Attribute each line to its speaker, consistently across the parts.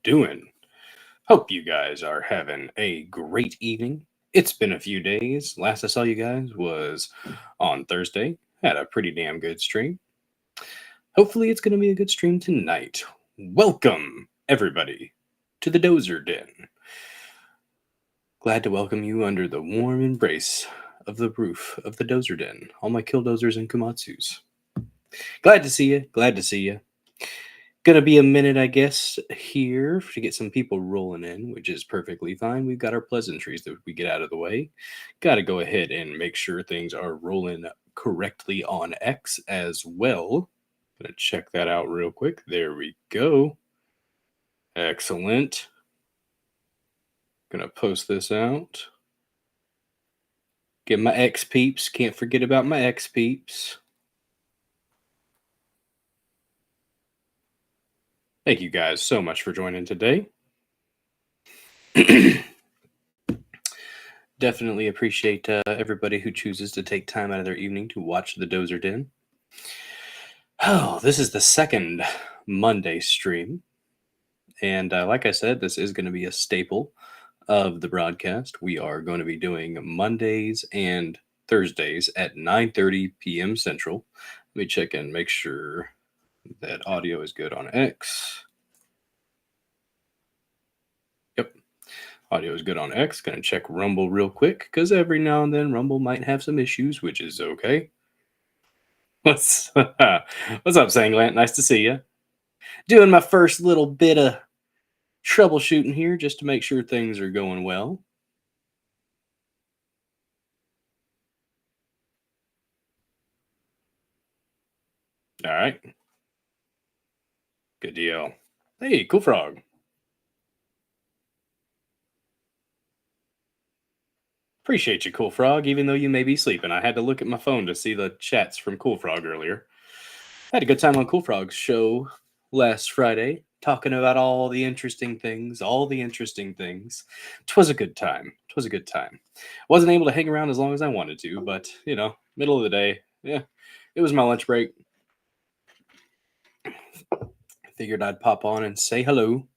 Speaker 1: doing? Hope you guys are having a great evening. It's been a few days. Last I saw you guys was on Thursday. Had a pretty damn good stream. Hopefully, it's going to be a good stream tonight. Welcome, everybody, to the Dozer Den. Glad to welcome you under the warm embrace of the roof of the Dozer Den. All my killdozers and kumatsus. Glad to see you. Glad to see you. Gonna be a minute, I guess, here to get some people rolling in, which is perfectly fine. We've got our pleasantries that we get out of the way. Got to go ahead and make sure things are rolling correctly on X as well. Gonna check that out real quick. There we go. Excellent. Gonna post this out. Get my X peeps. Can't forget about my X peeps. Thank you guys so much for joining today. Definitely appreciate everybody who chooses to take time out of their evening to watch the Dozer Den. Oh, this is the second Monday stream. And like I said, this is going to be a staple of the broadcast. We are going to be doing Mondays and Thursdays at 9:30 p.m. Central. Let me check and make sure that audio is good on X. Yep. Audio is good on X. Gonna check Rumble real quick because every now and then Rumble might have some issues, which is okay. What's up, Sanglant? Nice to see you. Doing my first little bit of troubleshooting here just to make sure things are going well. All right. Good deal. Hey, Cool Frog. Appreciate you, Cool Frog, even though you may be sleeping. I had to look at my phone to see the chats from Cool Frog earlier. Had a good time on Cool Frog's show last Friday, talking about all the interesting things. 'Twas a good time. Wasn't able to hang around as long as I wanted to, but, middle of the day, yeah, it was my lunch break. Figured I'd pop on and say hello.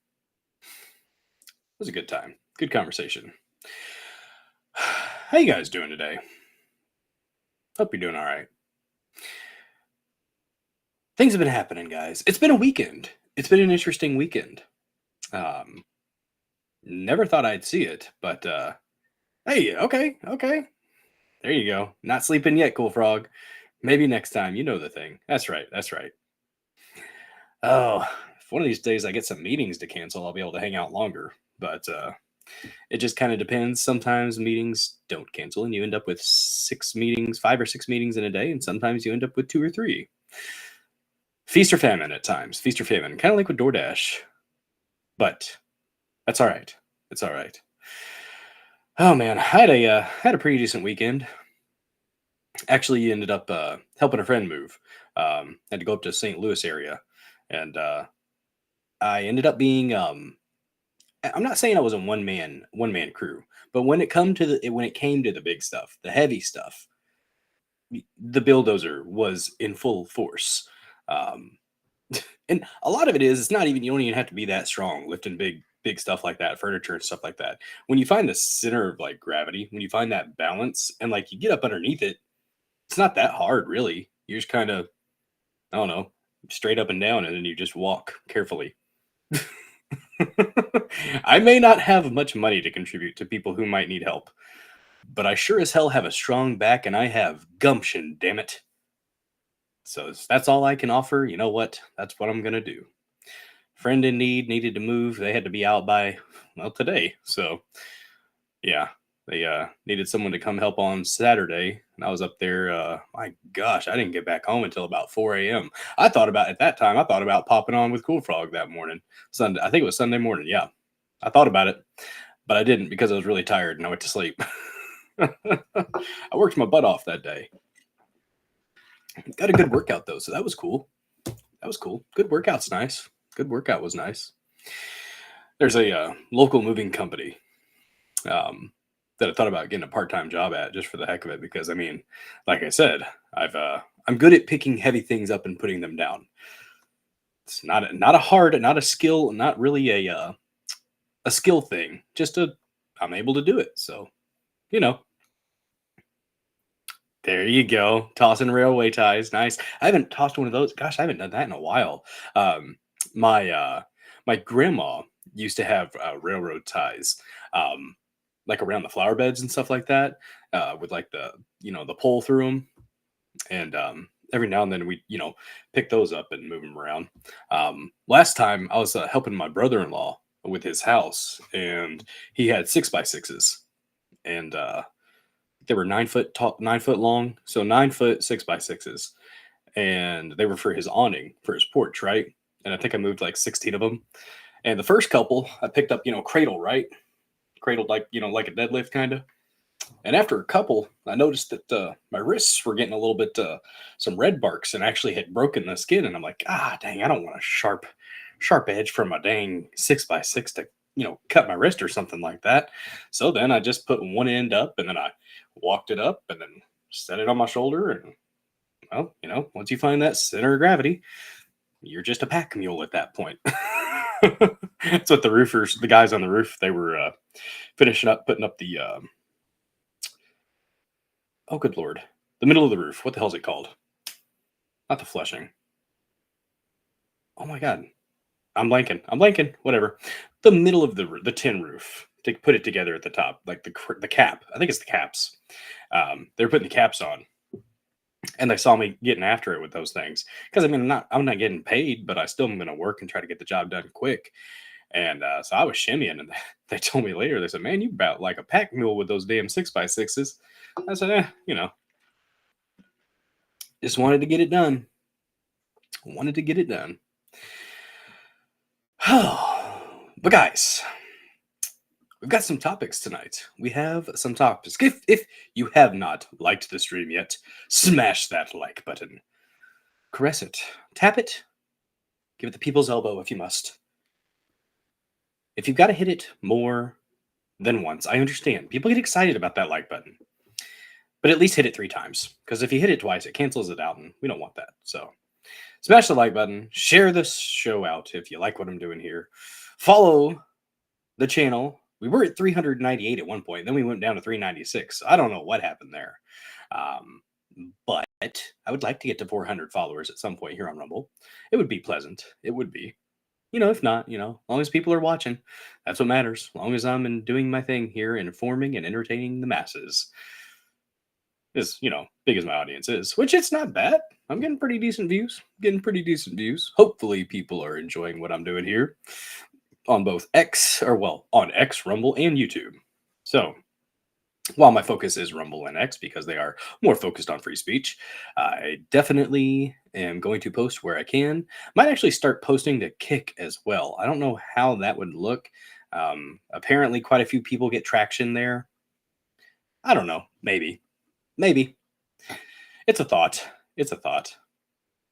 Speaker 1: It was a good time. Good conversation. How you guys doing today? Hope you're doing all right. Things have been happening, guys. It's been a weekend. It's been an interesting weekend. Never thought I'd see it, but hey, okay. There you go. Not sleeping yet, Cool Frog. Maybe next time. You know the thing. That's right. Oh, if one of these days I get some meetings to cancel, I'll be able to hang out longer. But it just kind of depends. Sometimes meetings don't cancel and you end up with 5 or 6 meetings in a day. And sometimes you end up with 2 or 3. Feast or famine at times. Feast or famine. Kind of like with DoorDash. But that's all right. It's all right. Oh, man. I had a pretty decent weekend. Actually, ended up helping a friend move. Had to go up to St. Louis area. And I ended up being... I'm not saying I was a one man crew, but when it came to the big stuff, the heavy stuff, the bulldozer was in full force. And a lot of it is, you don't even have to be that strong lifting big stuff like that, furniture and stuff like that. When you find the center of like gravity, when you find that balance and like you get up underneath it, it's not that hard really. You just kind of, I don't know, straight up and down, and then you just walk carefully. I may not have much money to contribute to people who might need help, but I sure as hell have a strong back and I have gumption, damn it. So that's all I can offer. You know what? That's what I'm going to do. Friend in need needed to move. They had to be out by, today. So, yeah, they needed someone to come help on Saturday. And I was up there. My gosh, I didn't get back home until about 4 a.m. At that time, I thought about popping on with Cool Frog that morning. Sunday, I think it was Sunday morning. Yeah, I thought about it, but I didn't because I was really tired and I went to sleep. I worked my butt off that day. Got a good workout though, so that was cool. Good workout's nice. Good workout was nice. There's a local moving company that I thought about getting a part-time job at just for the heck of it, because like I said, I'm good at picking heavy things up and putting them down. It's not a hard, not a skill, not really a skill thing. Just I'm able to do it. So, you know, there you go. Tossing railway ties. Nice. I haven't tossed one of those. Gosh, I haven't done that in a while. My my grandma used to have railroad ties, um, like around the flower beds and stuff like that, with like the pole through them. And every now and then we pick those up and move them around. Last time I was helping my brother-in-law with his house, and he had 6x6s, and they were 9 foot tall, 9 foot long, so 9 foot 6x6s, and they were for his awning for his porch, right? And I think I moved like 16 of them. And the first couple I picked up, cradle, right? Cradled like like a deadlift kind of. And after a couple, I noticed that my wrists were getting a little bit some red barks, and actually had broken the skin. And I'm like, dang, I don't want a sharp edge from a dang 6x6 to cut my wrist or something like that. So then I just put one end up, and then I walked it up, and then set it on my shoulder. And well, once you find that center of gravity, you're just a pack mule at that point. That's what the guys on the roof, they were finishing up, putting up the oh, good Lord. The middle of the roof. What the hell is it called? Not the flushing. Oh my God. I'm blanking. Whatever. The middle of the tin roof, to put it together at the top, like the cap. I think it's the caps. They were putting the caps on, and they saw me getting after it with those things. Because I mean, I'm not getting paid, but I still am going to work and try to get the job done quick. And so I was shimmying, and they told me later, they said, "Man, you about like a pack mule with those damn 6x6s." I said, just wanted to get it done. But guys, we've got some topics tonight. We have some topics. If you have not liked the stream yet, smash that like button. Caress it. Tap it. Give it the people's elbow if you must. If you've got to hit it more than once, I understand. People get excited about that like button. But at least hit it 3 times. Because if you hit it twice, it cancels it out, and we don't want that. So smash the like button. Share this show out if you like what I'm doing here. Follow the channel. We were at 398 at one point. Then we went down to 396. I don't know what happened there. But I would like to get to 400 followers at some point here on Rumble. It would be pleasant. It would be. If not, as long as people are watching, that's what matters. As long as I'm doing my thing here, informing and entertaining the masses. As big as my audience is, which it's not bad. I'm getting pretty decent views. Hopefully people are enjoying what I'm doing here on both on X, Rumble, and YouTube. So while my focus is Rumble and X, because they are more focused on free speech, I definitely am going to post where I can. Might actually start posting to Kick as well. I don't know how that would look. Apparently quite a few people get traction there. I don't know. Maybe. It's a thought.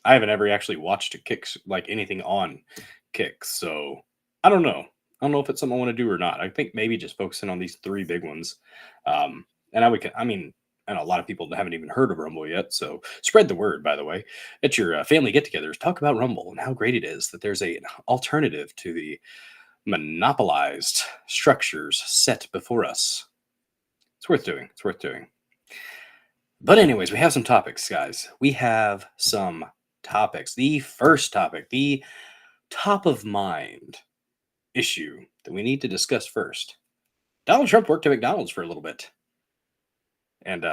Speaker 1: I haven't ever actually watched a Kick, like anything on Kick, so I don't know. I don't know if it's something I want to do or not. I think maybe just focusing on these 3 big ones. And I know a lot of people haven't even heard of Rumble yet, so spread the word, by the way. At your family get-togethers, talk about Rumble and how great it is that there's an alternative to the monopolized structures set before us. It's worth doing. But anyways, we have some topics, guys. We have some topics. The first topic, the top of mind issue that we need to discuss first. Donald Trump worked at McDonald's for a little bit. And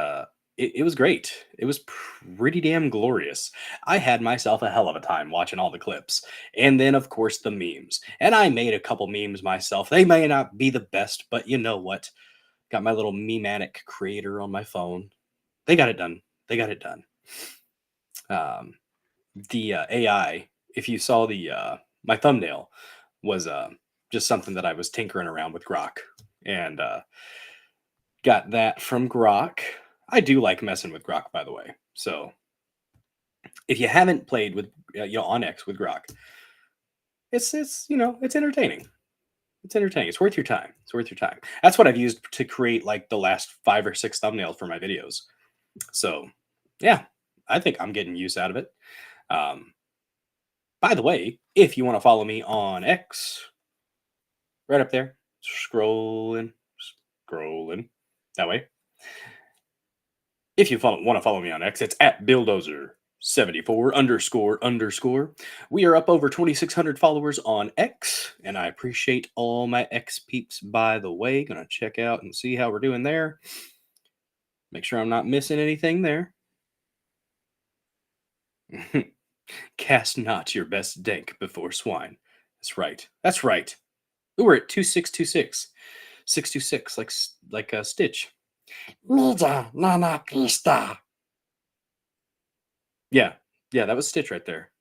Speaker 1: it was great. It was pretty damn glorious. I had myself a hell of a time watching all the clips. And then, of course, the memes. And I made a couple memes myself. They may not be the best, but you know what? Got my little mematic creator on my phone. They got it done. The AI, if you saw my thumbnail, was just something that I was tinkering around with Grok, and got that from Grok. I do like messing with Grok, by the way. So if you haven't played with on X with Grok, it's entertaining. It's worth your time. That's what I've used to create like the last 5 or 6 thumbnails for my videos. So, yeah, I think I'm getting use out of it. By the way, if you want to follow me on X, right up there, scrolling that way. If you want to follow me on X, it's at Billdozer74 __. We are up over 2,600 followers on X, and I appreciate all my X peeps, by the way. Gonna check out and see how we're doing there. Make sure I'm not missing anything there. Cast not your best dank before swine. That's right. That's right. Ooh, we're at 2626. 626, like a Stitch.
Speaker 2: Mida nana pista.
Speaker 1: Yeah, that was Stitch right there.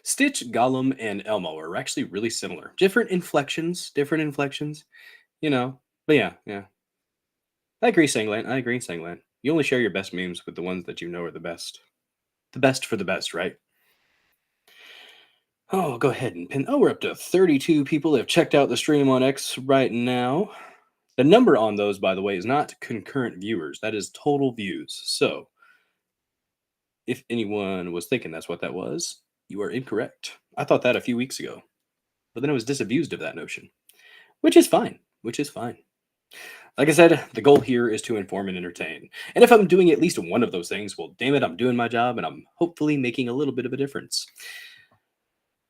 Speaker 1: Stitch, Gollum, and Elmo are actually really similar. Different inflections, you know. But yeah. I agree, Sanglan. You only share your best memes with the ones that you know are the best. The best for the best, right? Oh, go ahead and pin. Oh, we're up to 32 people that have checked out the stream on X right now. The number on those, by the way, is not concurrent viewers. That is total views. So, if anyone was thinking that's what that was, you are incorrect. I thought that a few weeks ago, but then I was disabused of that notion, which is fine. Like I said, the goal here is to inform and entertain. And if I'm doing at least one of those things, well, damn it, I'm doing my job and I'm hopefully making a little bit of a difference.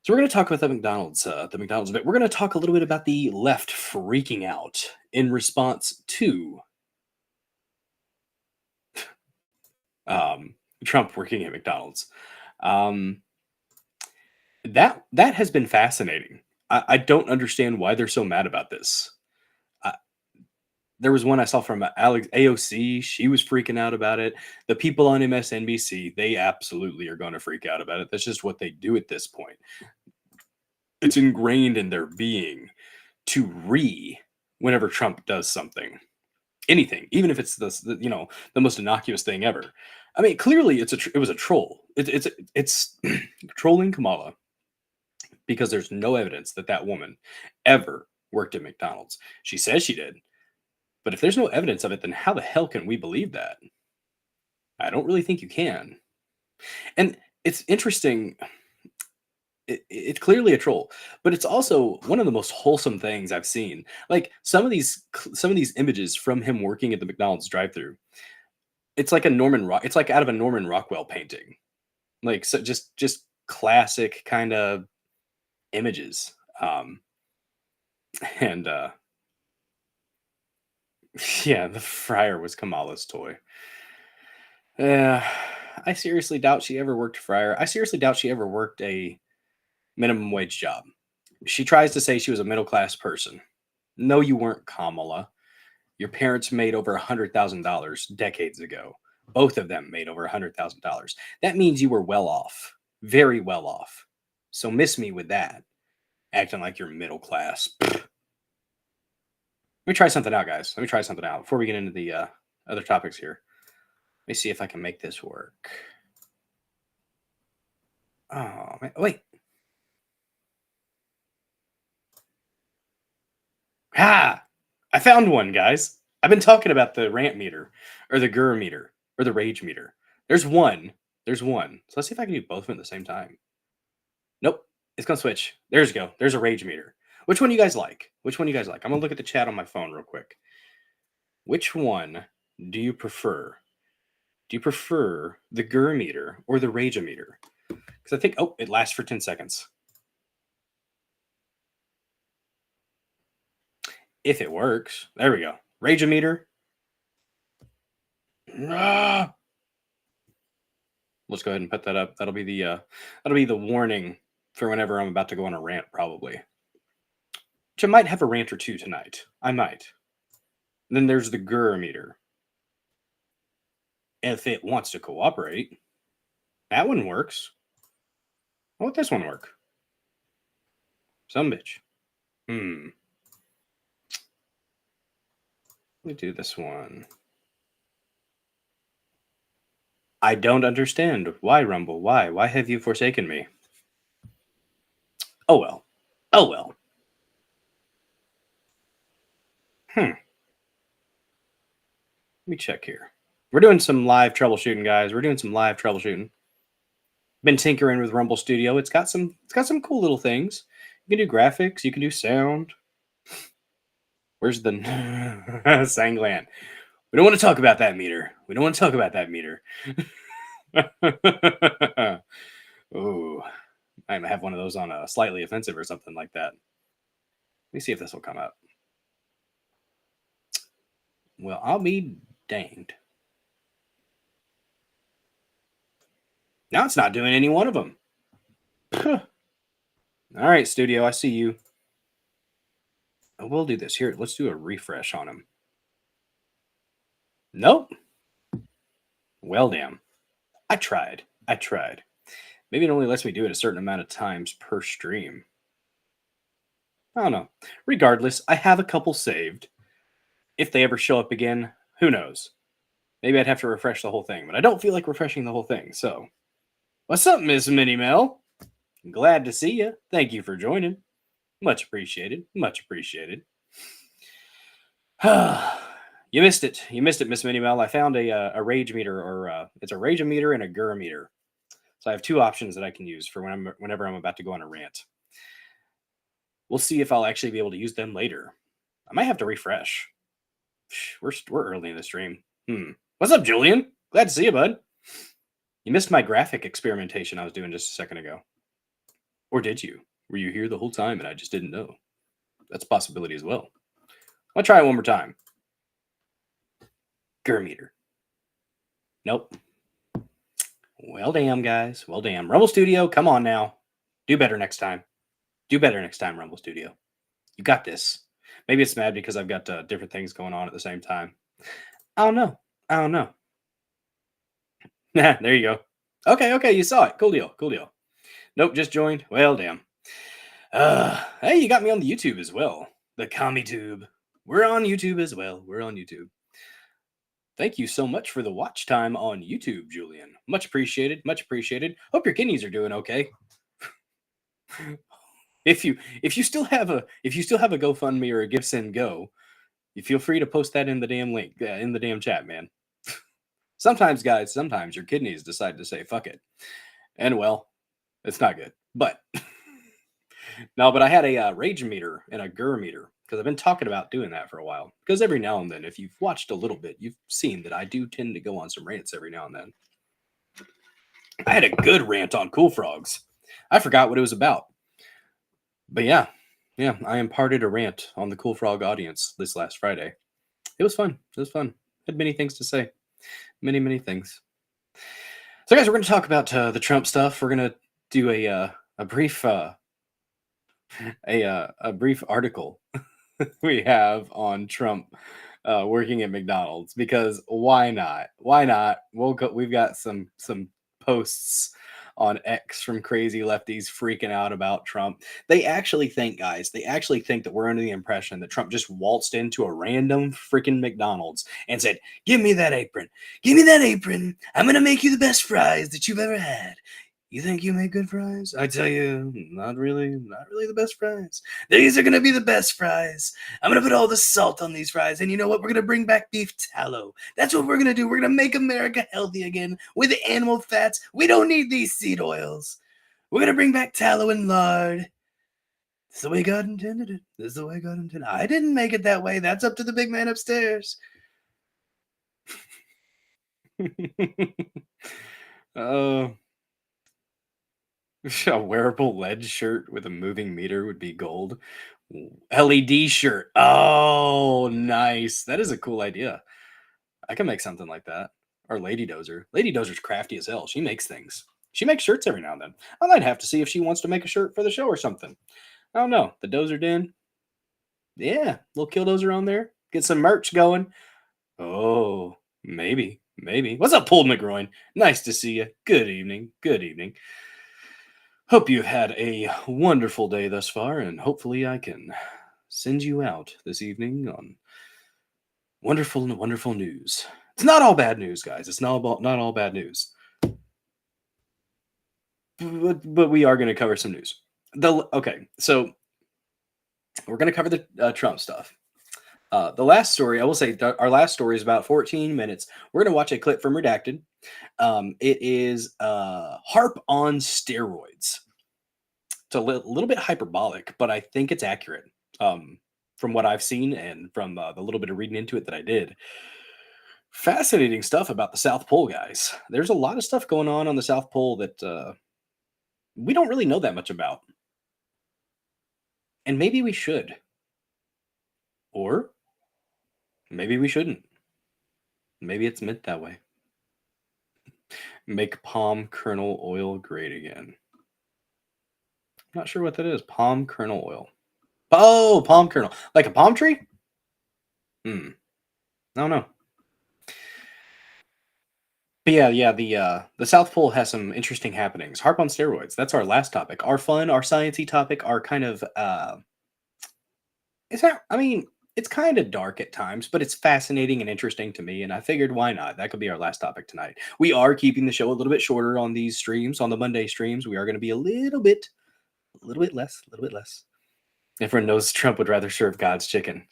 Speaker 1: So we're going to talk about the McDonald's bit. We're going to talk a little bit about the left freaking out in response to Trump working at McDonald's. That has been fascinating. I don't understand why they're so mad about this. There was one I saw from Alex AOC. She was freaking out about it. The people on MSNBC, they absolutely are going to freak out about it. That's just what they do at this point. It's ingrained in their being to whenever Trump does something, anything, even if it's the most innocuous thing ever. I mean, clearly it was a troll. It's trolling Kamala because there's no evidence that woman ever worked at McDonald's. She says she did. But if there's no evidence of it, then how the hell can we believe that? I don't really think you can. And it's interesting. It's clearly a troll, but it's also one of the most wholesome things I've seen. Like some of these images from him working at the McDonald's drive-thru. It's like it's like out of a Norman Rockwell painting. Like so just classic kind of images. Yeah, the fryer was Kamala's toy. I seriously doubt she ever worked fryer. I seriously doubt she ever worked a minimum wage job. She tries to say she was a middle-class person. No, you weren't, Kamala. Your parents made over $100,000 decades ago. Both of them made over $100,000. That means you were well off. Very well off. So miss me with that. Acting like you're middle class. Let me try something out, guys. Let me try something out before we get into the other topics here. Let me see if I can make this work. Oh, man. Wait. I found one, guys. I've been talking about the rant meter, or the GUR meter, or the rage meter. There's one. So let's see if I can do both of them at the same time. Nope. It's going to switch. There's go. There's a rage meter. Which one do you guys like? I'm going to look at the chat on my phone real quick. Which one do you prefer? Do you prefer the GUR meter or the rage meter? Because I think, it lasts for 10 seconds. If it works. There we go. Rage meter. Let's go ahead and put that up. That'll be the warning for whenever I'm about to go on a rant, probably. Which I might have a rant or two tonight. I might. And then there's the GUR meter. If it wants to cooperate, that one works. How would this one work? Some bitch. Let me do this one. I don't understand. Why, Rumble? Why? Why have you forsaken me? Oh well. Let me check here. We're doing some live troubleshooting, guys. Been tinkering with Rumble Studio. It's got some cool little things. You can do graphics. You can do sound. Where's the Sanglan? We don't want to talk about that meter. We don't want to talk about that meter. Ooh, I might have one of those on a slightly offensive or something like that. Let me see if this will come up. Well, I'll be danged. Now it's not doing any one of them. All right, studio, I see you. We'll do this. Here, let's do a refresh on him. Nope. Well, damn. I tried. Maybe it only lets me do it a certain amount of times per stream. I don't know. Regardless, I have a couple saved. If they ever show up again, who knows? Maybe I'd have to refresh the whole thing, but I don't feel like refreshing the whole thing. So, what's up, Miss Minnie Mel? Glad to see you. Thank you for joining. Much appreciated. Much appreciated. You missed it. You missed it, Miss Minnie Mel. I found a rage meter, or it's a rage meter and a GHRRIST meter. So I have two options that I can use for whenever I'm about to go on a rant. We'll see if I'll actually be able to use them later. I might have to refresh. We're early in the stream. What's up, Julian? Glad to see you, bud. You missed my graphic experimentation I was doing just a second ago. Or did you? Were you here the whole time and I just didn't know? That's a possibility as well. I'll try it one more time. GHRRIST meter. Nope. Well, damn, guys. Well, damn. Rumble Studio, come on now. Do better next time. Do better next time, Rumble Studio. You got this. Maybe it's mad because I've got different things going on at the same time. I don't know. There you go. Okay, you saw it. Cool deal. Nope, just joined. Well, damn. Hey, you got me on the YouTube as well. The CommiTube. We're on YouTube as well. Thank you so much for the watch time on YouTube, Julian. Much appreciated. Hope your kidneys are doing okay. If you still have a GoFundMe or a GiveSendGo, you feel free to post that in the damn link in the damn chat, man. Sometimes, guys, your kidneys decide to say fuck it, and well, it's not good. But no, but I had a rage meter and a GHRRIST meter because I've been talking about doing that for a while. Because every now and then, if you've watched a little bit, you've seen that I do tend to go on some rants every now and then. I had a good rant on Cool Frogs. I forgot what it was about. But yeah, I imparted a rant on the Cool Frog audience this last Friday. It was fun. Had many things to say. Many things. So guys, we're going to talk about the Trump stuff. We're going to do a brief article we have on Trump working at McDonald's, because why not? We've got some posts on X from crazy lefties freaking out about Trump. They actually think, guys, that we're under the impression that Trump just waltzed into a random freaking McDonald's and said, give me that apron. I'm going to make you the best fries that you've ever had. You think you make good fries? I tell you, not really the best fries. These are going to be the best fries. I'm going to put all the salt on these fries. And you know what? We're going to bring back beef tallow. That's what we're going to do. We're going to make America healthy again with animal fats. We don't need these seed oils. We're going to bring back tallow and lard. This is the way God intended it. I didn't make it that way. That's up to the big man upstairs. A wearable LED shirt with a moving meter would be gold. LED shirt. Oh, nice. That is a cool idea. I can make something like that. Or Lady Dozer. Lady Dozer's crafty as hell. She makes things. She makes shirts every now and then. I might have to see if she wants to make a shirt for the show or something. I don't know. The Dozer Den. Yeah, little Killdozer on there. Get some merch going. Oh, maybe. What's up, Pulled McGroin? Nice to see you. Good evening. Hope you've had a wonderful day thus far, and hopefully I can send you out this evening on wonderful news. It's not all bad news, guys. It's not all bad news. But we are going to cover some news. Okay, so we're going to cover the Trump stuff. The last story, I will say, our last story is about 14 minutes. We're going to watch a clip from Redacted. It is HAARP on steroids. It's a little bit hyperbolic, but I think it's accurate from what I've seen and from the little bit of reading into it that I did. Fascinating stuff about the South Pole, guys. There's a lot of stuff going on the South Pole that we don't really know that much about. And maybe we should. Or maybe we shouldn't. Maybe it's meant that way. Make palm kernel oil great again. I'm not sure what that is. Palm kernel oil. Oh, palm kernel. Like a palm tree? I don't know. But yeah, the South Pole has some interesting happenings. HAARP on steroids. That's our last topic. Our fun, our sciencey topic, our kind of it's kind of dark at times, but it's fascinating and interesting to me, and I figured why not? That could be our last topic tonight. We are keeping the show a little bit shorter on these streams, on the Monday streams. We are going to be a little bit less. Everyone knows Trump would rather serve God's chicken.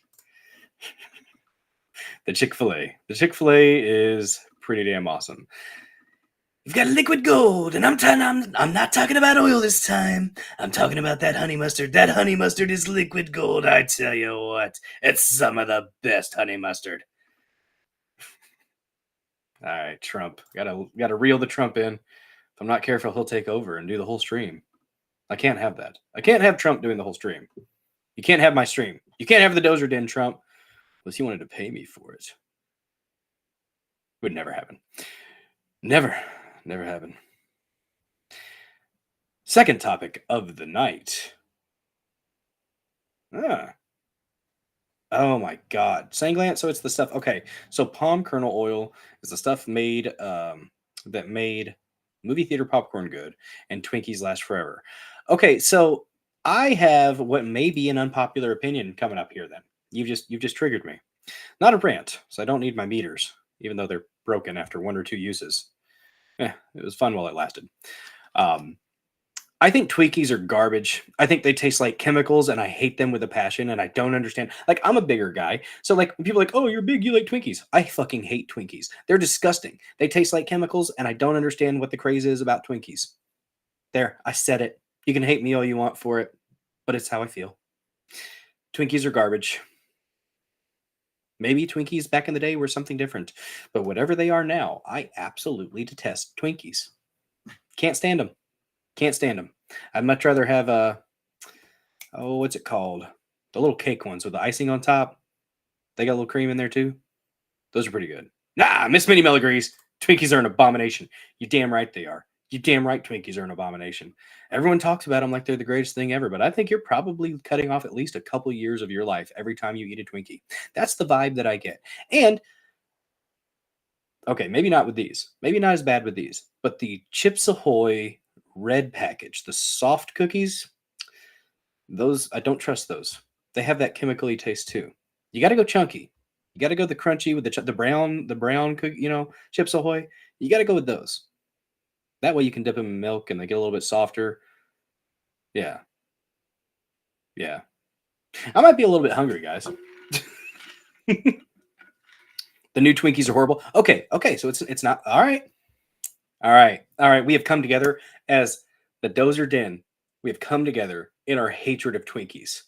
Speaker 1: The Chick-fil-A. The Chick-fil-A is pretty damn awesome. You've got liquid gold, and I'm not talking about oil this time. I'm talking about that honey mustard. That honey mustard is liquid gold, I tell you what. It's some of the best honey mustard. All right, Trump. Gotta reel the Trump in. If I'm not careful, he'll take over and do the whole stream. I can't have that. I can't have Trump doing the whole stream. You can't have my stream. You can't have the Dozer Den, Trump. Unless you wanted to pay me for it. Would never happen. Never happen. Second topic of the night. Oh my God. Sanglant, so it's the stuff. Okay, so palm kernel oil is the stuff made that made movie theater popcorn good and Twinkies last forever. Okay, so I have what may be an unpopular opinion coming up here then. You've just triggered me. Not a rant, so I don't need my meters, even though they're broken after 1 or 2 uses. It was fun while it lasted. I think Twinkies are garbage. I think they taste like chemicals, and I hate them with a passion, and I don't understand. Like, I'm a bigger guy, so like when people are like, oh, you're big, you like Twinkies. I fucking hate Twinkies. They're disgusting. They taste like chemicals, and I don't understand what the craze is about Twinkies. There, I said it. You can hate me all you want for it, but it's how I feel. Twinkies are garbage. Maybe Twinkies back in the day were something different, but whatever they are now, I absolutely detest Twinkies. Can't stand them. Can't stand them. I'd much rather have what's it called? The little cake ones with the icing on top. They got a little cream in there too. Those are pretty good. Nah, Miss Minnie Mel agrees. Twinkies are an abomination. You damn right they are. You damn right Twinkies are an abomination. Everyone talks about them like they're the greatest thing ever, but I think you're probably cutting off at least a couple years of your life every time you eat a Twinkie. That's the vibe that I get. And, okay, maybe not with these. Maybe not as bad with these. But the Chips Ahoy red package, the soft cookies, those, I don't trust those. They have that chemically taste too. You got to go chunky. You got to go the crunchy with the brown cookie, Chips Ahoy. You got to go with those. That way you can dip them in milk and they get a little bit softer. Yeah. I might be a little bit hungry, guys. The new Twinkies are horrible. Okay. So it's not. All right. We have come together as the Dozer Den. We have come together in our hatred of Twinkies.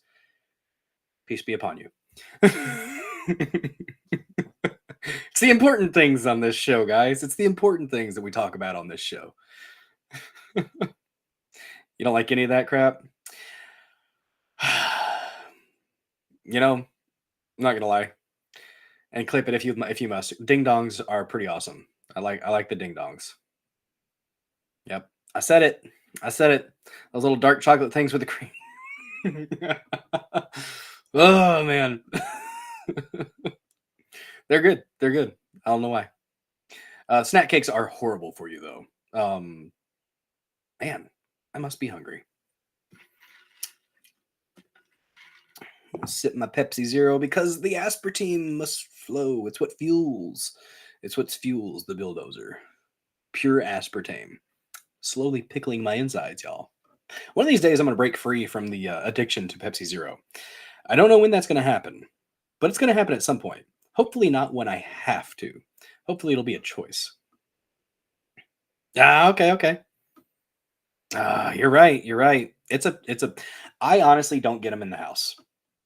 Speaker 1: Peace be upon you. It's the important things on this show, guys. It's the important things that we talk about on this show. You don't like any of that crap? I'm not gonna lie. And clip it if you must. Ding dongs are pretty awesome. I like the ding dongs. Yep. I said it. Those little dark chocolate things with the cream. Oh man. They're good. I don't know why. Snack cakes are horrible for you though. Man, I must be hungry. Sip my Pepsi Zero because the aspartame must flow. It's what fuels the bulldozer. Pure aspartame. Slowly pickling my insides, y'all. One of these days I'm going to break free from the addiction to Pepsi Zero. I don't know when that's going to happen, but it's going to happen at some point. Hopefully not when I have to. Hopefully it'll be a choice. Okay. You're right. You're right. I honestly don't get them in the house.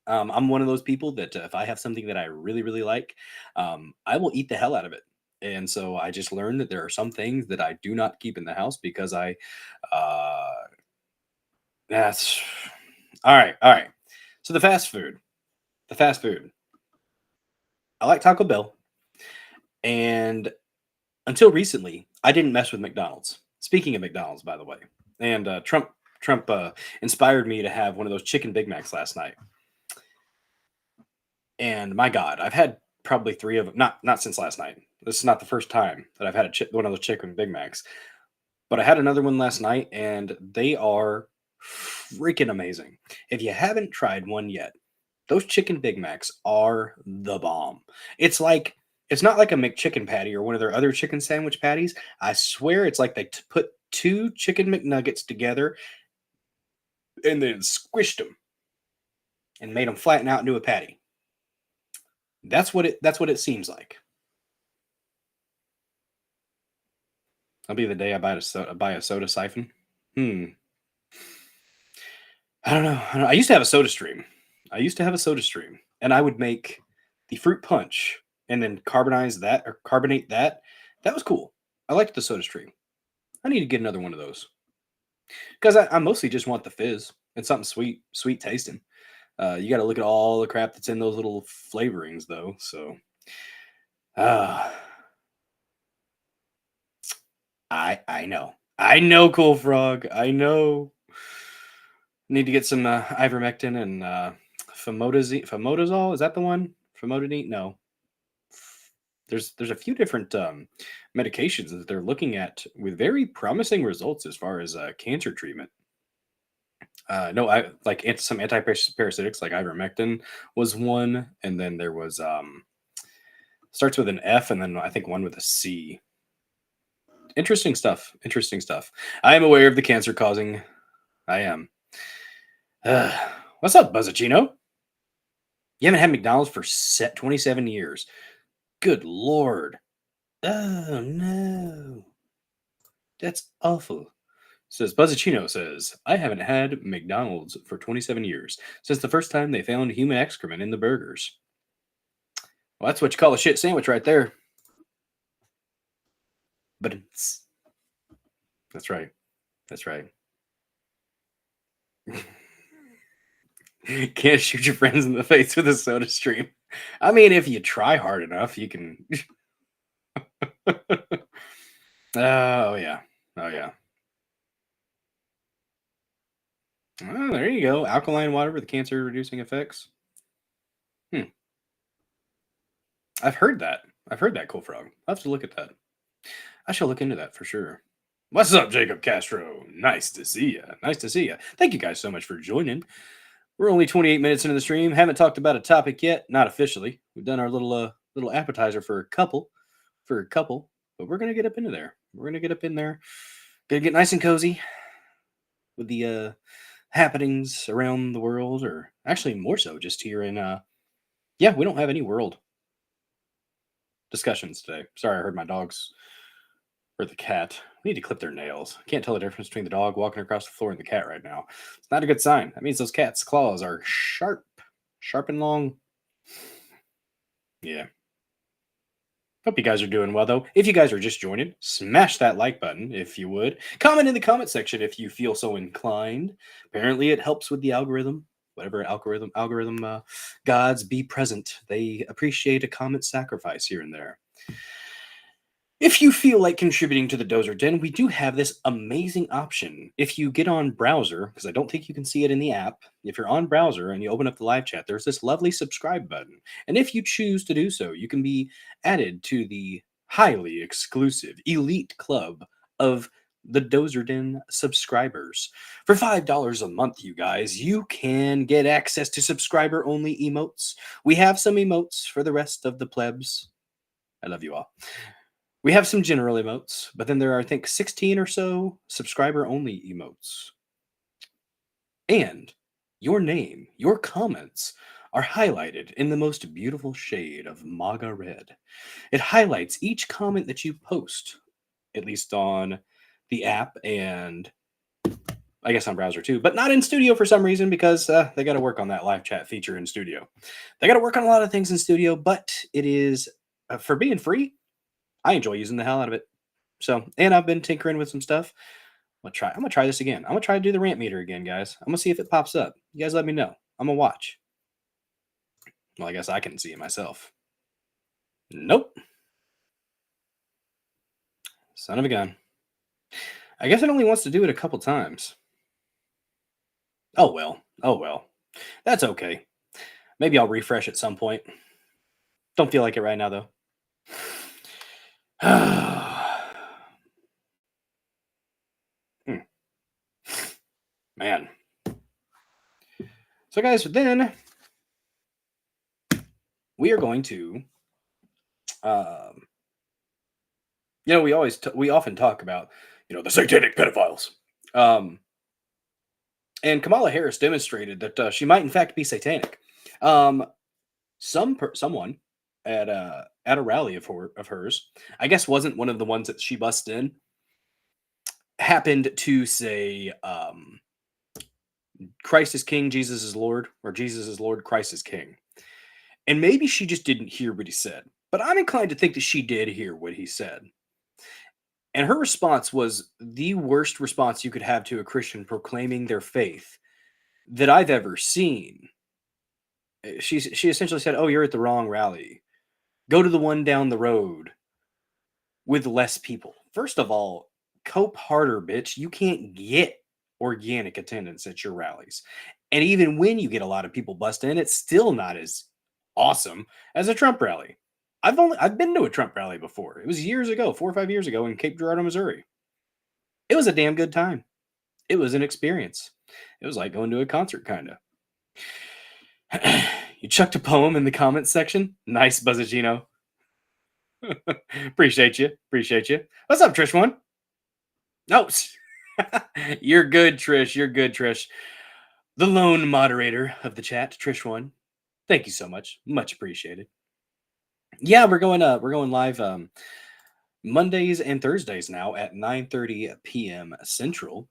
Speaker 1: I'm one of those people that if I have something that I really, really like, I will eat the hell out of it. And so I just learned that there are some things that I do not keep in the house because uh, that's all right. All right. So the fast food, I like Taco Bell. And until recently, I didn't mess with McDonald's. Speaking of McDonald's, by the way, and Trump inspired me to have one of those chicken Big Macs last night. And my God, I've had probably three of them. Not since last night. This is not the first time that I've had one of those chicken Big Macs. But I had another one last night, and they are freaking amazing. If you haven't tried one yet, those chicken Big Macs are the bomb. It's not like a McChicken patty or one of their other chicken sandwich patties. I swear it's like they put two chicken McNuggets together and then squished them and made them flatten out into a patty. That's what it seems like. That'll be the day I buy a soda siphon. I don't know. I used to have a soda stream. And I would make the fruit punch and then carbonate that. That was cool. I liked the soda stream. I need to get another one of those because I mostly just want the fizz and something sweet tasting. You got to look at all the crap that's in those little flavorings, though. So, I know, Cool Frog. I know. Need to get some ivermectin and famotazole. Is that the one? Famotidine? No. There's a few different medications that they're looking at with very promising results as far as cancer treatment. No, I like some antiparasitics like ivermectin was one, and then there was starts with an F, and then I think one with a C. Interesting stuff. I am aware of the cancer causing. I am. What's up, Buzzacino? You haven't had McDonald's for 27 years. Good Lord. Oh, no. That's awful. Buzzacino says, I haven't had McDonald's for 27 years, since the first time they found human excrement in the burgers. Well, that's what you call a shit sandwich right there. But that's right. Can't shoot your friends in the face with a soda stream. I mean, if you try hard enough, you can. Oh, yeah. Oh, there you go. Alkaline water with cancer reducing effects. I've heard that. Cool Frog. I'll have to look at that. I shall look into that for sure. What's up, Jacob Castro? Nice to see you. Thank you guys so much for joining. We're only 28 minutes into the stream. Haven't talked about a topic yet. Not officially. We've done our little appetizer for a couple, but we're gonna get up into there. Gonna get nice and cozy with the happenings around the world, or actually more so just here in we don't have any world discussions today. Sorry, I heard my dogs or the cat. We need to clip their nails. I can't tell the difference between the dog walking across the floor and the cat right now. It's not a good sign. That means those cats' claws are sharp and long. Yeah. Hope you guys are doing well, though. If you guys are just joining, smash that like button if you would. Comment in the comment section if you feel so inclined. Apparently, it helps with the algorithm. Whatever algorithm gods be present, they appreciate a comment sacrifice here and there. If you feel like contributing to the Dozer Den, we do have this amazing option. If you get on browser, because I don't think you can see it in the app, if you're on browser and you open up the live chat, there's this lovely subscribe button. And if you choose to do so, you can be added to the highly exclusive elite club of the Dozer Den subscribers. For $5 a month, you guys, you can get access to subscriber-only emotes. We have some emotes for the rest of the plebs. I love you all. We have some general emotes, but then there are, I think, 16 or so subscriber-only emotes. And your name, your comments are highlighted in the most beautiful shade of MAGA red. It highlights each comment that you post, at least on the app and I guess on browser too, but not in studio for some reason because they got to work on that live chat feature in studio. They got to work on a lot of things in studio, but it is for being free. I enjoy using the hell out of it. So, and I've been tinkering with some stuff. I'm gonna try this again. I'm gonna try to do the rant meter again, guys. I'm gonna see if it pops up. You guys let me know. I'm gonna watch. Well, I guess I can see it myself. Nope. Son of a gun. I guess it only wants to do it a couple times. Oh well. Oh well. That's okay. Maybe I'll refresh at some point. Don't feel like it right now though. Man. So guys, then we are going to we often talk about, the satanic pedophiles. And Kamala Harris demonstrated that she might in fact be satanic. Someone at a rally of hers, I guess wasn't one of the ones that she busted in, happened to say Christ is King, Jesus is Lord, or Jesus is Lord, Christ is King. And maybe she just didn't hear what he said, but I'm inclined to think that she did hear what he said. And her response was the worst response you could have to a Christian proclaiming their faith that I've ever seen. She essentially said, "Oh, you're at the wrong rally. Go to the one down the road with less people." First of all, cope harder, bitch. You can't get organic attendance at your rallies. And even when you get a lot of people bust in, it's still not as awesome as a Trump rally. I've been to a Trump rally before. It was years ago, 4 or 5 years ago in Cape Girardeau, Missouri. It was a damn good time. It was an experience. It was like going to a concert, kind of. You chucked a poem in the comments section. Nice, Buzzagino. Appreciate you. What's up, Trish One? No, you're good, Trish. You're good, Trish. The lone moderator of the chat, Trish One. Thank you so much. Much appreciated. Yeah, we're going live Mondays and Thursdays now at 9:30 p.m. Central.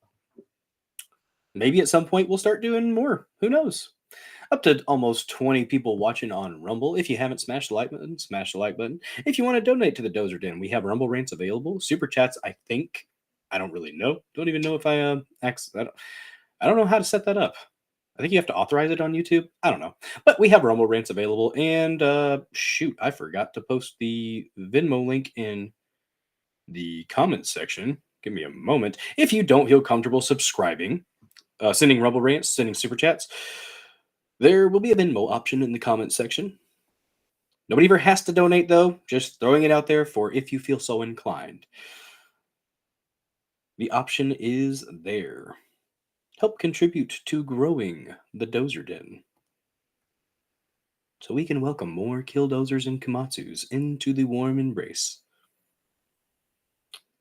Speaker 1: Maybe at some point we'll start doing more. Who knows? Up to almost 20 people watching on Rumble. If you haven't smashed the like button, smash the like button. If you want to donate to the Dozer Den, we have Rumble rants available. Super chats, I think. I don't really know. Don't even know if I don't know how to set that up. I think you have to authorize it on YouTube. I don't know. But we have Rumble rants available. And shoot, I forgot to post the Venmo link in the comments section. Give me a moment. If you don't feel comfortable subscribing, sending Rumble rants, sending super chats, there will be a Venmo option in the comments section. Nobody ever has to donate, though. Just throwing it out there for if you feel so inclined. The option is there. Help contribute to growing the Dozer Den, so we can welcome more killdozers and kamatsus into the warm embrace.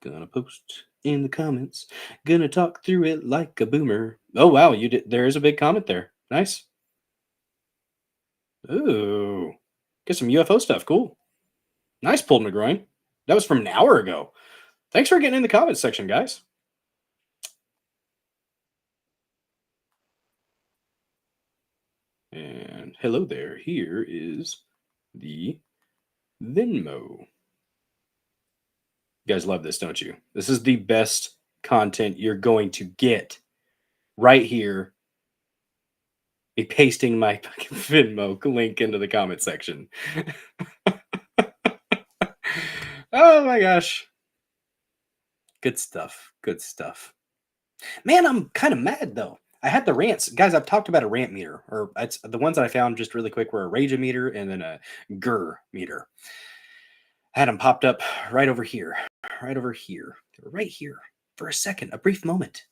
Speaker 1: Gonna post in the comments. Gonna talk through it like a boomer. Oh wow, you did. There is a big comment there. Nice. Ooh, get some UFO stuff. Cool. Nice, Pulled McGroin. That was from an hour ago. Thanks for getting in the comments section, guys. And hello there. Here is the Venmo. You guys love this, don't you? This is the best content you're going to get right here. Be pasting my fucking Venmo link into the comment section. Oh my gosh. Good stuff. Good stuff. Man, I'm kind of mad though. I had the rants. Guys, I've talked about a rant meter, or it's the ones that I found just really quick were a rage meter and then a grr meter. I had them popped up right over here. Right over here. They were right here for a second, a brief moment.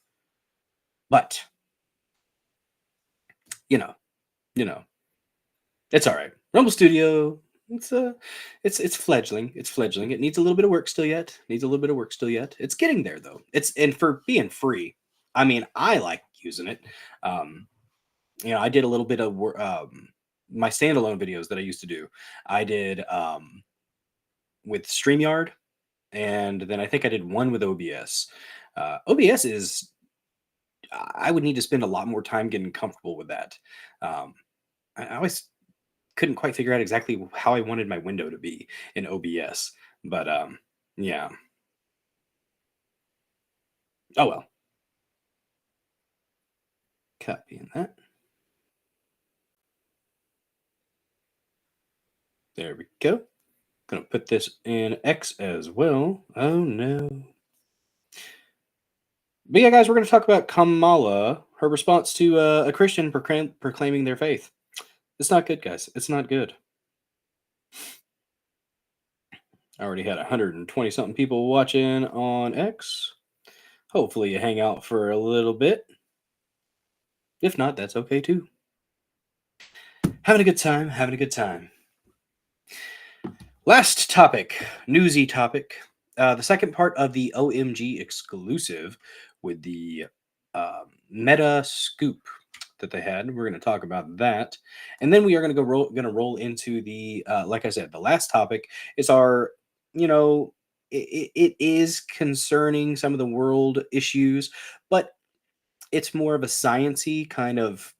Speaker 1: But you know, it's all right. Rumble Studio, it's fledgling. It's fledgling. It needs a little bit of work still yet. It's getting there though. And for being free, I mean, I like using it. I did a little bit of my standalone videos that I used to do. I did with StreamYard, and then I think I did one with OBS. OBS is I would need to spend a lot more time getting comfortable with that. I always couldn't quite figure out exactly how I wanted my window to be in OBS, but yeah. Oh well. Copying that. There we go. Gonna put this in X as well. Oh no. But yeah, guys, we're gonna talk about Kamala, her response to a Christian proclaiming their faith. It's not good, guys. It's not good. I already had 120 something people watching on X. Hopefully you hang out for a little bit. If not, that's okay too. Having a good time, having a good time. Last topic, newsy topic. The second part of the OMG exclusive with the Meta Scoop that they had. We're going to talk about that, and then we are going to roll into the like I said, the last topic is our, it is concerning some of the world issues, but it's more of a sciencey kind of,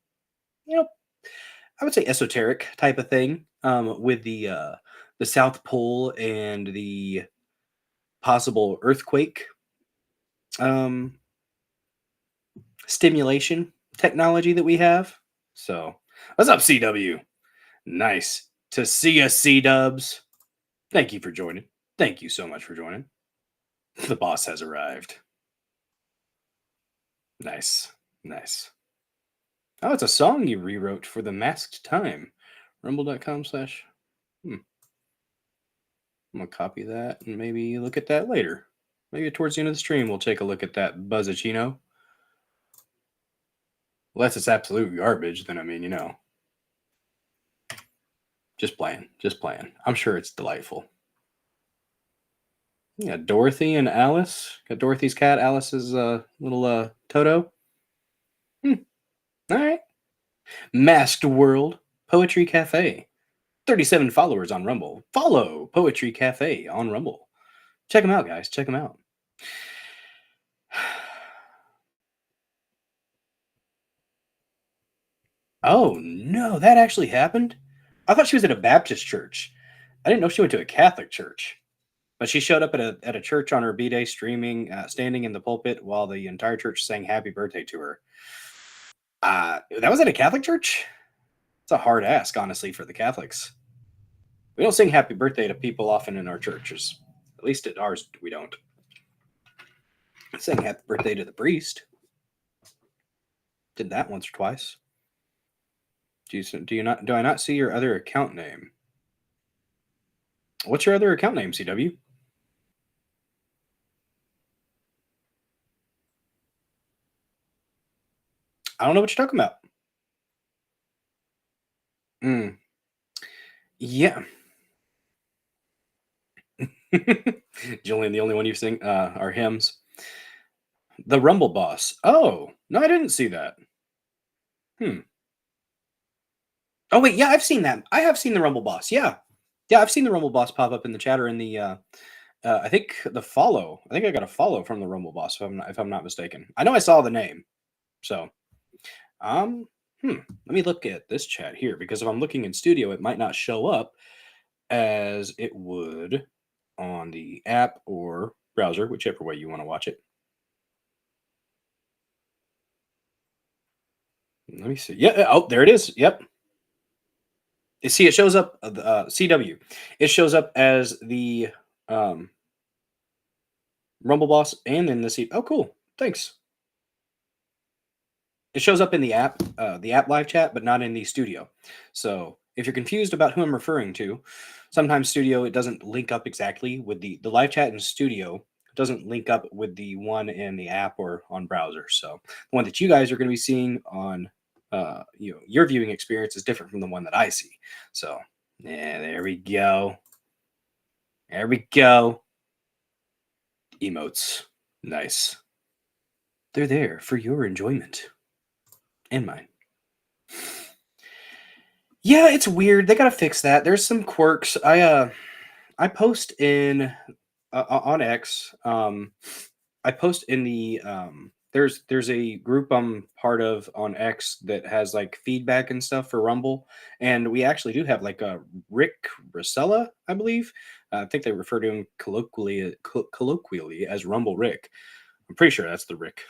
Speaker 1: I would say esoteric type of thing, with the South Pole and the possible earthquake stimulation technology that we have. So, what's up, CW? Nice to see you, C-dubs. Thank you for joining. Thank you so much for joining. The boss has arrived. Nice, nice. Oh, it's a song you rewrote for the Masked Time. Rumble.com/. I'm gonna copy that and maybe look at that later. Maybe towards the end of the stream, we'll take a look at that Buzzacino. Unless it's absolute garbage, then I mean, just playing, just playing. I'm sure it's delightful. Yeah, Dorothy and Alice. Got Dorothy's cat, Alice's little Toto. All right. Masked World Poetry Cafe. 37 followers on Rumble. Follow Poetry Cafe on Rumble. Check them out, guys. Check them out. Oh, no, that actually happened? I thought she was at a Baptist church. I didn't know she went to a Catholic church. But she showed up at a church on her B-Day streaming, standing in the pulpit while the entire church sang happy birthday to her. That was at a Catholic church? It's a hard ask, honestly, for the Catholics. We don't sing happy birthday to people often in our churches. At least at ours, we don't. I sang happy birthday to the priest. Did that once or twice. Do I not see your other account name? What's your other account name, CW? I don't know what you're talking about. Yeah. Julian, the only one you sing are hymns. The Rumble Boss. Oh, no, I didn't see that. Oh, wait, yeah, I've seen that. I have seen the Rumble Boss, yeah. Yeah, I've seen the Rumble Boss pop up in the chat or in the, I think the follow. I think I got a follow from the Rumble Boss, if I'm not mistaken. I know I saw the name. So, let me look at this chat here, because if I'm looking in studio, it might not show up as it would on the app or browser, whichever way you want to watch it. Let me see. Yeah. Oh, there it is. Yep. You see, it shows up, CW. It shows up as the Rumble Boss and then the C. Oh, cool. Thanks. It shows up in the app live chat, but not in the studio. So if you're confused about who I'm referring to, sometimes studio, it doesn't link up exactly with the live chat in studio. Doesn't link up with the one in the app or on browser. So the one that you guys are going to be seeing on your viewing experience is different from the one that I see. So yeah, there we go. There we go. Emotes. Nice. They're there for your enjoyment and mine. Yeah, it's weird. They gotta fix that. There's some quirks. I post in on X. I post in the there's a group I'm part of on X that has like feedback and stuff for Rumble, and we actually do have like a Rick Rosella, I believe. I think they refer to him colloquially as Rumble Rick. I'm pretty sure that's the Rick.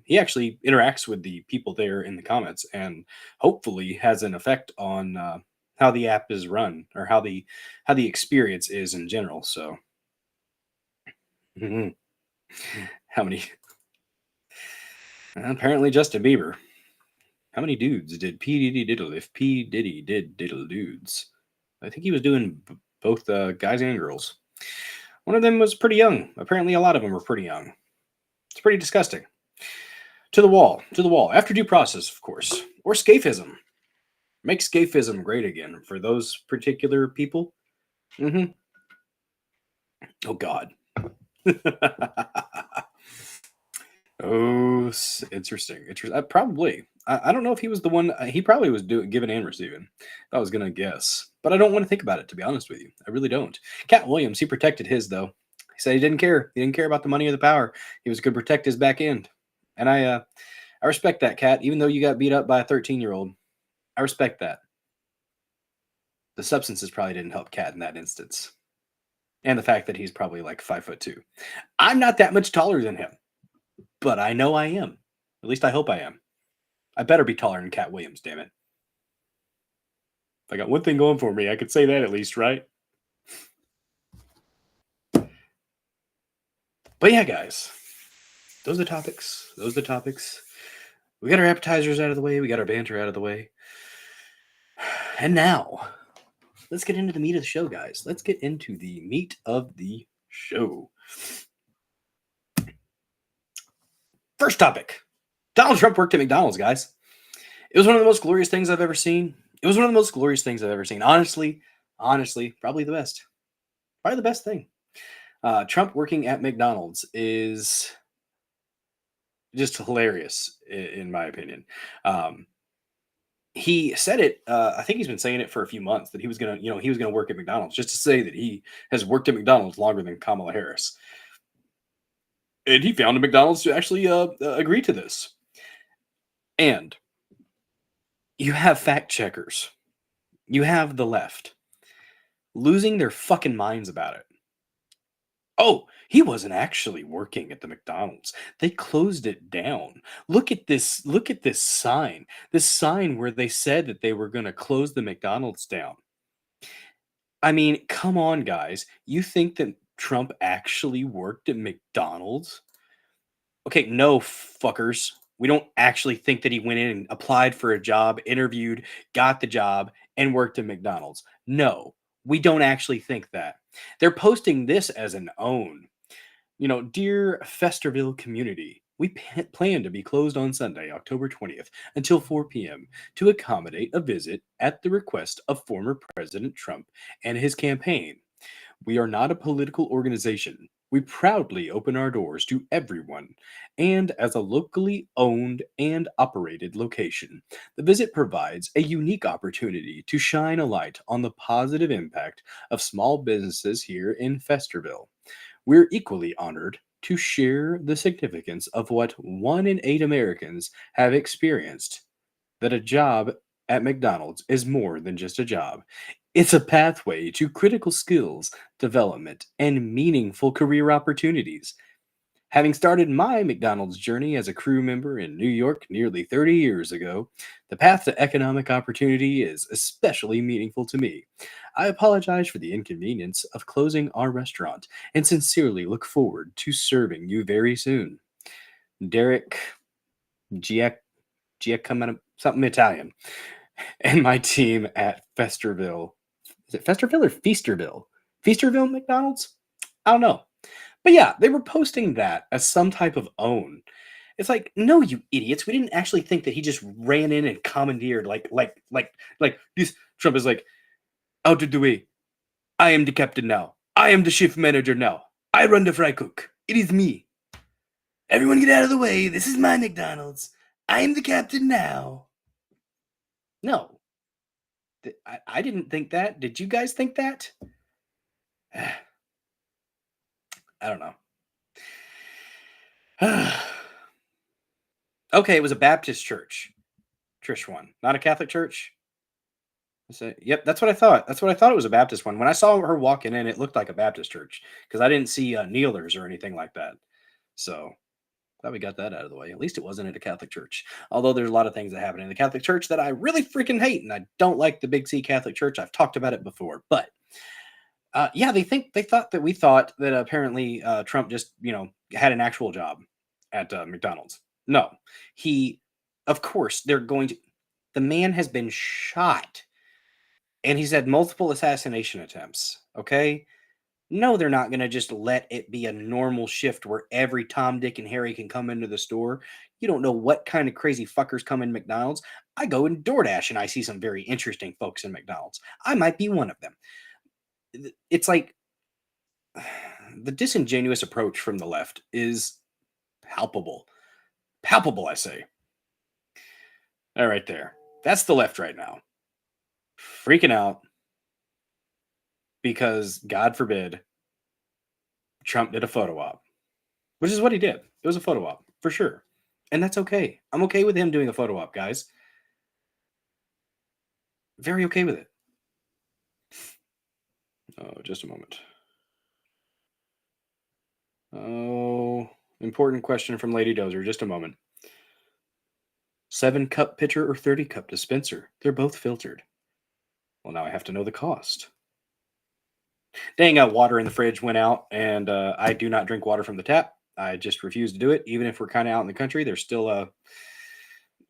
Speaker 1: He actually interacts with the people there in the comments, and hopefully has an effect on how the app is run or how the experience is in general. So, mhm. How many? Apparently, Justin Bieber. How many dudes did P Diddy diddle if P Diddy did diddle dudes? I think he was doing both guys and girls. One of them was pretty young. Apparently, a lot of them were pretty young. It's pretty disgusting. To the wall, to the wall. After due process, of course, or scaphism. Make scaphism great again for those particular people. Mm-hmm. Oh God. Oh, interesting. Interesting. Probably. I don't know if he was the one. He probably was giving and receiving. If I was gonna guess, but I don't want to think about it. To be honest with you, I really don't. Cat Williams, he protected his though. He said he didn't care. He didn't care about the money or the power. He was going to protect his back end, and I respect that, Cat. Even though you got beat up by a 13-year-old, I respect that. The substances probably didn't help Cat in that instance, and the fact that he's probably like 5'2". I'm not that much taller than him, but I know I am. At least I hope I am. I better be taller than Cat Williams, damn it. If I got one thing going for me, I could say that at least, right? But yeah, guys, those are the topics. Those are the topics. We got our appetizers out of the way. We got our banter out of the way. And now, let's get into the meat of the show, guys. Let's get into the meat of the show. First topic. Donald Trump worked at McDonald's, guys. It was one of the most glorious things I've ever seen. It was one of the most glorious things I've ever seen. Honestly, probably the best. Probably the best thing. Trump working at McDonald's is just hilarious, in my opinion. He said it. I think he's been saying it for a few months that he was gonna work at McDonald's, just to say that he has worked at McDonald's longer than Kamala Harris. And he founded McDonald's to actually agree to this. And you have fact checkers, you have the left losing their fucking minds about it. Oh, he wasn't actually working at the McDonald's. They closed it down. Look at this. Look at this sign. This sign where they said that they were going to close the McDonald's down. I mean, come on, guys. You think that Trump actually worked at McDonald's? Okay, no, fuckers. We don't actually think that he went in and applied for a job, interviewed, got the job, and worked at McDonald's. No, we don't actually think that. They're posting this as an own. Dear Festerville community, we plan to be closed on Sunday, October 20th, until 4 p.m. to accommodate a visit at the request of former President Trump and his campaign. We are not a political organization. We proudly open our doors to everyone, and as a locally owned and operated location, the visit provides a unique opportunity to shine a light on the positive impact of small businesses here in Festerville. We're equally honored to share the significance of what 1 in 8 Americans have experienced, that a job at McDonald's is more than just a job. It's a pathway to critical skills development and meaningful career opportunities. Having started my McDonald's journey as a crew member in New York nearly 30 years ago, the path to economic opportunity is especially meaningful to me. I apologize for the inconvenience of closing our restaurant and sincerely look forward to serving you very soon. Derek Giacomo, something Italian, and my team at Festerville. Is it Festerville or Feasterville? Feasterville McDonald's? I don't know. But yeah, they were posting that as some type of own. It's like, no, you idiots. We didn't actually think that he just ran in and commandeered like this. Trump is like, out of the way. I am the captain now. I am the shift manager now. I run the fry cook. It is me. Everyone get out of the way. This is my McDonald's. I am the captain now. No. I didn't think that. Did you guys think that? I don't know. Okay, it was a Baptist church. Trish one, not a Catholic church. Yep, that's what I thought. That's what I thought it was a Baptist one. When I saw her walking in, it looked like a Baptist church because I didn't see kneelers or anything like that. So glad we got that out of the way. At least it wasn't at a Catholic church. Although there's a lot of things that happen in the Catholic church that I really freaking hate, and I don't like the Big C Catholic Church. I've talked about it before, but yeah, they thought that we thought that apparently Trump just had an actual job at McDonald's. No, of course, they're going to. The man has been shot, and he's had multiple assassination attempts. Okay, no, they're not going to just let it be a normal shift where every Tom, Dick, and Harry can come into the store. You don't know what kind of crazy fuckers come in McDonald's. I go in DoorDash and I see some very interesting folks in McDonald's. I might be one of them. It's like the disingenuous approach from the left is palpable. Palpable, I say. All right, there. That's the left right now. Freaking out because, God forbid, Trump did a photo op, which is what he did. It was a photo op, for sure. And that's okay. I'm okay with him doing a photo op, guys. Very okay with it. Oh, just a moment. Oh, important question from Lady Dozer. Just a moment. 7-cup pitcher or 30-cup dispenser? They're both filtered. Well, now I have to know the cost. Dang, water in the fridge went out, and I do not drink water from the tap. I just refuse to do it. Even if we're kind of out in the country, there's still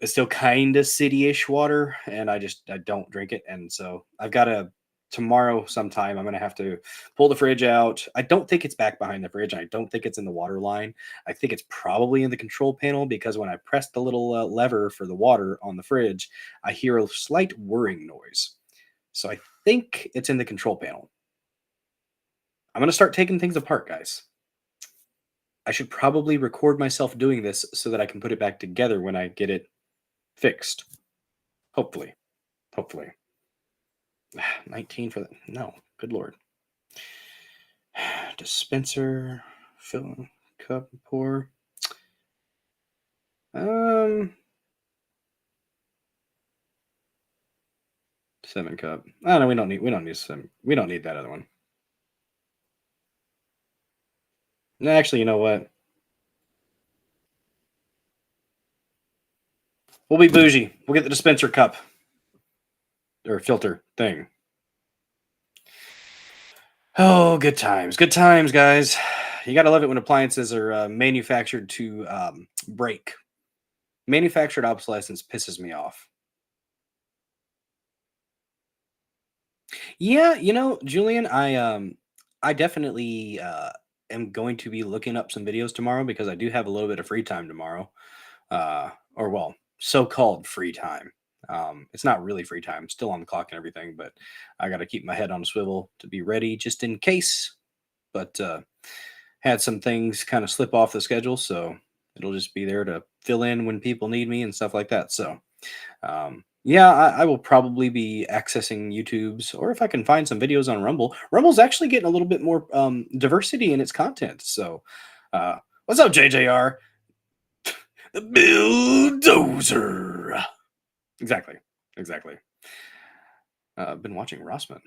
Speaker 1: it's still kind of city-ish water, and I don't drink it. And so I've got to, tomorrow sometime, I'm going to have to pull the fridge out. I don't think it's back behind the fridge. I don't think it's in the water line. I think it's probably in the control panel because when I press the little lever for the water on the fridge, I hear a slight whirring noise. So I think it's in the control panel. I'm going to start taking things apart, guys. I should probably record myself doing this so that I can put it back together when I get it fixed. Hopefully. 19 for that. No, good Lord. Dispenser, fill, cup, pour. 7-cup. Oh no, we don't need 7. We don't need that other one. Actually, you know what? We'll be bougie. We'll get the dispenser cup or filter thing. Oh, good times, guys. You gotta love it when appliances are manufactured to break. Manufactured obsolescence pisses me off. Yeah, Julian, I definitely am going to be looking up some videos tomorrow because I do have a little bit of free time tomorrow. Or well, so-called free time. It's not really free time, still on the clock and everything, but I got to keep my head on a swivel to be ready just in case. But had some things kind of slip off the schedule, so it'll just be there to fill in when people need me and stuff like that. So yeah, I will probably be accessing YouTube's, or if I can find some videos on Rumble. Rumble's actually getting a little bit more diversity in its content. So what's up, JJR? The Bulldozer. Exactly. Been watching Rossman.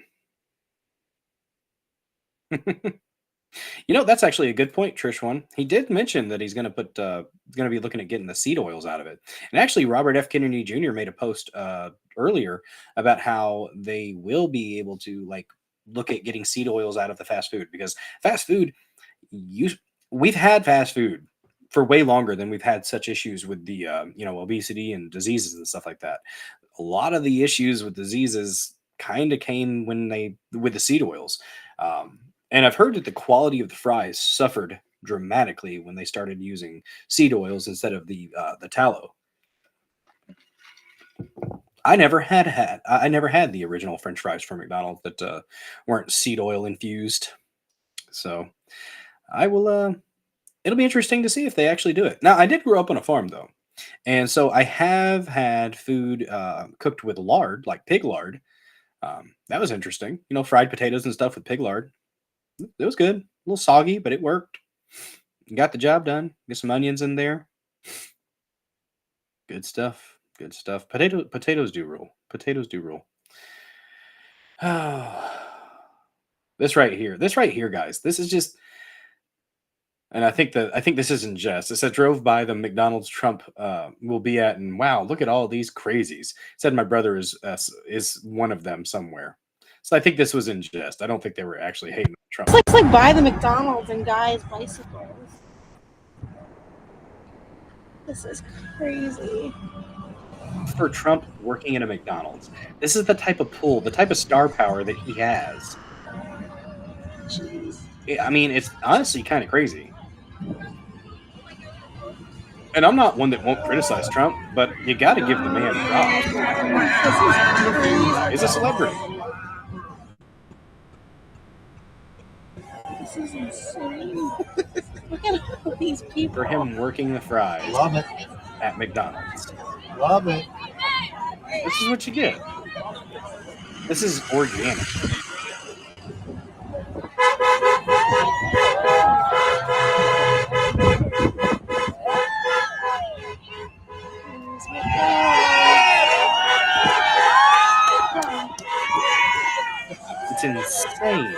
Speaker 1: That's actually a good point, Trish one. He did mention that he's going to be looking at getting the seed oils out of it. And actually, Robert F. Kennedy Jr. made a post earlier about how they will be able to look at getting seed oils out of the fast food, because fast food, we've had fast food for way longer than we've had such issues with the obesity and diseases and stuff like that. A lot of the issues with diseases kind of came with the seed oils. And I've heard that the quality of the fries suffered dramatically when they started using seed oils instead of the tallow. I never had the original French fries from McDonald's that weren't seed oil infused. So I will. It'll be interesting to see if they actually do it. Now, I did grow up on a farm though, and so I have had food cooked with lard, like pig lard. That was interesting. Fried potatoes and stuff with pig lard. It was good. A little soggy, but it worked. Got the job done. Get some onions in there. Good stuff. Good stuff. Potatoes do rule. Potatoes do rule. This right here, guys. This is just, and I think this isn't jest. It said drove by the McDonald's Trump will be at, and wow, look at all these crazies. It said my brother is one of them somewhere. So I think this was in jest. I don't think they were actually hating Trump.
Speaker 3: It's like by the McDonald's and guys' bicycles. This is crazy.
Speaker 1: For Trump working in a McDonald's, this is the type of pull, the type of star power that he has.
Speaker 3: Jeez.
Speaker 1: I mean, it's honestly kind of crazy. And I'm not one that won't criticize Trump, but you got to give the man props. He's a celebrity.
Speaker 3: This is insane. Look at all these people.
Speaker 1: For him working the fries
Speaker 4: Love it.
Speaker 1: at McDonald's.
Speaker 4: Love it.
Speaker 1: This is what you get. This is organic. It's insane.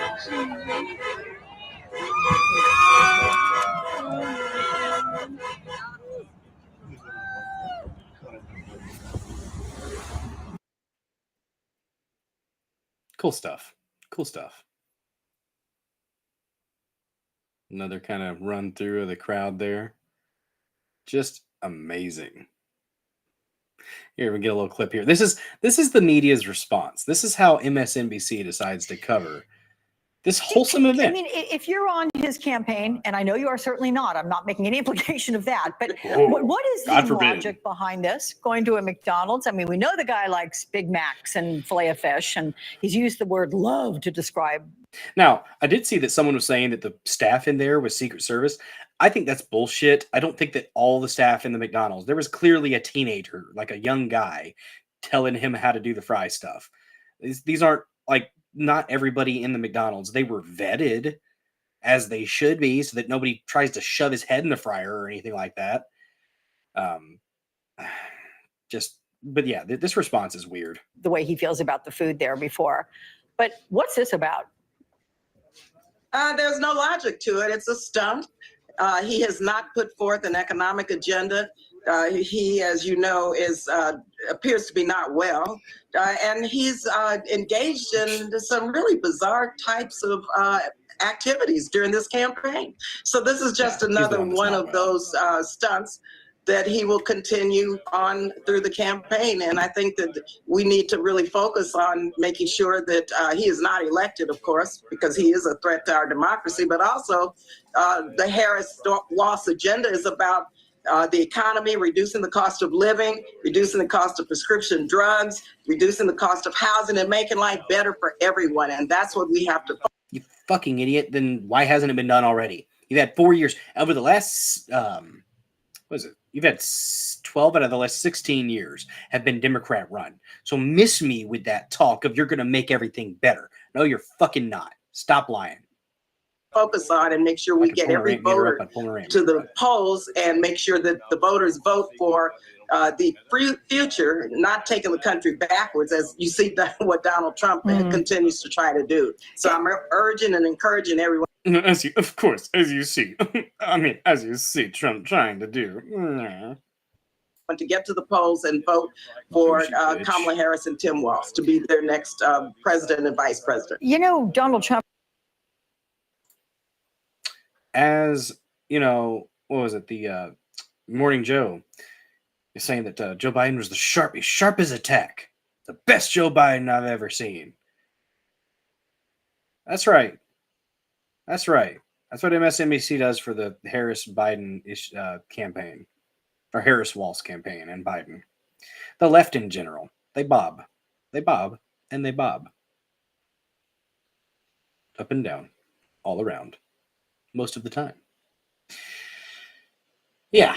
Speaker 1: Cool stuff. Cool stuff. Another kind of run through of the crowd there. Just amazing. Here, we get a little clip here. This is the media's response. This is how MSNBC decides to cover this wholesome event.
Speaker 5: I mean, if you're on his campaign, and I know you are certainly not, I'm not making any implication of that, but what is the logic behind this? Going to a McDonald's? I mean, we know the guy likes Big Macs and filet of fish, and he's used the word love to describe.
Speaker 1: Now, I did see that someone was saying that the staff in there was Secret Service. I think that's bullshit. I don't think that all the staff in the McDonald's, there was clearly a teenager, like a young guy, telling him how to do the fry stuff. These aren't like, not everybody in the McDonald's. They were vetted as they should be so that nobody tries to shove his head in the fryer or anything like that. But yeah, this response is weird.
Speaker 5: The way he feels about the food there before. But what's this about?
Speaker 6: There's no logic to it. It's a stunt. He has not put forth an economic agenda. He, as you know, appears to be not well, and he's engaged in some really bizarre types of activities during this campaign. So this is just another one of those stunts that he will continue on through the campaign. And I think that we need to really focus on making sure that he is not elected, of course, because he is a threat to our democracy, but also the Harris-Walsh agenda is about the economy, reducing the cost of living, reducing the cost of prescription drugs, reducing the cost of housing, and making life better for everyone. And that's what we have to.
Speaker 1: You fucking idiot. Then why hasn't it been done already? You've had 4 years. Over the last, what is it? You've had 12 out of the last 16 years have been Democrat run. So miss me with that talk of you're going to make everything better. No, you're fucking not. Stop lying.
Speaker 6: Focus on and make sure we get every voter to the polls and make sure that the voters vote for the future, not taking the country backwards, as you see what Donald Trump continues to try to do. So I'm urging and encouraging everyone.
Speaker 1: As you see Trump trying to do.
Speaker 6: To get to the polls and vote for Kamala Harris and Tim Walz to be their next president and vice president.
Speaker 5: You know, Donald Trump.
Speaker 1: As you know, what was it? The Morning Joe is saying that Joe Biden was sharp as a tack, the best Joe Biden I've ever seen. That's right. That's right. That's what MSNBC does for the Harris-Biden campaign, or Harris-Walsh campaign and Biden. The left in general, they bob, and they bob. Up and down, all around, most of the time. Yeah.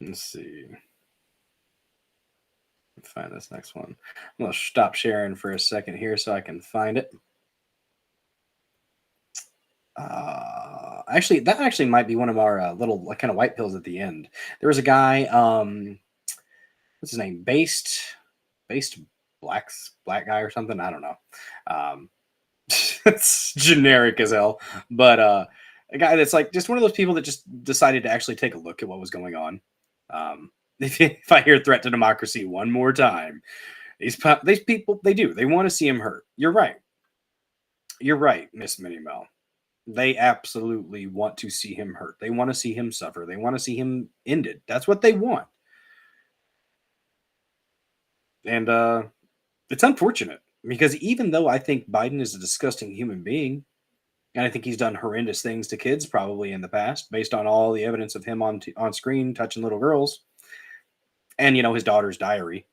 Speaker 1: Let's see. find this next one. I'm going to stop sharing for a second here so I can find it. Actually, that actually might be one of our little kind of white pills at the end. There was a guy, what's his name? Based black guy or something. I don't know. It's generic as hell, but a guy that's like just one of those people that just decided to actually take a look at what was going on. If I hear threat to democracy one more time, these people, they want to see him hurt. You're right, Miss Minnie Mel. They absolutely want to see him hurt. They want to see him suffer. They want to see him ended. That's what they want. And it's unfortunate because even though I think Biden is a disgusting human being, and I think he's done horrendous things to kids probably in the past based on all the evidence of him on screen touching little girls, and, you know, his daughter's diary,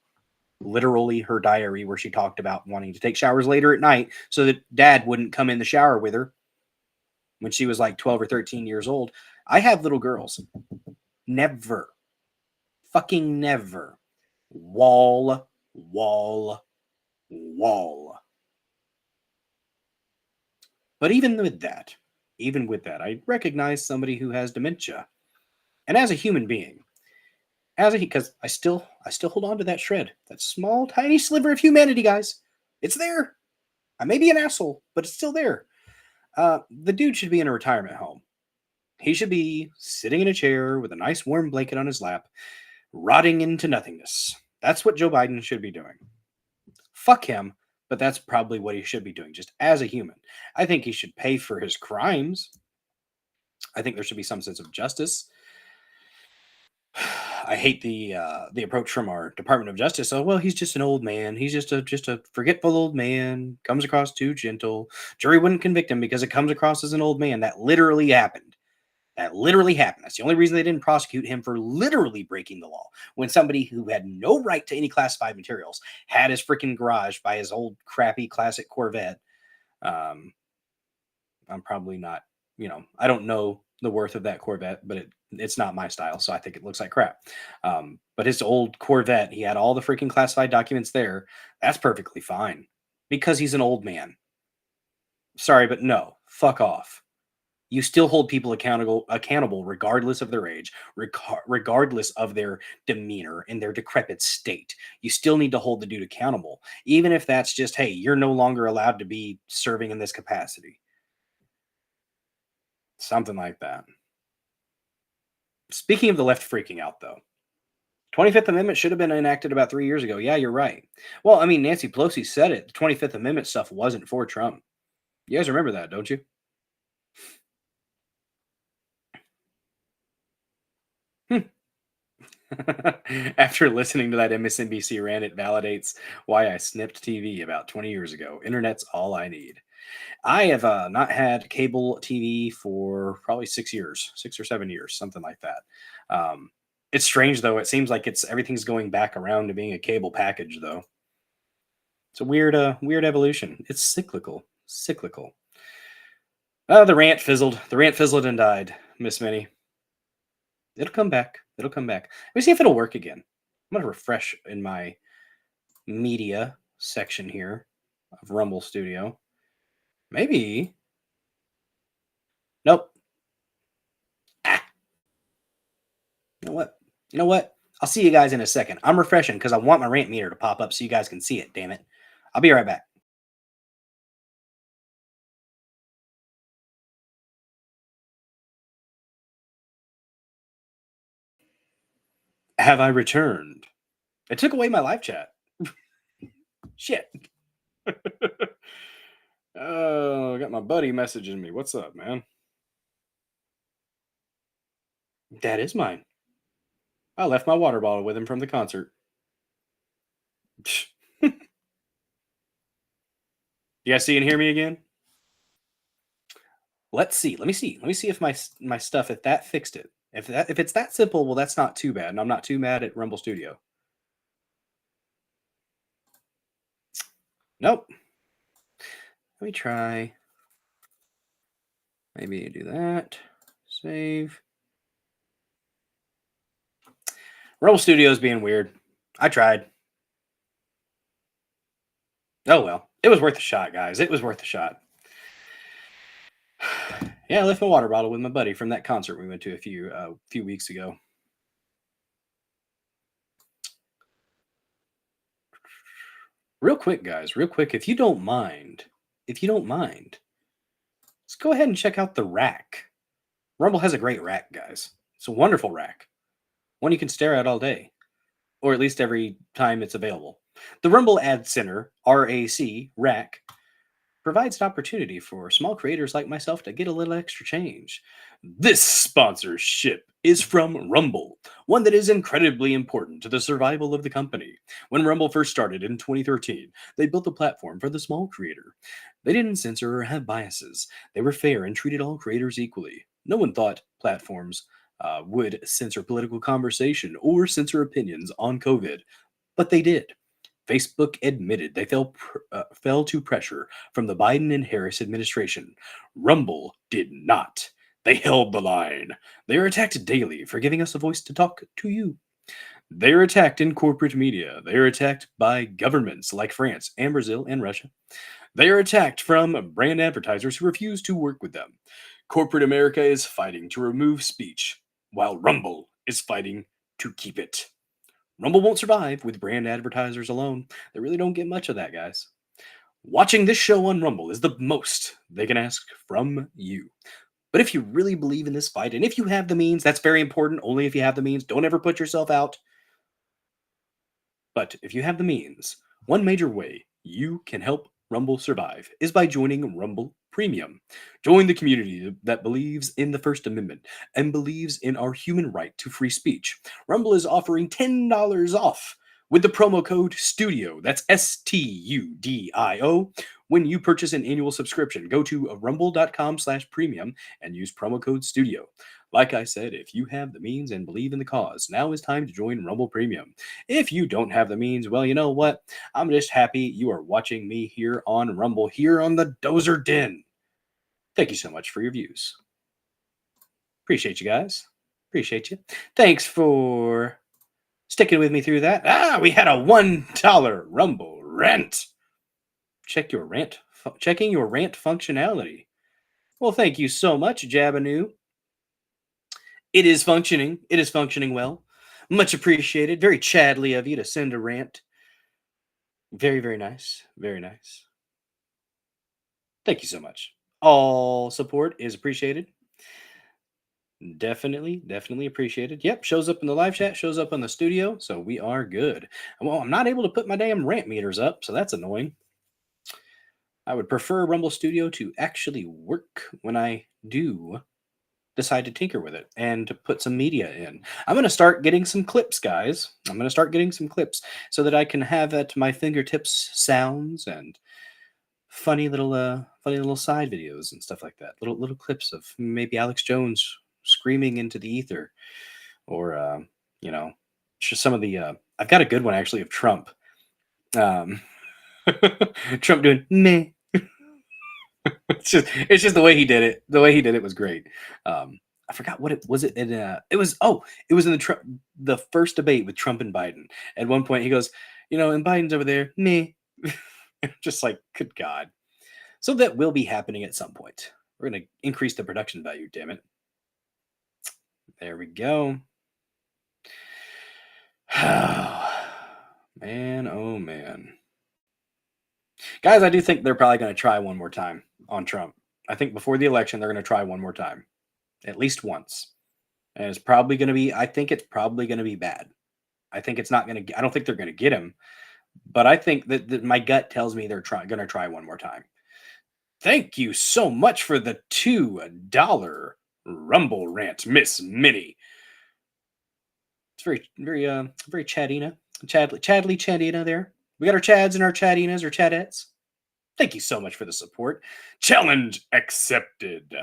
Speaker 1: literally her diary where she talked about wanting to take showers later at night so that dad wouldn't come in the shower with her when she was like 12 or 13 years old. I have little girls. Never, fucking never, wall. But even with that, I recognize somebody who has dementia. And as a human being, because I still hold on to that shred, that small, tiny sliver of humanity, guys. It's there. I may be an asshole, but it's still there. The dude should be in a retirement home. He should be sitting in a chair with a nice warm blanket on his lap, rotting into nothingness. That's what Joe Biden should be doing. Fuck him, but that's probably what he should be doing, just as a human. I think he should pay for his crimes. I think there should be some sense of justice. I hate the approach from our Department of Justice. Oh, well, he's just an old man. He's just a forgetful old man. Comes across too gentle. Jury wouldn't convict him because it comes across as an old man. That literally happened. That's the only reason they didn't prosecute him for literally breaking the law. When somebody who had no right to any classified materials had his freaking garage by his old crappy classic Corvette. I'm probably not, I don't know the worth of that Corvette, but it's not my style, so I think it looks like crap. But his old Corvette, he had all the freaking classified documents there. That's perfectly fine because he's an old man. Sorry, but no, fuck off. You still hold people accountable regardless of their age, regardless of their demeanor and their decrepit state. You still need to hold the dude accountable, even if that's just, hey, you're no longer allowed to be serving in this capacity. Something like that. Speaking of the left freaking out, though, 25th Amendment should have been enacted about 3 years ago. Yeah, you're right. Well, I mean, Nancy Pelosi said it. The 25th Amendment stuff wasn't for Trump. You guys remember that, don't you? After listening to that MSNBC rant, it validates why I snipped TV about 20 years ago. Internet's all I need. I have not had cable TV for probably 6 or 7 years, something like that. It's strange, though. It seems like everything's going back around to being a cable package, though. It's a weird evolution. It's cyclical. The rant fizzled. The rant fizzled and died, Miss Minnie. It'll come back. Let me see if it'll work again. I'm going to refresh in my media section here of Rumble Studio. Maybe. Nope. You know what? I'll see you guys in a second. I'm refreshing because I want my rant meter to pop up so you guys can see it, damn it. I'll be right back. Have I returned? It took away my live chat. Shit. Oh, I got my buddy messaging me. What's up, man? That is mine. I left my water bottle with him from the concert. You guys see and hear me again? Let's see. Let me see if my stuff, if that fixed it. If it's that simple, well, that's not too bad. And I'm not too mad at Rumble Studio. Nope. Let me try. Maybe do that. Save. Rumble Studio is being weird. I tried. Oh, well. It was worth a shot, guys. It was worth a shot. Yeah, I left my water bottle with my buddy from that concert we went to a few weeks ago. Real quick, guys, real quick, if you don't mind, let's go ahead and check out the rack. Rumble has a great rack, guys. It's a wonderful rack. One you can stare at all day, or at least every time it's available. The Rumble Ad Center, RAC, provides an opportunity for small creators like myself to get a little extra change. This sponsorship is from Rumble, one that is incredibly important to the survival of the company. When Rumble first started in 2013, they built a platform for the small creator. They didn't censor or have biases. They were fair and treated all creators equally. No one thought platforms would censor political conversation or censor opinions on COVID, but they did. Facebook admitted they fell to pressure from the Biden and Harris administration. Rumble did not. They held the line. They are attacked daily for giving us a voice to talk to you. They are attacked in corporate media. They are attacked by governments like France and Brazil and Russia. They are attacked from brand advertisers who refuse to work with them. Corporate America is fighting to remove speech, while Rumble is fighting to keep it. Rumble won't survive with brand advertisers alone. They really don't get much of that, guys. Watching this show on Rumble is the most they can ask from you. But if you really believe in this fight, and if you have the means, that's very important. Only if you have the means. Don't ever put yourself out. But if you have the means, one major way you can help Rumble survive is by joining Rumble Premium. Join the community that believes in the First Amendment and believes in our human right to free speech. Rumble is offering $10 off with the promo code STUDIO. That's STUDIO. When you purchase an annual subscription, go to rumble.com/premium and use promo code STUDIO. Like I said, if you have the means and believe in the cause, now is time to join Rumble Premium. If you don't have the means, well, you know what? I'm just happy you are watching me here on Rumble, here on the Dozer Den. Thank you so much for your views. Appreciate you guys. Appreciate you. Thanks for sticking with me through that. We had a $1 Rumble rant. Checking your rant functionality. Well, thank you so much, Jabanu. It is functioning. It is functioning well. Much appreciated. Very Chadly of you to send a rant. Very, very nice. Very nice. Thank you so much. All support is appreciated. Definitely appreciated. Yep, shows up in the live chat, shows up on the studio, so we are good. Well, I'm not able to put my damn rant meters up, so that's annoying. I would prefer Rumble Studio to actually work when I do decide to tinker with it and to put some media in. I'm going to start getting some clips, guys. I'm going to start getting some clips so that I can have at my fingertips sounds and funny little side videos and stuff like that. Little clips of maybe Alex Jones screaming into the ether, or just some of the. I've got a good one actually of Trump. Trump doing meh. It's just the way he did it. The way he did it was great. I forgot what it was. It was in the first debate with Trump and Biden. At one point, he goes, and Biden's over there, meh. Just like, good God. So that will be happening at some point. We're gonna increase the production value. Damn it. There we go. Man, oh man. Guys, I do think they're probably going to try one more time on Trump. I think before the election, they're going to try one more time. At least once. And it's probably going to be, I think it's probably going to be bad. I think it's not going to, I don't think they're going to get him. But I think that my gut tells me they're going to try one more time. Thank you so much for the $2 Rumble rant, Miss Minnie. It's very Chadina. Chadina there. We got our Chads and our Chadinas or Chadettes. Thank you so much for the support. Challenge accepted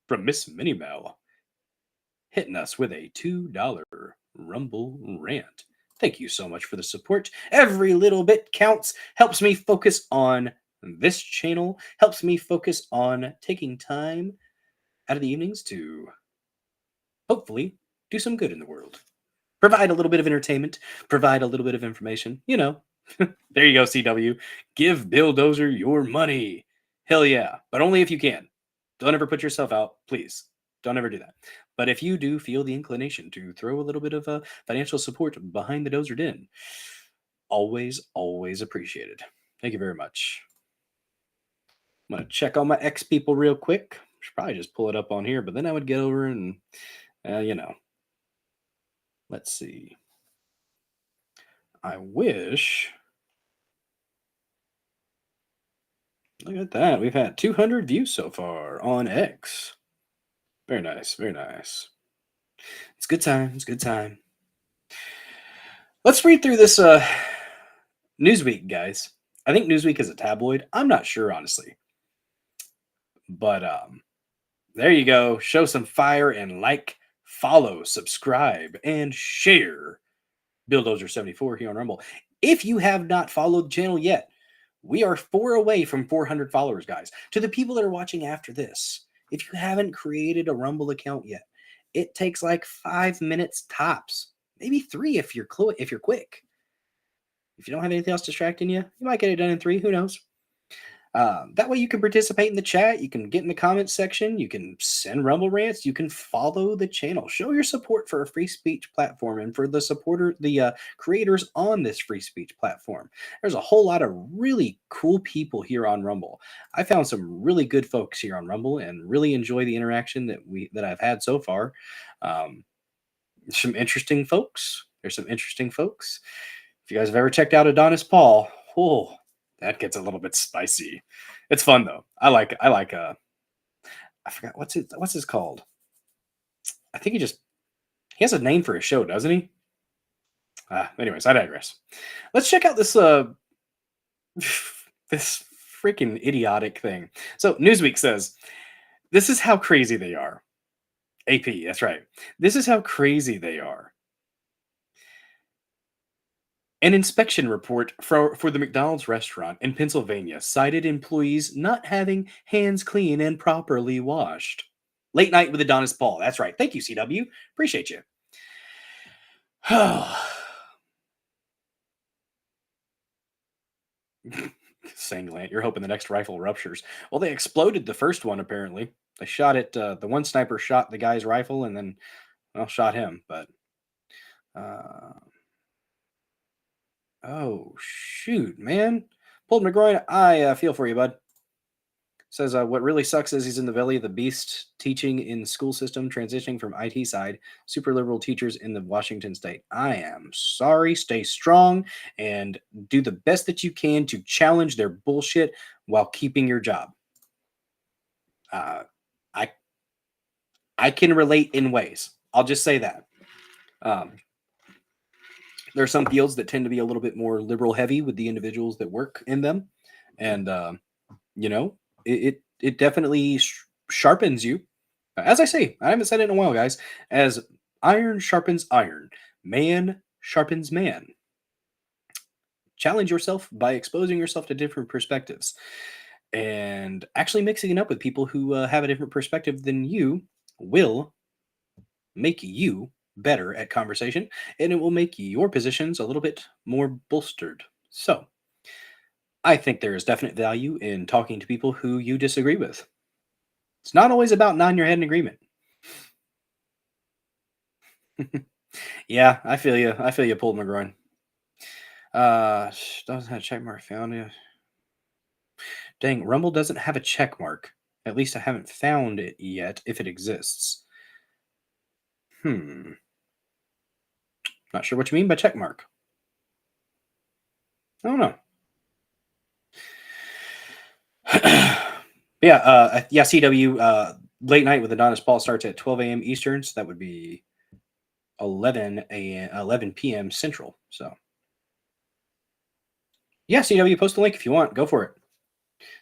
Speaker 1: from Miss Minnie Mel. Hitting us with a $2 Rumble rant. Thank you so much for the support. Every little bit counts. Helps me focus on this channel. Helps me focus on taking time out of the evenings to hopefully do some good in the world. Provide a little bit of entertainment. Provide a little bit of information. There you go, CW. Give Bill Dozer your money. Hell yeah. But only if you can. Don't ever put yourself out, please. Don't ever do that. But if you do feel the inclination to throw a little bit of financial support behind the Dozer Den, always, always appreciated. Thank you very much. I'm going to check on my X people real quick. Should probably just pull it up on here, but then I would get over and, you know. Let's see. I wish. Look at that. We've had 200 views so far on X. Very nice. Very nice. It's good time. It's good time. Let's read through this Newsweek, guys. I think Newsweek is a tabloid. I'm not sure, honestly. But there you go. Show some fire and like, follow, subscribe, and share Bill Dozer 74 here on Rumble. If you have not followed the channel yet, we are 4 away from 400 followers, guys. To the people that are watching after this, if you haven't created a Rumble account yet, it takes like 5 minutes tops, maybe 3 if you're quick. If you don't have anything else distracting you, you might get it done in 3. Who knows? That way you can participate in the chat. You can get in the comments section. You can send Rumble rants. You can follow the channel. Show your support for a free speech platform and for the creators on this free speech platform. There's a whole lot of really cool people here on Rumble. I found some really good folks here on Rumble and really enjoy the interaction that I've had so far. Some interesting folks. There's some interesting folks. If you guys have ever checked out Adonis Paul, oh, that gets a little bit spicy. It's fun though. I forgot what's his called. I think he has a name for his show, doesn't he? Anyways, I digress. Let's check out this this freaking idiotic thing. So Newsweek says, this is how crazy they are. AP, that's right. This is how crazy they are. An inspection report for the McDonald's restaurant in Pennsylvania cited employees not having hands clean and properly washed. Late night with Adonis Paul. That's right. Thank you, CW. Appreciate you. Sanglant, you're hoping the next rifle ruptures. Well, they exploded the first one, apparently. They shot it. The one sniper shot the guy's rifle and then, well, shot him. But, oh, shoot, man. Pulled McGroin. I feel for you, bud. Says, what really sucks is he's in the belly of the beast, teaching in school system, transitioning from IT side, super liberal teachers in the Washington state. I am sorry. Stay strong and do the best that you can to challenge their bullshit while keeping your job. I can relate in ways. I'll just say that. There are some fields that tend to be a little bit more liberal heavy with the individuals that work in them. And, you know, it definitely sharpens you. As I say, I haven't said it in a while, guys. As iron sharpens iron, man sharpens man. Challenge yourself by exposing yourself to different perspectives and actually mixing it up with people who have a different perspective than you will make you better at conversation, and it will make your positions a little bit more bolstered. So I think there is definite value in talking to people who you disagree with. It's not always about nodding your head in agreement. Yeah, I feel you. I feel you, pulled McGroin. Doesn't have a check mark found it. Dang, Rumble doesn't have a check mark. At least I haven't found it yet, if it exists. Not sure what you mean by check mark. I don't know. Yeah, CW, late night with Adonis Paul starts at 12 a.m. Eastern, so that would be 11 p.m. Central. So, yeah, CW, post a link if you want. Go for it.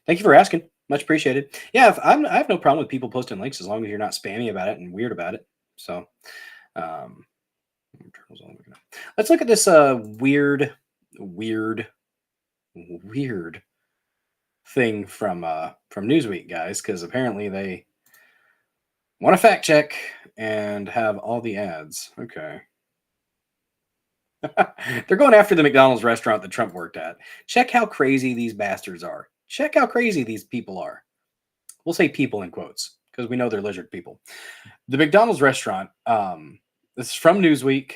Speaker 1: Thank you for asking. Much appreciated. Yeah, I have no problem with people posting links as long as you're not spammy about it and weird about it. So, let's look at this weird thing from Newsweek, guys, because apparently they want to fact check and have all the ads. Okay. They're going after the McDonald's restaurant that Trump worked at. Check how crazy these bastards are. Check how crazy these people are. We'll say people in quotes because we know they're lizard people. The McDonald's restaurant, this is from Newsweek.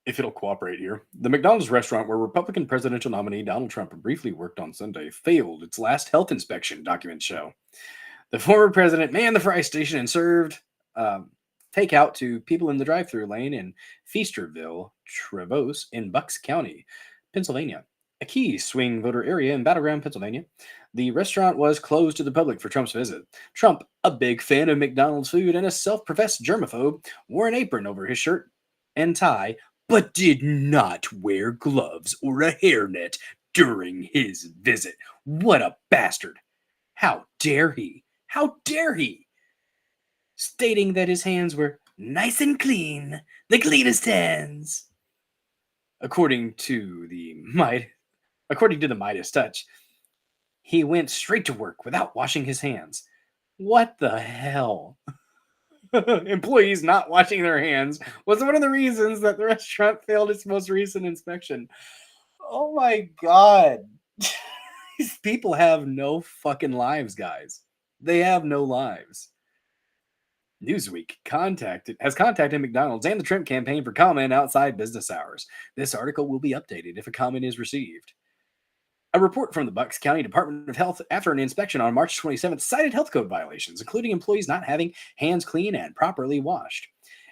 Speaker 1: If it'll cooperate here. The McDonald's restaurant where Republican presidential nominee Donald Trump briefly worked on Sunday failed its last health inspection, documents show. The former president manned the fry station and served takeout to people in the drive-thru lane in Feasterville, Trevose in Bucks County, Pennsylvania, a key swing voter area in Battleground, Pennsylvania. The restaurant was closed to the public for Trump's visit. Trump, a big fan of McDonald's food and a self-professed germaphobe, wore an apron over his shirt and tie, but did not wear gloves or a hairnet during his visit. What a bastard. How dare he? How dare he? Stating that his hands were nice and clean, the cleanest hands. According to the Midas Touch, he went straight to work without washing his hands. What the hell? Employees not washing their hands was one of the reasons that the restaurant failed its most recent inspection. Oh my God. These people have no fucking lives, guys. They have no lives. Newsweek has contacted McDonald's and the Trump campaign for comment outside business hours. This article will be updated if a comment is received. A report from the Bucks County Department of Health after an inspection on March 27th cited health code violations, including employees not having hands clean and properly washed.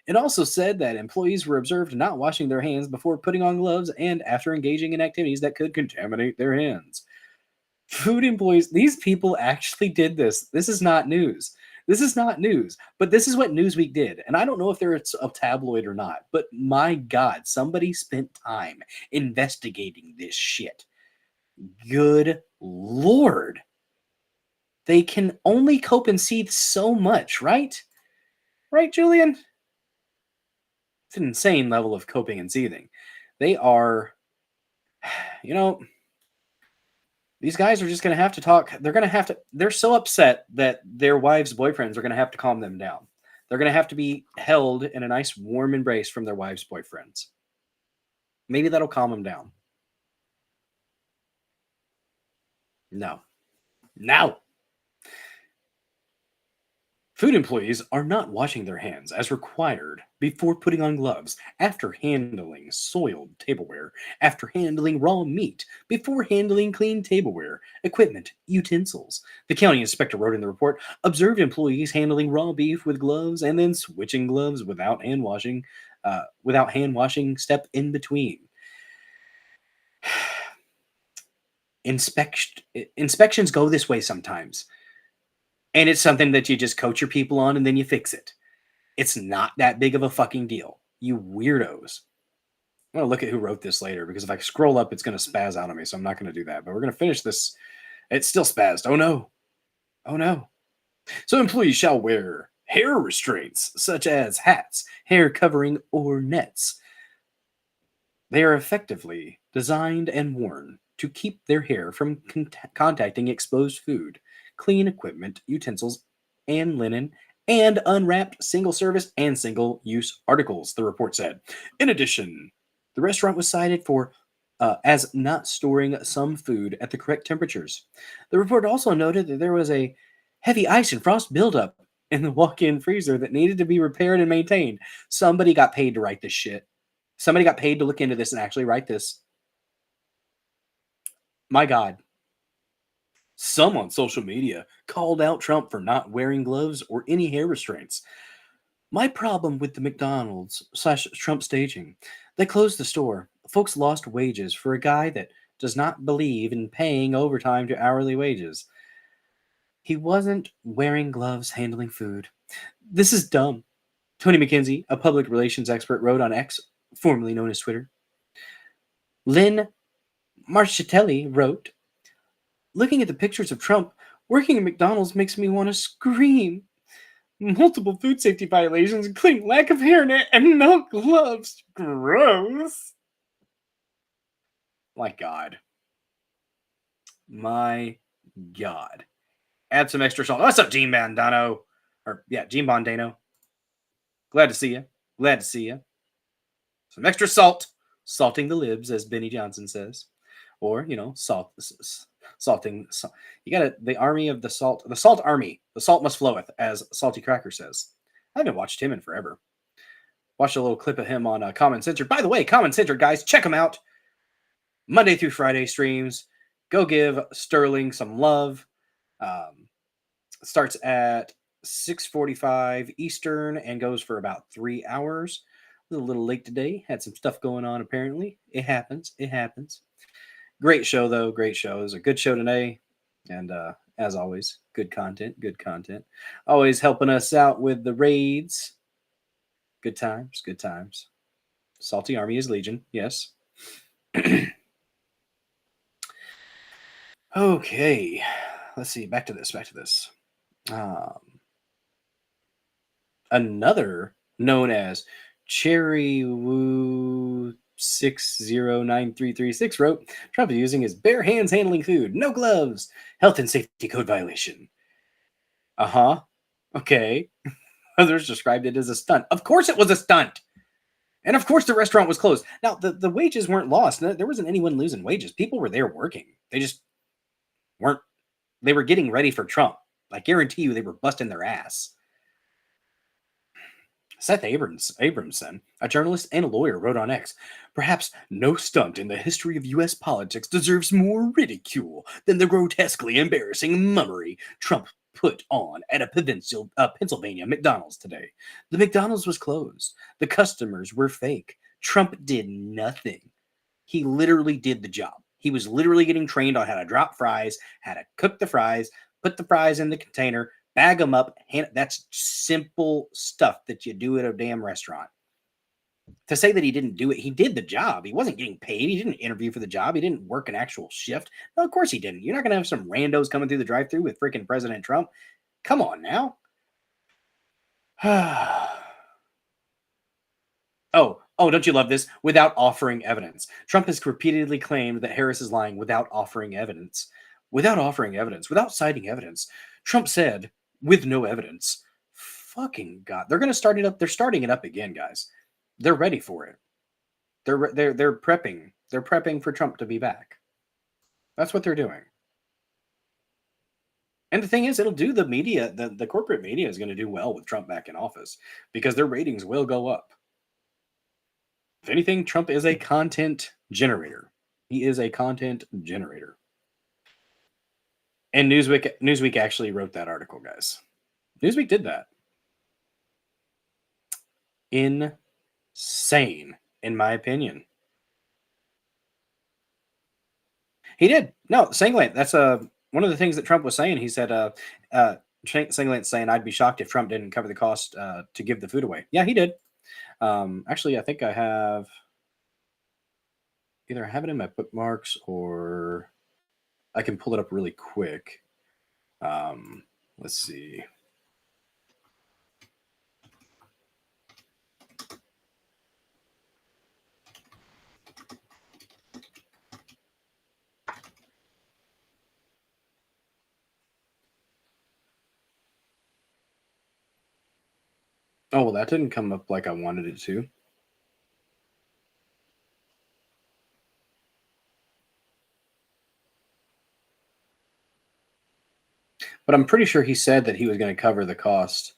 Speaker 1: It also said that employees were observed not washing their hands before putting on gloves and after engaging in activities that could contaminate their hands. Food employees, these people actually did this. This is not news. This is not news, but this is what Newsweek did. And I don't know if they're a tabloid or not, but my God, somebody spent time investigating this shit. Good Lord. They can only cope and seethe so much, right? Right, Julian? It's an insane level of coping and seething. They are, these guys are just going to have to talk. They're so upset that their wives' boyfriends are going to have to calm them down. They're going to have to be held in a nice warm embrace from their wives' boyfriends. Maybe that'll calm them down. No. Food employees are not washing their hands as required before putting on gloves, after handling soiled tableware, after handling raw meat, before handling clean tableware, equipment, utensils. The county inspector wrote in the report, observed employees handling raw beef with gloves and then switching gloves without hand washing step in between. Inspections go this way sometimes. And it's something that you just coach your people on and then you fix it. It's not that big of a fucking deal. You weirdos. I'm going to look at who wrote this later because if I scroll up, it's going to spaz out on me. So I'm not going to do that. But we're going to finish this. It's still spazzed. Oh no. So employees shall wear hair restraints such as hats, hair covering, or nets. They are effectively designed and worn to keep their hair from contacting exposed food, clean equipment, utensils, and linen, and unwrapped single-service and single-use articles, the report said. In addition, the restaurant was cited for as not storing some food at the correct temperatures. The report also noted that there was a heavy ice and frost buildup in the walk-in freezer that needed to be repaired and maintained. Somebody got paid to write this shit. Somebody got paid to look into this and actually write this. My God. Some on social media called out Trump for not wearing gloves or any hair restraints. My problem with the McDonald's / Trump staging, they closed the store. Folks lost wages for a guy that does not believe in paying overtime to hourly wages. He wasn't wearing gloves handling food. This is dumb. Tony McKenzie, a public relations expert, wrote on X, formerly known as Twitter. Lynn Marchitelli wrote, looking at the pictures of Trump working at McDonald's makes me want to scream. Multiple food safety violations, including lack of hairnet and no gloves. Gross. My God. Add some extra salt. What's up, Gene Bandano? Gene Bondano. Glad to see you. Some extra salt. Salting the libs, as Benny Johnson says. Or, you know, salting. You got the army of the salt army. The salt must floweth, as Salty Cracker says. I haven't watched him in forever. Watched a little clip of him on Common Censored. By the way, Common Censored, guys, check him out. Monday through Friday streams. Go give Sterling some love. Starts at 6:45 Eastern and goes for about 3 hours. A little late today. Had some stuff going on, apparently. It happens. It happens. Great show, though. Great show. It was a good show today. And as always, good content. Good content. Always helping us out with the raids. Good times. Good times. Salty Army is Legion. Yes. Okay. Let's see. Back to this. Another known as Cherry Woo 609336 wrote, Trump is using his bare hands handling food, no gloves, health and safety code violation. Okay. Others described it as a stunt. Of course it was a stunt. And of course the restaurant was closed. Now, the wages weren't lost. There wasn't anyone losing wages. People were there working. They just weren't. They were getting ready for Trump. I guarantee you they were busting their ass. Seth Abramson, a journalist and a lawyer, wrote on X, perhaps no stunt in the history of U.S. politics deserves more ridicule than the grotesquely embarrassing mummery Trump put on at a Pennsylvania McDonald's today. The McDonald's was closed. The customers were fake. Trump did nothing. He literally did the job. He was literally getting trained on how to drop fries, how to cook the fries, put the fries in the container, bag them up. That's simple stuff that you do at a damn restaurant. To say that he didn't do it, he did the job. He wasn't getting paid. He didn't interview for the job. He didn't work an actual shift. No, of course he didn't. You're not going to have some randos coming through the drive-thru with freaking President Trump. Come on now. Oh, don't you love this? Without offering evidence. Trump has repeatedly claimed that Harris is lying without offering evidence. Without offering evidence. Without citing evidence. Trump said, with no evidence. Fucking God. They're going to start it up. They're starting it up again, guys. They're ready for it. They're prepping. They're prepping for Trump to be back. That's what they're doing. And the thing is, it'll do the media, the corporate media is going to do well with Trump back in office because their ratings will go up. If anything, Trump is a content generator. He is a content generator. And Newsweek actually wrote that article, guys. Newsweek did that. Insane, in my opinion. He did. No, Singlet. That's one of the things that Trump was saying. He said, Singlet's saying, I'd be shocked if Trump didn't cover the cost to give the food away. Yeah, he did. Actually, I think I have either I have it in my bookmarks or I can pull it up really quick. Let's see. Oh, well, that didn't come up like I wanted it to. But I'm pretty sure he said that he was going to cover the cost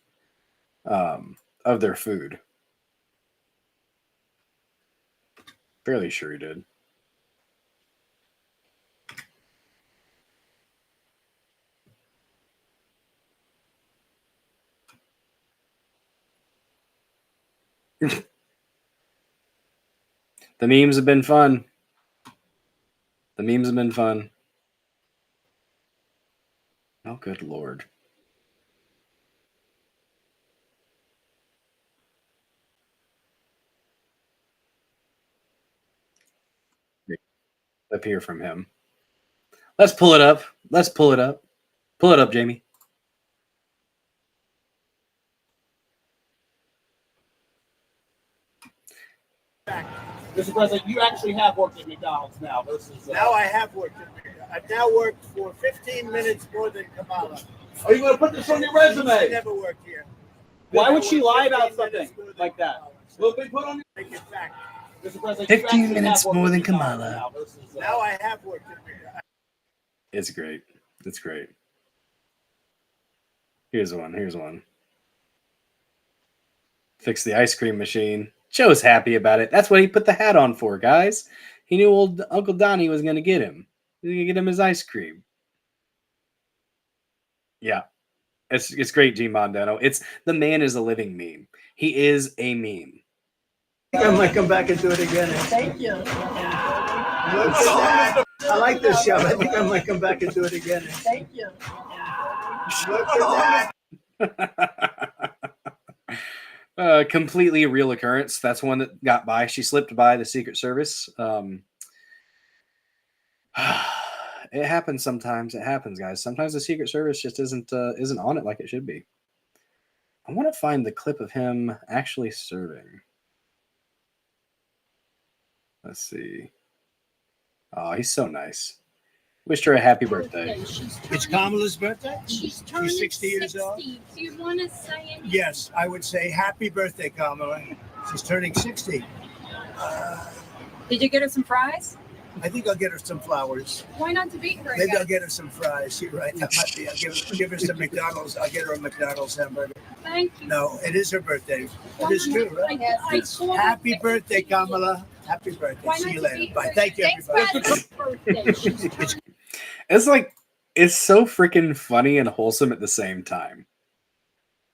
Speaker 1: of their food. Fairly sure he did. The memes have been fun. The memes have been fun. Oh, good Lord. Up here from him. Let's pull it up. Let's pull it up. Pull it up, Jamie.
Speaker 4: Mr. President, you actually have worked at McDonald's now versus...
Speaker 7: Now I have worked at McDonald's. I've now worked for 15 minutes more than Kamala.
Speaker 4: Are you going to put this on your resume?
Speaker 7: She never worked here.
Speaker 4: Why would she lie about something like that?
Speaker 7: Will be put on. Take it back.
Speaker 4: Mr. President,
Speaker 8: 15 minutes more than Kamala.
Speaker 7: Now I have worked at McDonald's.
Speaker 1: It's great. It's great. Here's one. Here's one. Fix the ice cream machine. Joe's happy about it. That's what he put the hat on for, guys. He knew old Uncle Donnie was going to get him. He was going to get him his ice cream. Yeah. It's great, Gene Mondano. The man is a living meme. He is a meme.
Speaker 8: I might come back and do it again.
Speaker 3: Thank you.
Speaker 8: I like this show. I think I might come back and do it again.
Speaker 3: Thank you.
Speaker 1: Completely real occurrence. That's one that got by. She slipped by the Secret Service. It happens sometimes. It happens, guys. Sometimes the Secret Service just isn't on it like it should be. I want to find the clip of him actually serving. Let's see. Oh, he's so nice. Wished her a happy birthday.
Speaker 8: It's Kamala's birthday?
Speaker 3: She's turning
Speaker 8: 60 years old?
Speaker 3: Do you want to say anything?
Speaker 8: Yes, I would say happy birthday, Kamala. She's turning 60.
Speaker 9: Did you get her some fries?
Speaker 8: I think I'll get her some flowers.
Speaker 9: Why not to beat her?
Speaker 8: Maybe I'll get her some fries. You're right. That might be. I'll give her some McDonald's. I'll get her a McDonald's hamburger.
Speaker 3: Thank you.
Speaker 8: No, it is her birthday. It is true, right? Happy birthday, Kamala. Happy birthday. See you later. Bye. Thank you, everybody.
Speaker 1: It's so freaking funny and wholesome at the same time.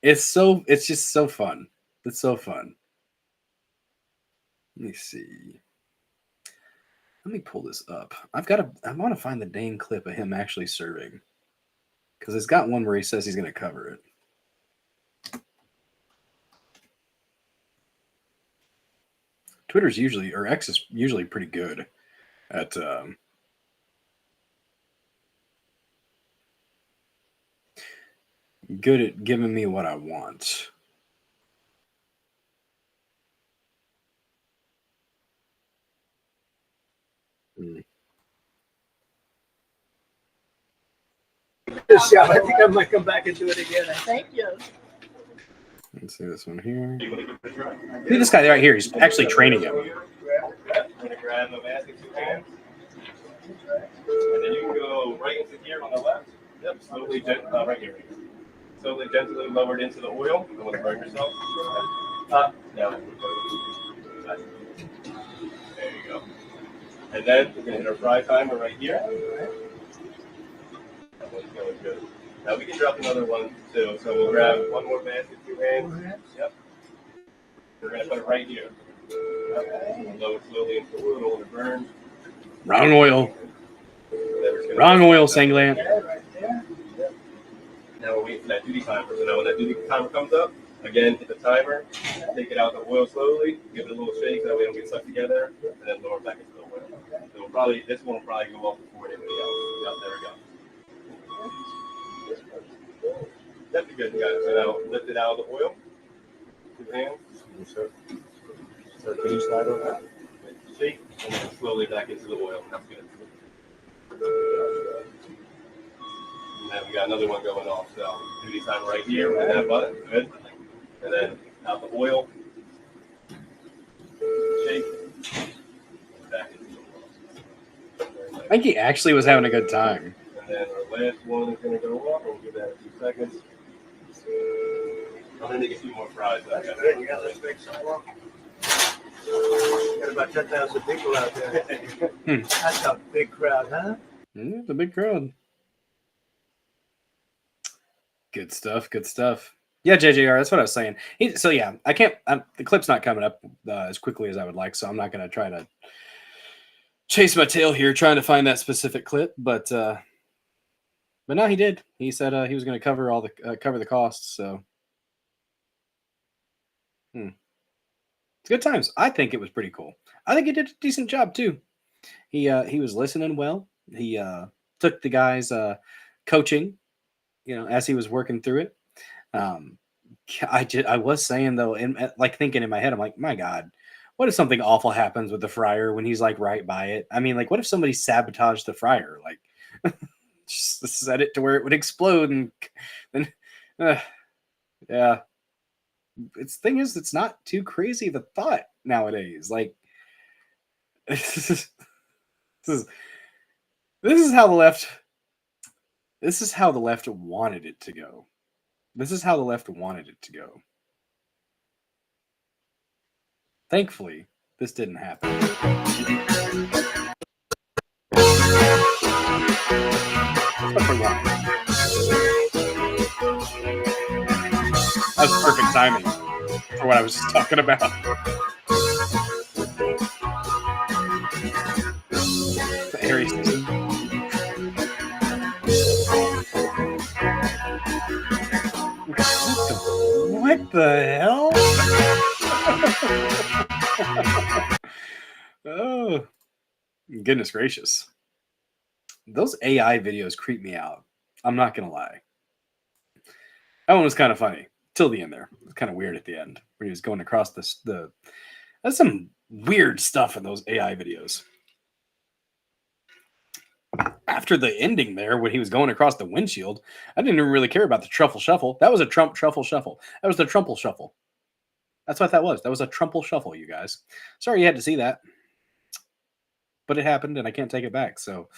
Speaker 1: It's just so fun. It's so fun. Let me see. Let me pull this up. I want to find the dang clip of him actually serving. Because it's got one where he says he's going to cover it. Twitter's usually, or X is usually pretty good at giving me what I want.
Speaker 8: This show. I think I might come back and do it again.
Speaker 3: Thank you.
Speaker 1: Let's see this one here. Look at this guy right here. He's actually training him.
Speaker 10: I'm going to grab the mask in 2 hands. And then you can go right into here on the left. Yep, slowly, right here. Slowly, gently lowered into the oil. Don't want to burn yourself. Up, down. There you go. And then we're going to hit our fry timer right here. That one's going good. Now we can drop another one too. So we'll grab one more mask in 2 hands. Yep. We're going to put it right here. Okay. Lower it slowly into the oil to burn.
Speaker 1: Wrong oil. Wrong oil, Sangland.
Speaker 10: Right there. Yep. Now we're waiting for that duty timer. So now when that duty timer comes up, again, hit the timer, take it out of the oil slowly, give it a little shake so that way it don't get stuck together, and then lower it back into the oil. So this one will probably go off before anybody else. Yep, there we go. That's good, guys. So now lift it out of the oil. 2 hands. So can you slide over that? Shake, and then slowly back into the oil. That's good. And then we got another one going off. So duty time right here with that button. Good. And then out the oil. Shake. Back into the oil.
Speaker 1: I think he actually was having a good time.
Speaker 10: And then our last one is going to go off. We'll give that a few seconds. I'm going to make a few more fries.
Speaker 8: That's good. You got to make some more. Got about 10,000 people out there. That's a big crowd, huh?
Speaker 1: Yeah, the big crowd. Good stuff. Good stuff. Yeah, JJR, that's what I was saying. I can't. The clip's not coming up as quickly as I would like, so I'm not going to try to chase my tail here trying to find that specific clip. But no, he did. He said he was going to cover all the cover the costs. So, it's good times. I think it was pretty cool. I think he did a decent job too. He was listening well. He took the guy's coaching, as he was working through it. I was saying though, thinking in my head, I'm like, my God, what if something awful happens with the fryer when he's like right by it? I mean, like, what if somebody sabotaged the fryer? Like, just set it to where it would explode, and then, yeah. Thing is, it's not too crazy of a thought nowadays. Like, this is how the left. This is how the left wanted it to go. This is how the left wanted it to go. Thankfully, this didn't happen. That was perfect timing for what I was just talking about. The Harry system. What the hell? Oh, goodness gracious. Those AI videos creep me out. I'm not going to lie. That one was kind of funny till the end there. It was kind of weird at the end where he was going across that's some weird stuff in those AI videos. After the ending there, when he was going across the windshield, I didn't even really care about the truffle shuffle. That was a Trump truffle shuffle. That was the Trumple shuffle. That's what that was. That was a Trumple shuffle, you guys. Sorry you had to see that. But it happened, and I can't take it back. So,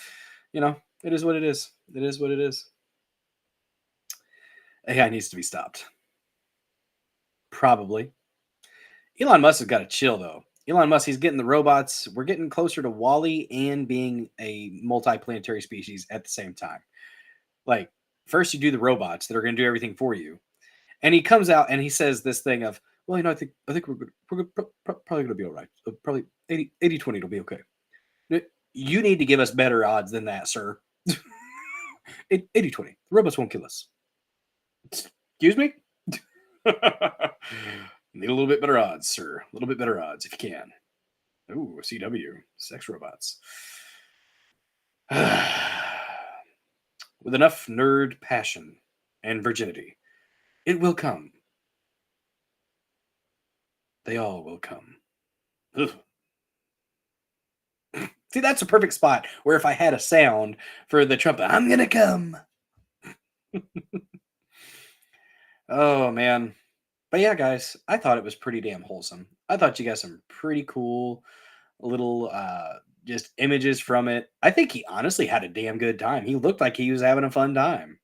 Speaker 1: you know, it is what it is. It is what it is. AI needs to be stopped. Probably. Elon Musk has got to chill, though. Elon Musk, he's getting the robots. We're getting closer to WALL-E and being a multi-planetary species at the same time. Like, first you do the robots that are going to do everything for you. And he comes out and he says this thing of, well, you know, I think we're probably going to be all right. Probably 80-20 it'll be okay. You need to give us better odds than that, sir. 80-20. The robots won't kill us. Excuse me? Need a little bit better odds, sir. A little bit better odds if you can. Ooh, CW. Sex robots. With enough nerd passion and virginity, it will come. They all will come. Ugh. See, that's a perfect spot where if I had a sound for the trumpet, I'm going to come. Oh, man. But yeah, guys, I thought it was pretty damn wholesome. I thought you got some pretty cool little just images from it. I think he honestly had a damn good time. He looked like he was having a fun time.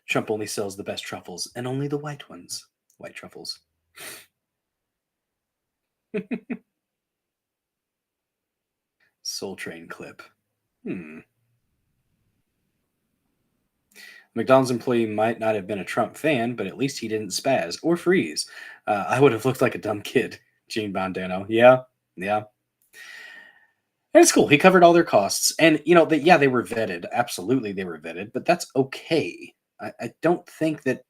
Speaker 1: Trump only sells the best truffles and only the white ones. White truffles. Soul Train clip. McDonald's employee might not have been a Trump fan, but at least he didn't spaz or freeze. I would have looked like a dumb kid. Gene Bondano. Yeah. And it's cool. He covered all their costs. And, you know, they were vetted. Absolutely, they were vetted. But that's okay. I don't think that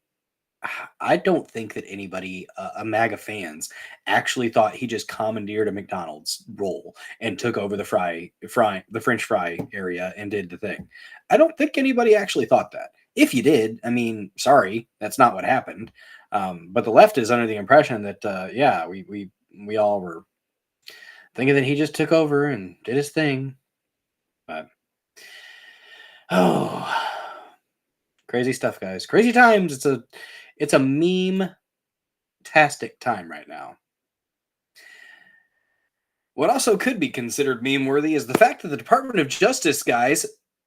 Speaker 1: anybody, MAGA fans, actually thought he just commandeered a McDonald's roll and took over the French fry area and did the thing. I don't think anybody actually thought that. If you did, I mean, sorry, that's not what happened. But the left is under the impression that, we all were thinking that he just took over and did his thing. But, crazy stuff, guys. Crazy times. It's a meme-tastic time right now. What also could be considered meme-worthy is the fact that the Department of Justice, guys,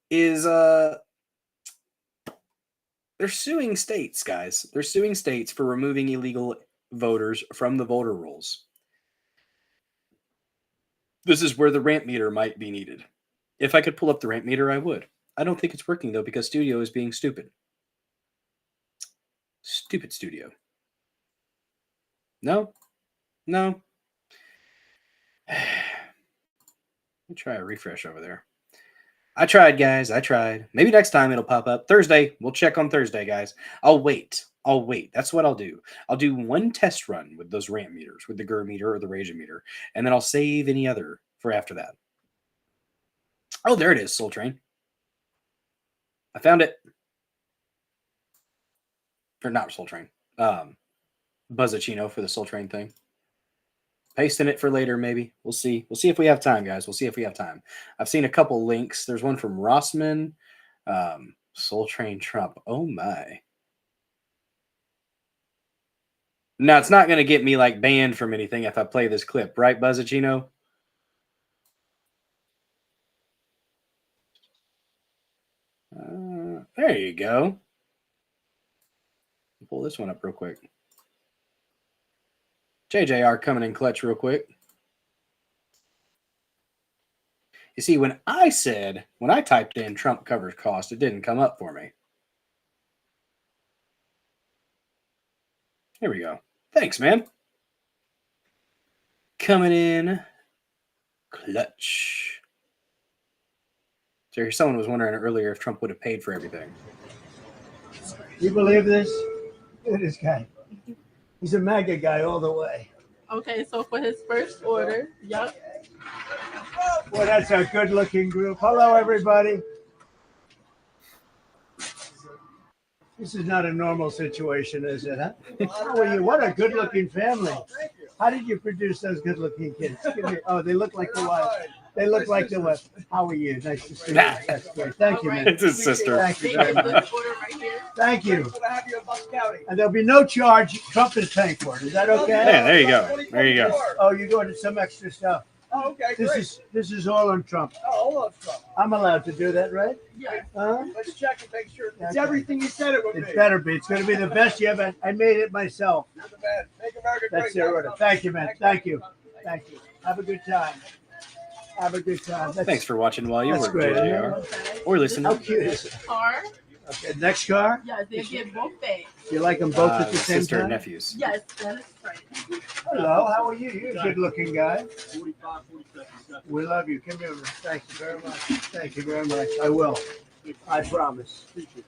Speaker 1: is they're suing states, guys. They're suing states for removing illegal voters from the voter rolls. This is where the rant meter might be needed. If I could pull up the rant meter, I would. I don't think it's working, though, because Studio is being stupid. Stupid Studio. No. Let me try a refresh over there. I tried, guys. I tried. Maybe next time it'll pop up. Thursday. We'll check on Thursday, guys. I'll wait. That's what I'll do. I'll do one test run with those rant meters, with the GER meter or the Rage meter, and then I'll save any other for after that. Oh, there it is, Soul Train. I found it. Or not Soul Train. Buzzacino for the Soul Train thing. Pasting it for later, maybe. We'll see. We'll see if we have time, guys. We'll see if we have time. I've seen a couple links. There's one from Rossman. Soul Train Trump. Oh, my. Now, it's not going to get me like banned from anything if I play this clip, right, Buzzacino? There you go. Pull this one up real quick. JJR coming in clutch real quick. You see, when I typed in Trump covers cost, it didn't come up for me. Here we go. Thanks, man. Coming in clutch. So someone was wondering earlier if Trump would have paid for everything.
Speaker 8: You believe this? Look at this guy. He's a MAGA guy all the way.
Speaker 3: Okay, so for his first order, yep.
Speaker 8: Well, that's a good-looking group. Hello, everybody. This is not a normal situation, is it, huh? How are you? What a good-looking family. How did you produce those good-looking kids? Oh, they look like the wife. They look like the wife. How are you? Nice to see you. That's great. Thank you, man.
Speaker 1: It's his sister.
Speaker 8: Thank you very much. Thank you. And there'll be no charge. Trump is paying for it. Is that okay?
Speaker 1: Yeah, there you go. There you go.
Speaker 8: Oh, you're going to some extra stuff.
Speaker 7: Oh, okay,
Speaker 8: This is all on Trump.
Speaker 7: Oh, all on Trump.
Speaker 8: I'm allowed to do that, right?
Speaker 7: Yeah.
Speaker 8: Huh?
Speaker 7: Let's check and make sure it's everything you said it would be.
Speaker 8: It better be. It's going to be the best you ever. I made it myself.
Speaker 7: You're the best. Make America
Speaker 8: That's
Speaker 7: great.
Speaker 8: it, order. Thank you, man. Thank you. Thank you. Have a good time. Have a good time.
Speaker 1: Thanks for watching while you
Speaker 8: That's
Speaker 1: work,
Speaker 8: great.
Speaker 1: JJR. Or listening.
Speaker 8: How cute is it?
Speaker 3: Car.
Speaker 8: Okay, next car.
Speaker 3: Yes, they get both bags.
Speaker 8: You like them both at the same
Speaker 1: Sister
Speaker 8: time?
Speaker 1: and nephews.
Speaker 3: Yes, that is right.
Speaker 8: Hello, how are you? You're a good-looking guy. We love you. Come here. Thank you very much. Thank you very much. I will. I promise.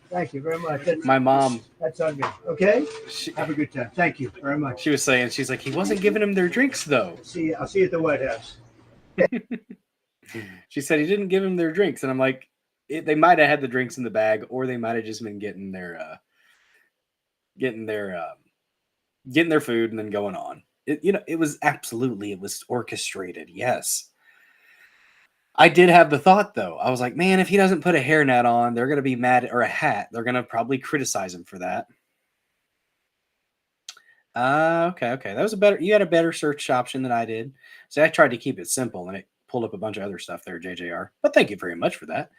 Speaker 8: Thank you very much.
Speaker 1: My mom.
Speaker 8: That's on me. Okay? Have a good time. Thank you very much.
Speaker 1: She was saying, she's like, he wasn't giving them their drinks, though.
Speaker 8: I'll see you at the White House.
Speaker 1: She said he didn't give them their drinks. And I'm like, they might have had the drinks in the bag, or they might have just been getting their food and then going on. It was orchestrated. Yes. I did have the thought, though. I was like, man, if he doesn't put a hairnet on, they're going to be mad, or a hat. They're going to probably criticize him for that. Okay. That was you had a better search option than I did. So I tried to keep it simple, and it pulled up a bunch of other stuff there, JJR. But thank you very much for that.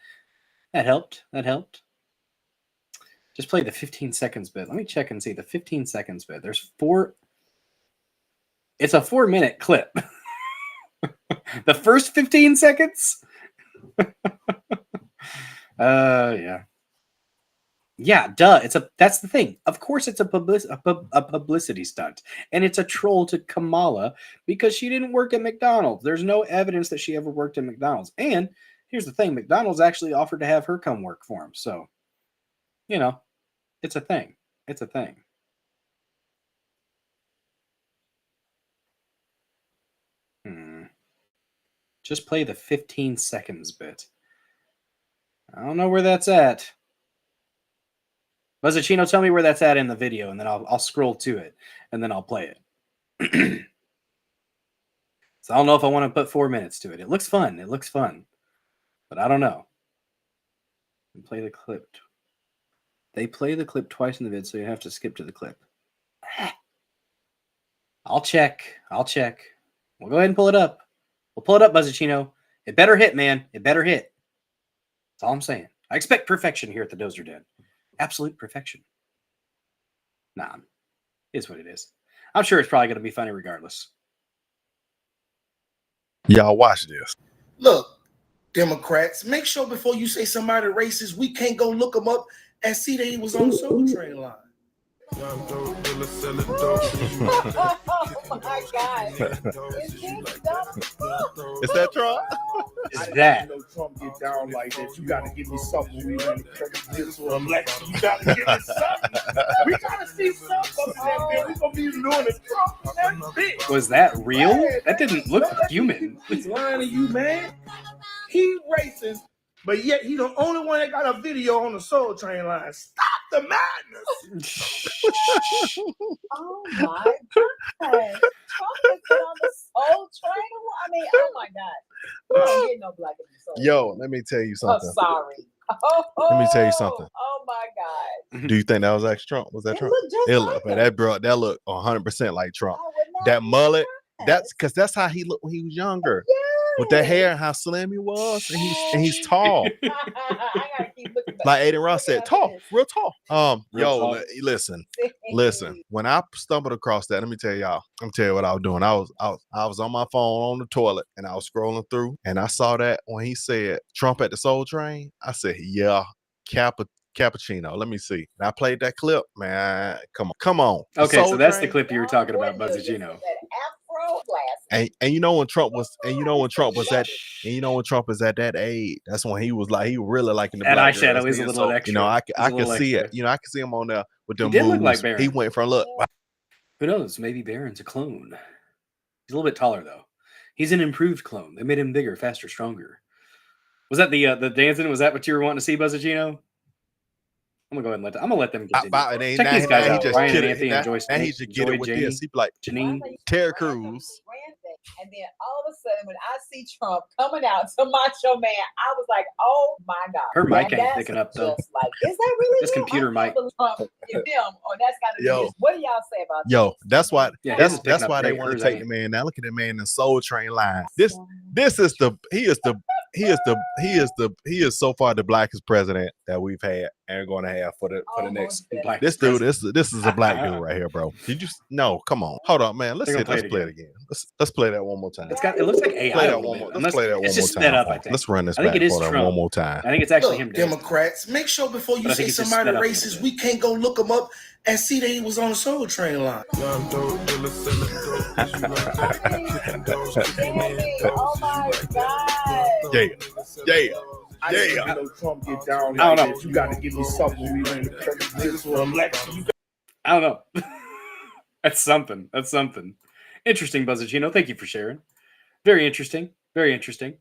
Speaker 1: That helped. Just play the 15 seconds bit. Let me check and see the 15 seconds bit. There's 4. It's a 4-minute clip. The first 15 seconds? Yeah. Yeah, duh. That's the thing. Of course it's a publicity stunt. And it's a troll to Kamala because she didn't work at McDonald's. There's no evidence that she ever worked at McDonald's. And here's the thing. McDonald's actually offered to have her come work for him. So, it's a thing. It's a thing. Just play the 15 seconds bit. I don't know where that's at. Buzzacino, tell me where that's at in the video, and then I'll scroll to it, and then I'll play it. So I don't know if I want to put 4 minutes to it. It looks fun. But I don't know. Play the clip. They play the clip twice in the vid, so you have to skip to the clip. I'll check. We'll go ahead and pull it up. We'll pull it up, Buzzacino. It better hit, man. It better hit. That's all I'm saying. I expect perfection here at the Dozer Den. Absolute perfection. Nah, it is what it is. I'm sure it's probably going to be funny regardless.
Speaker 11: Y'all watch this.
Speaker 12: Look, Democrats, make sure before you say somebody racist, we can't go look them up and see that he was on the Soul Train line.
Speaker 3: Oh my God.
Speaker 11: Is that Trump?
Speaker 1: Is that?
Speaker 7: Trump get down like that. You gotta give me something. We run this election. You gotta give me something. We gotta see something. We're gonna be doing it. Trump.
Speaker 1: Was that real? That didn't look human.
Speaker 12: He's lying to you, man. He racist, but yet he the only one that got a video on the Soul Train line. Stop the madness.
Speaker 3: Oh my God. Trump has been on the Soul Train. I mean, oh my God. We don't get no black in the Soul.
Speaker 11: Yo, let me tell you something.
Speaker 3: I'm sorry.
Speaker 11: Let me tell you something.
Speaker 3: Oh my God.
Speaker 11: Do you think that was actually Trump? Was that
Speaker 3: It
Speaker 11: Trump?
Speaker 3: looked just
Speaker 11: It
Speaker 3: like
Speaker 11: looked,
Speaker 3: him.
Speaker 11: that bro, that looked 100% like Trump.
Speaker 3: I would not
Speaker 11: That
Speaker 3: be
Speaker 11: mullet, that's
Speaker 3: surprised.
Speaker 11: because that's how he looked when he was younger. With that hair and how slim he was, and he's tall.
Speaker 3: I gotta keep looking back.
Speaker 11: Like Aiden Ross said,
Speaker 3: Look at
Speaker 11: tall,
Speaker 3: this.
Speaker 11: real tall.
Speaker 1: Real
Speaker 11: Yo,
Speaker 1: tall.
Speaker 11: listen. When I stumbled across that, let me tell y'all. I'm tell you what I was doing. I was on my phone on the toilet, and I was scrolling through, and I saw that when he said Trump at the Soul Train. I said, yeah, cappuccino. Let me see. And I played that clip, man. Come on. The
Speaker 1: Okay, so
Speaker 11: Soul
Speaker 1: that's the
Speaker 11: Train.
Speaker 1: clip you were talking about, Buzzagino.
Speaker 11: And you know when Trump was at that age, that's when he was like he really liking the
Speaker 1: That
Speaker 11: black
Speaker 1: eyeshadow
Speaker 11: girls
Speaker 1: is a
Speaker 11: then.
Speaker 1: little
Speaker 11: So,
Speaker 1: extra.
Speaker 11: you know, I
Speaker 1: It's a
Speaker 11: can
Speaker 1: little
Speaker 11: see
Speaker 1: extra.
Speaker 11: it. You know, I can see him on there with
Speaker 1: He
Speaker 11: them
Speaker 1: did look like
Speaker 11: moves.
Speaker 1: Barron.
Speaker 11: He went from look.
Speaker 1: Who knows? Maybe Barron's a clone. He's a little bit taller though. He's an improved clone. They made him bigger, faster, stronger. Was that the dancing? Was that what you were wanting to see, Buzzagino? I'm gonna go ahead and let them continue. Check these guys out. Ryan and Anthony and Joyce.
Speaker 11: Now he should get it with this. He'd be like
Speaker 1: Janine.
Speaker 11: Terry Crews.
Speaker 3: And then all of a sudden, when I see Trump coming out to Macho Man, I was like, "Oh my God!"
Speaker 1: Her mic
Speaker 3: And
Speaker 1: ain't
Speaker 3: that's
Speaker 1: picking up though.
Speaker 3: just like, is that really
Speaker 1: This
Speaker 3: him?
Speaker 1: computer
Speaker 3: I
Speaker 1: mic.
Speaker 3: can't believe Trump is him, or that's got to be
Speaker 11: Yo.
Speaker 3: his. What do y'all say about
Speaker 11: Yo,
Speaker 3: this?
Speaker 11: that's why
Speaker 1: Yeah, his is picking
Speaker 11: that's
Speaker 1: up
Speaker 11: why they
Speaker 1: great.
Speaker 11: want to
Speaker 1: Hers
Speaker 11: take
Speaker 1: ain't.
Speaker 11: the man. Now look at the man in Soul Train line. He is so far the blackest president that we've had and are going to have for the next.
Speaker 1: Black
Speaker 11: This dude,
Speaker 1: president.
Speaker 11: this is a black dude right here, bro. Did you? No, come on, hold on, man. Let's
Speaker 1: They're
Speaker 11: see.
Speaker 1: gonna
Speaker 11: Let's
Speaker 1: play
Speaker 11: play
Speaker 1: it
Speaker 11: it again. Let's play that one more time.
Speaker 1: It looks like AI.
Speaker 11: Play
Speaker 1: a
Speaker 11: that
Speaker 1: little
Speaker 11: one
Speaker 1: bit.
Speaker 11: more. Let's play that one
Speaker 1: It's
Speaker 11: more
Speaker 1: just
Speaker 11: time.
Speaker 1: sped up, I
Speaker 11: Hold on.
Speaker 1: think.
Speaker 11: Let's run this
Speaker 1: I think
Speaker 11: back
Speaker 1: it is
Speaker 11: for them
Speaker 1: Trump.
Speaker 11: one more time.
Speaker 1: I think it's actually
Speaker 12: Look,
Speaker 1: him dancing.
Speaker 12: Democrats, make sure before you
Speaker 1: But I
Speaker 12: say
Speaker 1: think it's just
Speaker 12: somebody
Speaker 1: sped up a little
Speaker 12: racist,
Speaker 1: bit.
Speaker 12: we can't go look them up and see that he was on the Soul Train line.
Speaker 3: Oh my God!
Speaker 11: Yeah.
Speaker 12: I didn't know Trump get down
Speaker 1: I don't
Speaker 12: like
Speaker 1: know.
Speaker 12: this. You got to give me something we ran this election.
Speaker 1: I don't know. That's something. That's something. Interesting, Buzzagino. Thank you for sharing. Very interesting. Very interesting.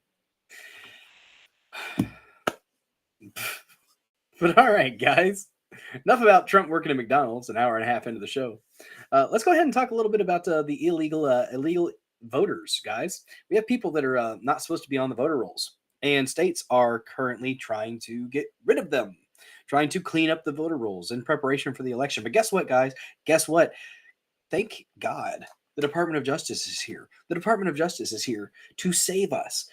Speaker 1: But all right, guys. Enough about Trump working at McDonald's an hour and a half into the show. Let's go ahead and talk a little bit about the illegal voters, guys. We have people that are not supposed to be on the voter rolls, and states are currently trying to get rid of them, trying to clean up the voter rolls in preparation for the election. But guess what, guys? Guess what? Thank God the Department of Justice is here. The Department of Justice is here to save us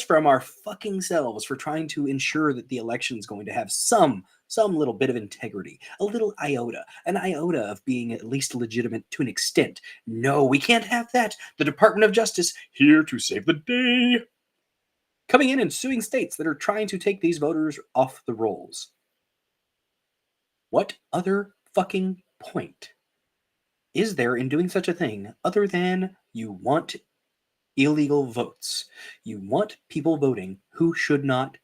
Speaker 1: from our fucking selves for trying to ensure that the election is going to have some little bit of integrity, a little iota, an iota of being at least legitimate to an extent. No, we can't have that. The Department of Justice here to save the day. Coming in and suing states that are trying to take these voters off the rolls. What other fucking point is there in doing such a thing other than you want illegal votes? You want people voting who should not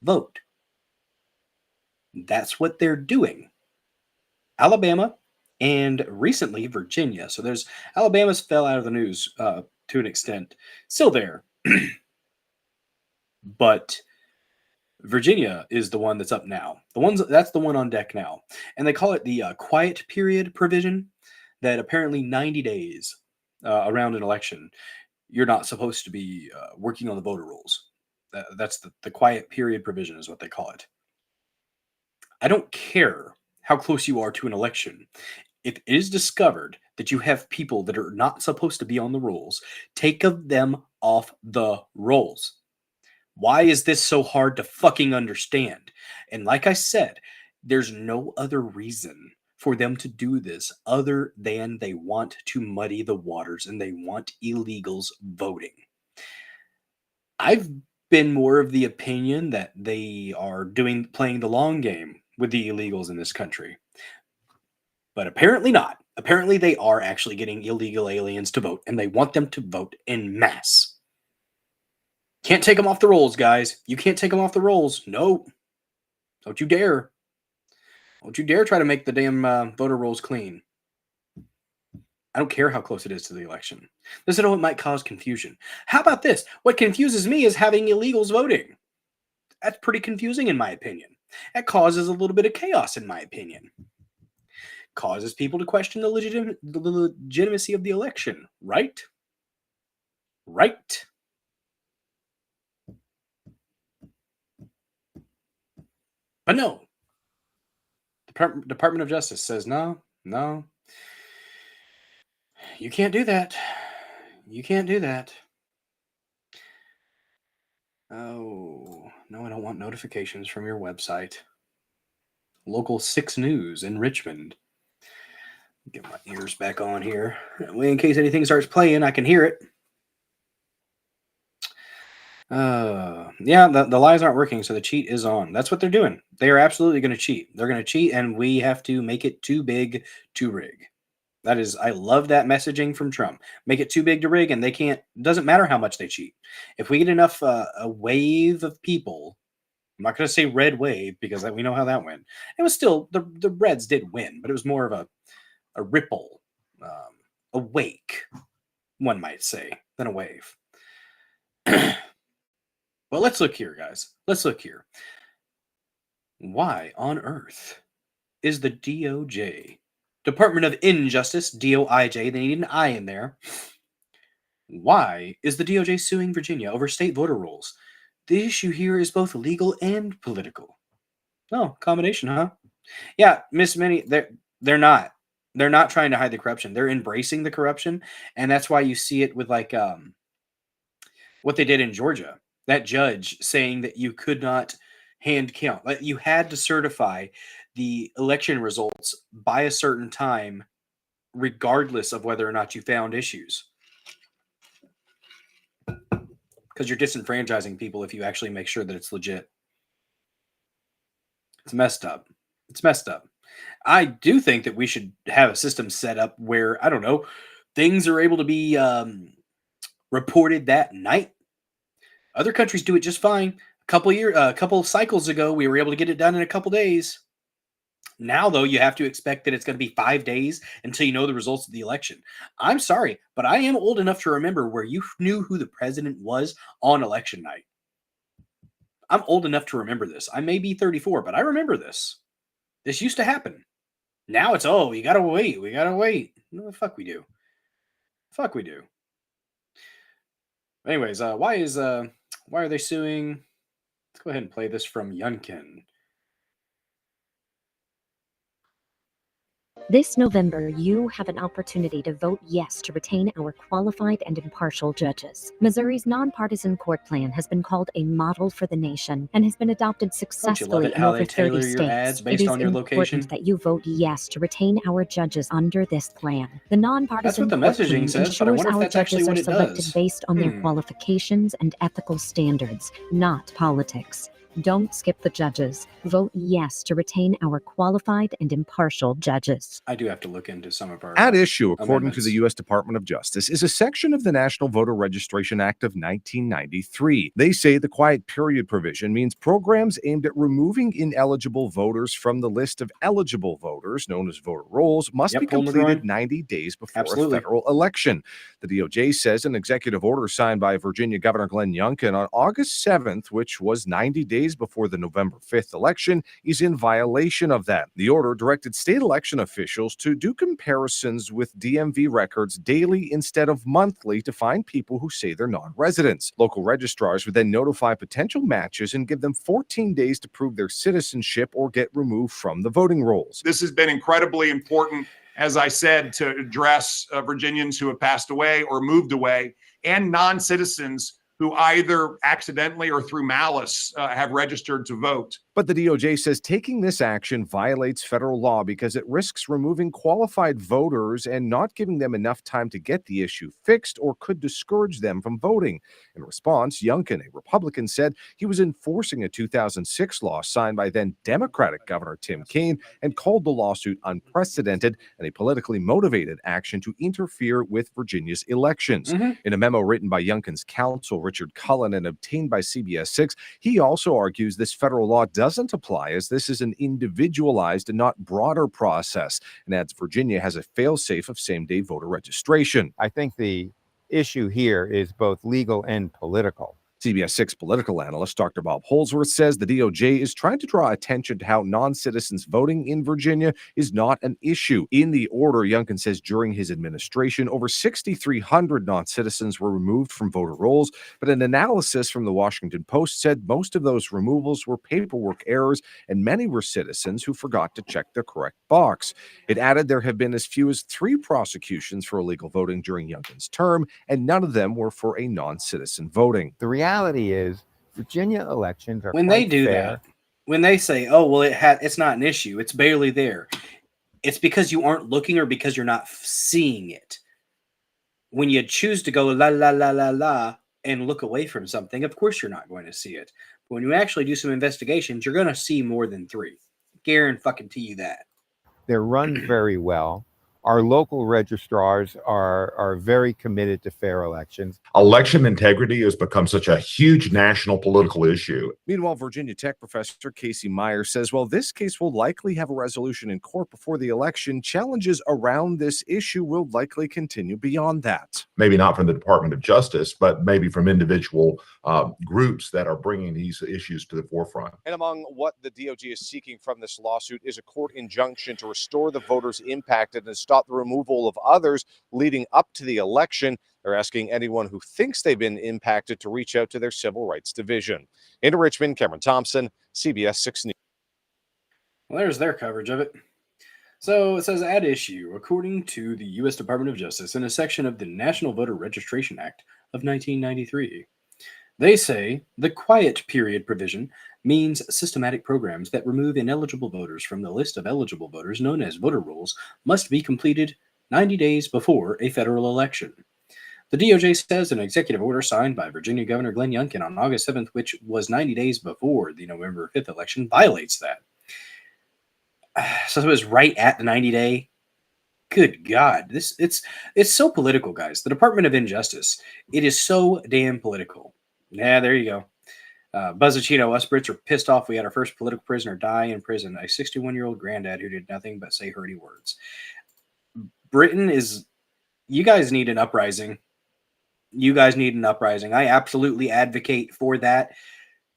Speaker 1: vote. That's what they're doing. Alabama and recently Virginia. So there's Alabama's fell out of the news to an extent. Still there. But Virginia is the one that's up now. That's the one on deck now. And they call it the quiet period provision, that apparently 90 days around an election, you're not supposed to be working on the voter rolls. That's the quiet period provision is what they call it. I don't care how close you are to an election. If it is discovered that you have people that are not supposed to be on the rolls, take them off the rolls. Why is this so hard to fucking understand? And like I said, there's no other reason for them to do this other than they want to muddy the waters and they want illegals voting. I've been more of the opinion that they are playing the long game with the illegals in this country. But apparently not. Apparently they are actually getting illegal aliens to vote, and they want them to vote en masse. Can't take them off the rolls, guys. You can't take them off the rolls. No. Don't you dare. Don't you dare try to make the damn voter rolls clean. I don't care how close it is to the election. This is what might cause confusion. How about this? What confuses me is having illegals voting. That's pretty confusing in my opinion. That causes a little bit of chaos in my opinion. Causes people to question the legitimacy of the election, right? Right. But no. The Department of Justice says, no, you can't do that. You can't do that. Oh, no, I don't want notifications from your website. Local 6 News in Richmond. Get my ears back on here. That way, in case anything starts playing, I can hear it. Yeah, the lies aren't working, so the cheat is on. That's what they're doing. They are absolutely going to cheat. They're going to cheat, and we have to make it too big to rig. That is, I love that messaging from Trump. Make it too big to rig, and they can't. It doesn't matter how much they cheat. If we get enough, a wave of people, I'm not going to say red wave because we know how that went. It was still the Reds did win, but it was more of a ripple, a wake, one might say, than a wave. But let's look here, guys. Let's look here. Why on earth is the DOJ, Department of Injustice, DOIJ, they need an I in there. Why is the DOJ suing Virginia over state voter rolls? The issue here is both legal and political. Oh, combination, huh? Yeah, Miss Minnie, they're not. They're not trying to hide the corruption. They're embracing the corruption, and that's why you see it with like what they did in Georgia. That judge saying that you could not hand count. Like you had to certify the election results by a certain time, regardless of whether or not you found issues. Because you're disenfranchising people if you actually make sure that it's legit. It's messed up. It's messed up. I do think that we should have a system set up where, I don't know, things are able to be reported that night. Other countries do it just fine. A couple cycles ago, we were able to get it done in a couple days. Now, though, you have to expect that it's going to be 5 days until you know the results of the election. I'm sorry, but I am old enough to remember where you knew who the president was on election night. I'm old enough to remember this. I may be 34, but I remember this. This used to happen. Now it's, we got to wait. We got to wait. No, the fuck we do. Fuck we do. Anyways, why are they suing? Let's go ahead and play this from Yunkin.
Speaker 13: This November, you have an opportunity to vote yes to retain our qualified and impartial judges. Missouri's nonpartisan court plan has been called a model for the nation and has been adopted successfully in over 30 states. It is important that you vote yes to retain our judges under this plan. The nonpartisan court plan ensures our judges are selected based on their qualifications and ethical standards, not politics. Don't skip the judges. Vote yes to retain our qualified and impartial judges.
Speaker 1: I do have to look into some of our
Speaker 14: At issue, according to the U.S. Department of Justice, is a section of the National Voter Registration Act of 1993. They say the quiet period provision means programs aimed at removing ineligible voters from the list of eligible voters, known as voter rolls, must be completed 90 days before a federal election. The DOJ says an executive order signed by Virginia Governor Glenn Youngkin on August 7th, which was 90 days before the November 5th election, is in violation of that. The order directed state election officials to do comparisons with DMV records daily instead of monthly to find people who say they're non-residents. Local registrars would then notify potential matches and give them 14 days to prove their citizenship or get removed from the voting rolls.
Speaker 15: This has been incredibly important, as I said, to address Virginians who have passed away or moved away and non-citizens who either accidentally or through malice have registered to vote.
Speaker 14: But the DOJ says taking this action violates federal law because it risks removing qualified voters and not giving them enough time to get the issue fixed or could discourage them from voting. In response, Youngkin, a Republican, said he was enforcing a 2006 law signed by then Democratic Governor Tim Kaine and called the lawsuit unprecedented and a politically motivated action to interfere with Virginia's elections. In a memo written by Youngkin's counsel, Richard Cullen, and obtained by CBS 6, he also argues this federal law doesn't apply as this is an individualized and not broader process, and adds Virginia has a fail-safe of same-day voter registration.
Speaker 16: I think the issue here is both legal and political.
Speaker 14: CBS 6 political analyst Dr. Bob Holsworth says the DOJ is trying to draw attention to how non-citizens voting in Virginia is not an issue. In the order, Youngkin says during his administration, over 6,300 non-citizens were removed from voter rolls, but an analysis from the Washington Post said most of those removals were paperwork errors and many were citizens who forgot to check the correct box. It added there have been as few as 3 prosecutions for illegal voting during Youngkin's term, and none of them were for a non-citizen voting.
Speaker 16: The reality is Virginia elections are
Speaker 1: When they
Speaker 16: quite
Speaker 1: do
Speaker 16: fair.
Speaker 1: that, when they say, "Oh, well, it's not an issue. It's barely there." It's because you aren't looking or because you're not seeing it. When you choose to go la la la la la and look away from something, of course you're not going to see it. But when you actually do some investigations, you're going to see more than 3. Guarantee you that.
Speaker 16: They're run very well. Our local registrars are very committed to fair elections.
Speaker 17: Election integrity has become such a huge national political issue.
Speaker 14: Meanwhile, Virginia Tech professor Casey Meyer says, while this case will likely have a resolution in court before the election, challenges around this issue will likely continue beyond that.
Speaker 17: Maybe not from the Department of Justice, but maybe from individual groups that are bringing these issues to the forefront.
Speaker 14: And among what the DOJ is seeking from this lawsuit is a court injunction to restore the voters impacted and stop the removal of others leading up to the election. They're asking anyone who thinks they've been impacted to reach out to their Civil Rights Division. In Richmond, Cameron Thompson, CBS 6 News.
Speaker 1: Well, there's their coverage of it. So it says, at issue, according to the U.S. Department of Justice in a section of the National Voter Registration Act of 1993. They say the quiet period provision means systematic programs that remove ineligible voters from the list of eligible voters known as voter rolls must be completed 90 days before a federal election. The DOJ says an executive order signed by Virginia Governor Glenn Youngkin on August 7th, which was 90 days before the November 5th election, violates that. So it was right at the 90-day. Good God, it's so political, guys. The Department of Injustice, it is so damn political. Yeah, there you go. Buzzacino, us Brits are pissed off we had our first political prisoner die in prison, a 61-year-old granddad who did nothing but say hurty words. Britain is, you guys need an uprising. You guys need an uprising. I absolutely advocate for that.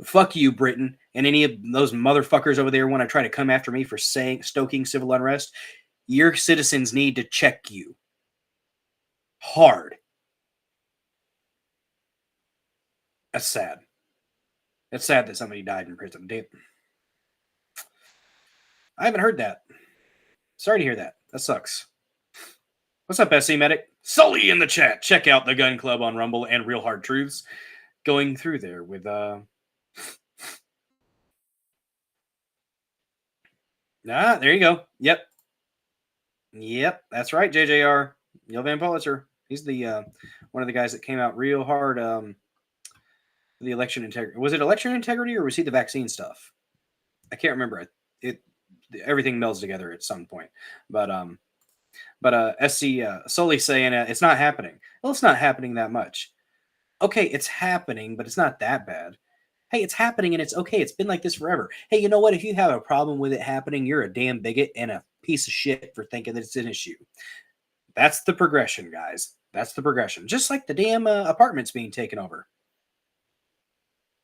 Speaker 1: Fuck you, Britain, and any of those motherfuckers over there want to try to come after me for stoking civil unrest. Your citizens need to check you hard. That's sad. It's sad that somebody died in prison. I haven't heard that. Sorry to hear that. That sucks. What's up, SC Medic? Sully in the chat. Check out the Gun Club on Rumble and Real Hard Truths. Going through there with there you go. Yep, that's right, JJR. Neil Van Pulitzer. He's the one of the guys that came out real hard. The election integrity. Was it election integrity or was he the vaccine stuff? I can't remember. Everything melds together at some point. But SC Sully saying it's not happening. Well, it's not happening that much. Okay, it's happening, but it's not that bad. Hey, it's happening and it's okay. It's been like this forever. Hey, you know what? If you have a problem with it happening, you're a damn bigot and a piece of shit for thinking that it's an issue. That's the progression, guys. That's the progression. Just like the damn apartments being taken over.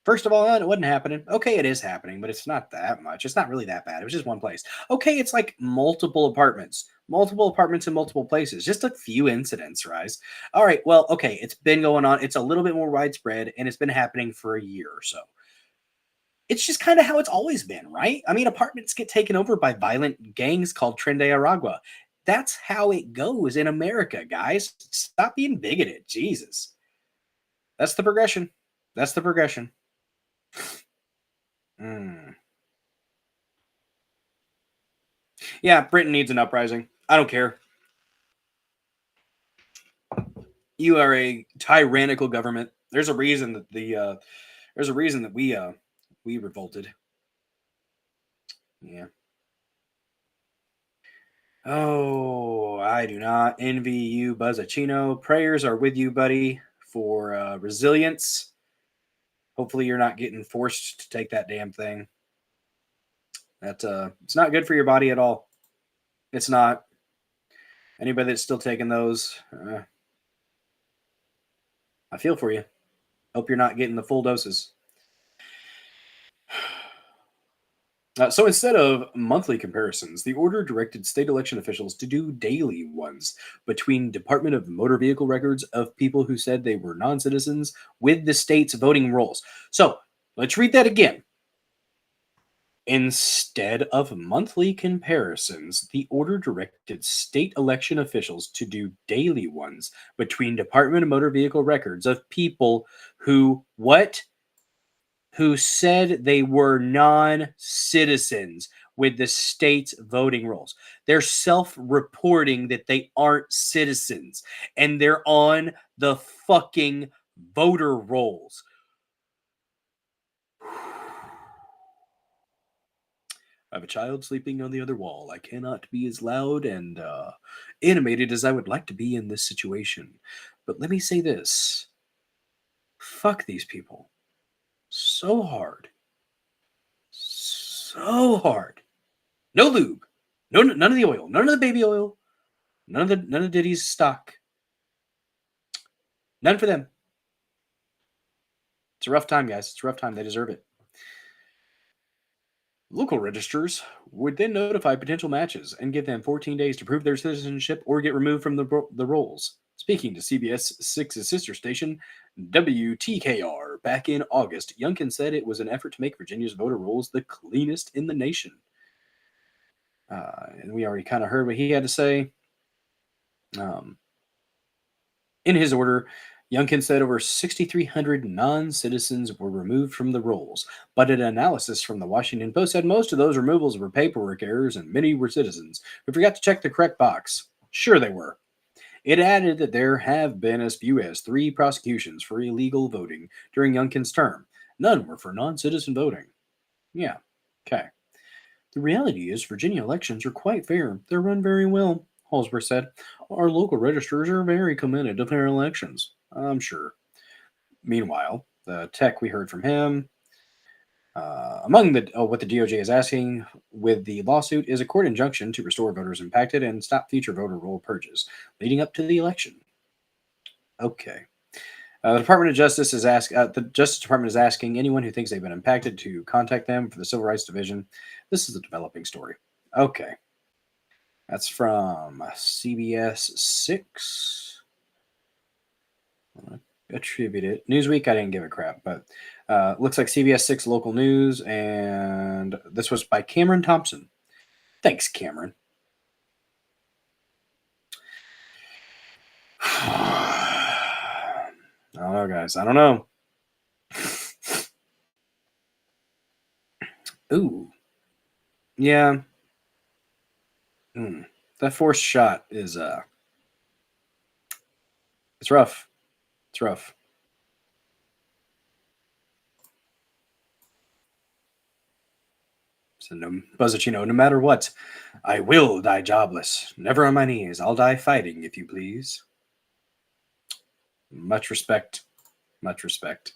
Speaker 1: First of all, it wasn't happening. Okay, it is happening, but it's not that much. It's not really that bad. It was just one place. Okay, it's like multiple apartments in multiple places. Just a few incidents, right? All right, well, okay, it's been going on. It's a little bit more widespread, and it's been happening for a year or so. It's just kind of how it's always been, right? I mean, apartments get taken over by violent gangs called Tren de Aragua. That's how it goes in America, guys. Stop being bigoted. Jesus. That's the progression. That's the progression. Yeah, Britain needs an uprising. I don't care. You are a tyrannical government. There's a reason that we revolted. Yeah. Oh, I do not envy you, Buzzacino. Prayers are with you, buddy, for resilience. Hopefully you're not getting forced to take that damn thing. It's not good for your body at all. It's not. Anybody that's still taking those, I feel for you. Hope you're not getting the full doses. So instead of monthly comparisons, the order directed state election officials to do daily ones between Department of Motor Vehicle records of people who said they were non-citizens with the state's voting rolls. So let's read that again. Instead of monthly comparisons, the order directed state election officials to do daily ones between Department of Motor Vehicle records of people who, what? Who said they were non-citizens with the state's voting rolls. They're self-reporting that they aren't citizens, and they're on the fucking voter rolls. I have a child sleeping on the other wall. I cannot be as loud and animated as I would like to be in this situation. But let me say this. Fuck these people. So hard. So hard. No lube. No, none of the oil. None of the baby oil. None of Diddy's stock. None for them. It's a rough time, guys. It's a rough time. They deserve it. Local registers would then notify potential matches and give them 14 days to prove their citizenship or get removed from the rolls. Speaking to CBS 6's sister station, WTKR, back in August, Youngkin said it was an effort to make Virginia's voter rolls the cleanest in the nation. And we already kind of heard what he had to say. In his order, Youngkin said over 6,300 non-citizens were removed from the rolls, but an analysis from the Washington Post said most of those removals were paperwork errors and many were citizens who forgot to check the correct box. Sure they were. It added that there have been as few as 3 prosecutions for illegal voting during Youngkin's term. None were for non-citizen voting. Yeah, okay. The reality is Virginia elections are quite fair. They're run very well, Halsberg said. Our local registrars are very committed to fair elections. I'm sure. Meanwhile, the tech we heard from him, among what the DOJ is asking with the lawsuit is a court injunction to restore voters impacted and stop future voter roll purges leading up to the election. Okay. The Department of Justice is the Justice Department is asking anyone who thinks they've been impacted to contact them for the Civil Rights Division. This is a developing story. Okay. That's from CBS 6. Attribute it. Newsweek, I didn't give a crap, but looks like CBS 6 local news, and this was by Cameron Thompson. Thanks, Cameron. I don't know, guys. I don't know. Ooh. Yeah. That forced shot is it's rough. It's rough. So Buzzicino, no matter what, I will die jobless. Never on my knees. I'll die fighting, if you please. Much respect. Much respect.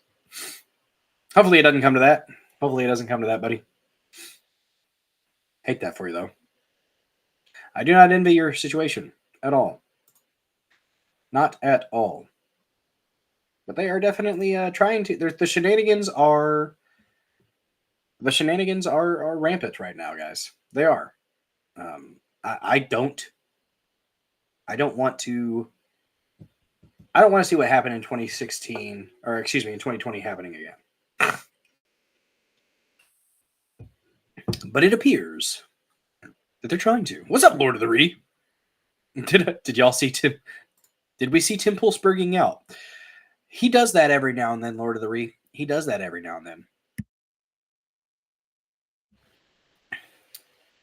Speaker 1: Hopefully it doesn't come to that. Hopefully it doesn't come to that, buddy. Hate that for you, though. I do not envy your situation at all. Not at all. But they are definitely trying to. The shenanigans are. The shenanigans are rampant right now, guys. They are. I don't want to. I don't want to see what happened in 2016, or excuse me, in 2020 happening again. But it appears that they're trying to. What's up, Lord of the Ree? Did y'all see Tim? Did we see Tim Pulsberging out? He does that every now and then, Lord of the Ree. He does that every now and then.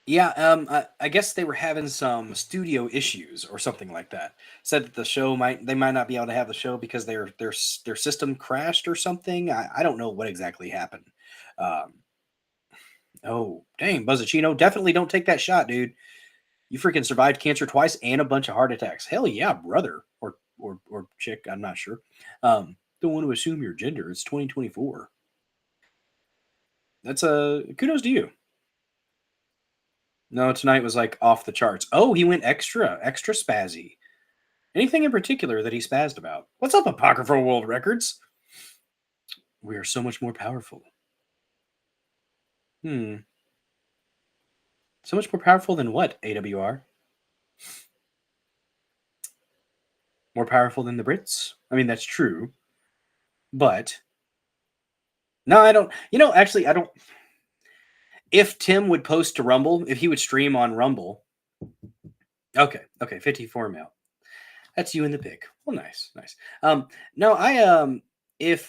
Speaker 1: Yeah, I guess they were having some studio issues or something like that. Said that the show might not be able to have the show because their system crashed or something. I don't know what exactly happened. Oh, dang, Buzzicino, definitely don't take that shot, dude. You freaking survived cancer twice and a bunch of heart attacks. Hell yeah, brother. Or chick, I'm not sure. Don't want to assume your gender. It's 2024. That's kudos to you. No, tonight was like off the charts. Oh, he went extra spazzy. Anything in particular that he spazzed about? What's up, Apocryphal World Records? We are so much more powerful. So much more powerful than what, AWR? More powerful than the Brits? I mean, that's true. But no, I don't. Actually, I don't. If Tim would post to Rumble, if he would stream on Rumble. Okay, 54 mil. That's you in the pic. Well, nice. No, if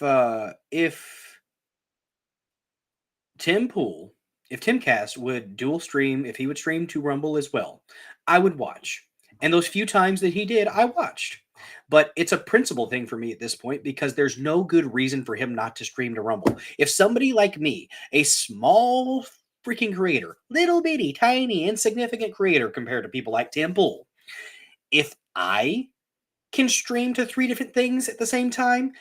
Speaker 1: Tim Pool, if Timcast would dual stream, if he would stream to Rumble as well, I would watch. And those few times that he did, I watched. But it's a principle thing for me at this point because there's no good reason for him not to stream to Rumble. If somebody like me, a small freaking creator, little bitty, tiny, insignificant creator compared to people like Tim Pool, if I can stream to 3 different things at the same time,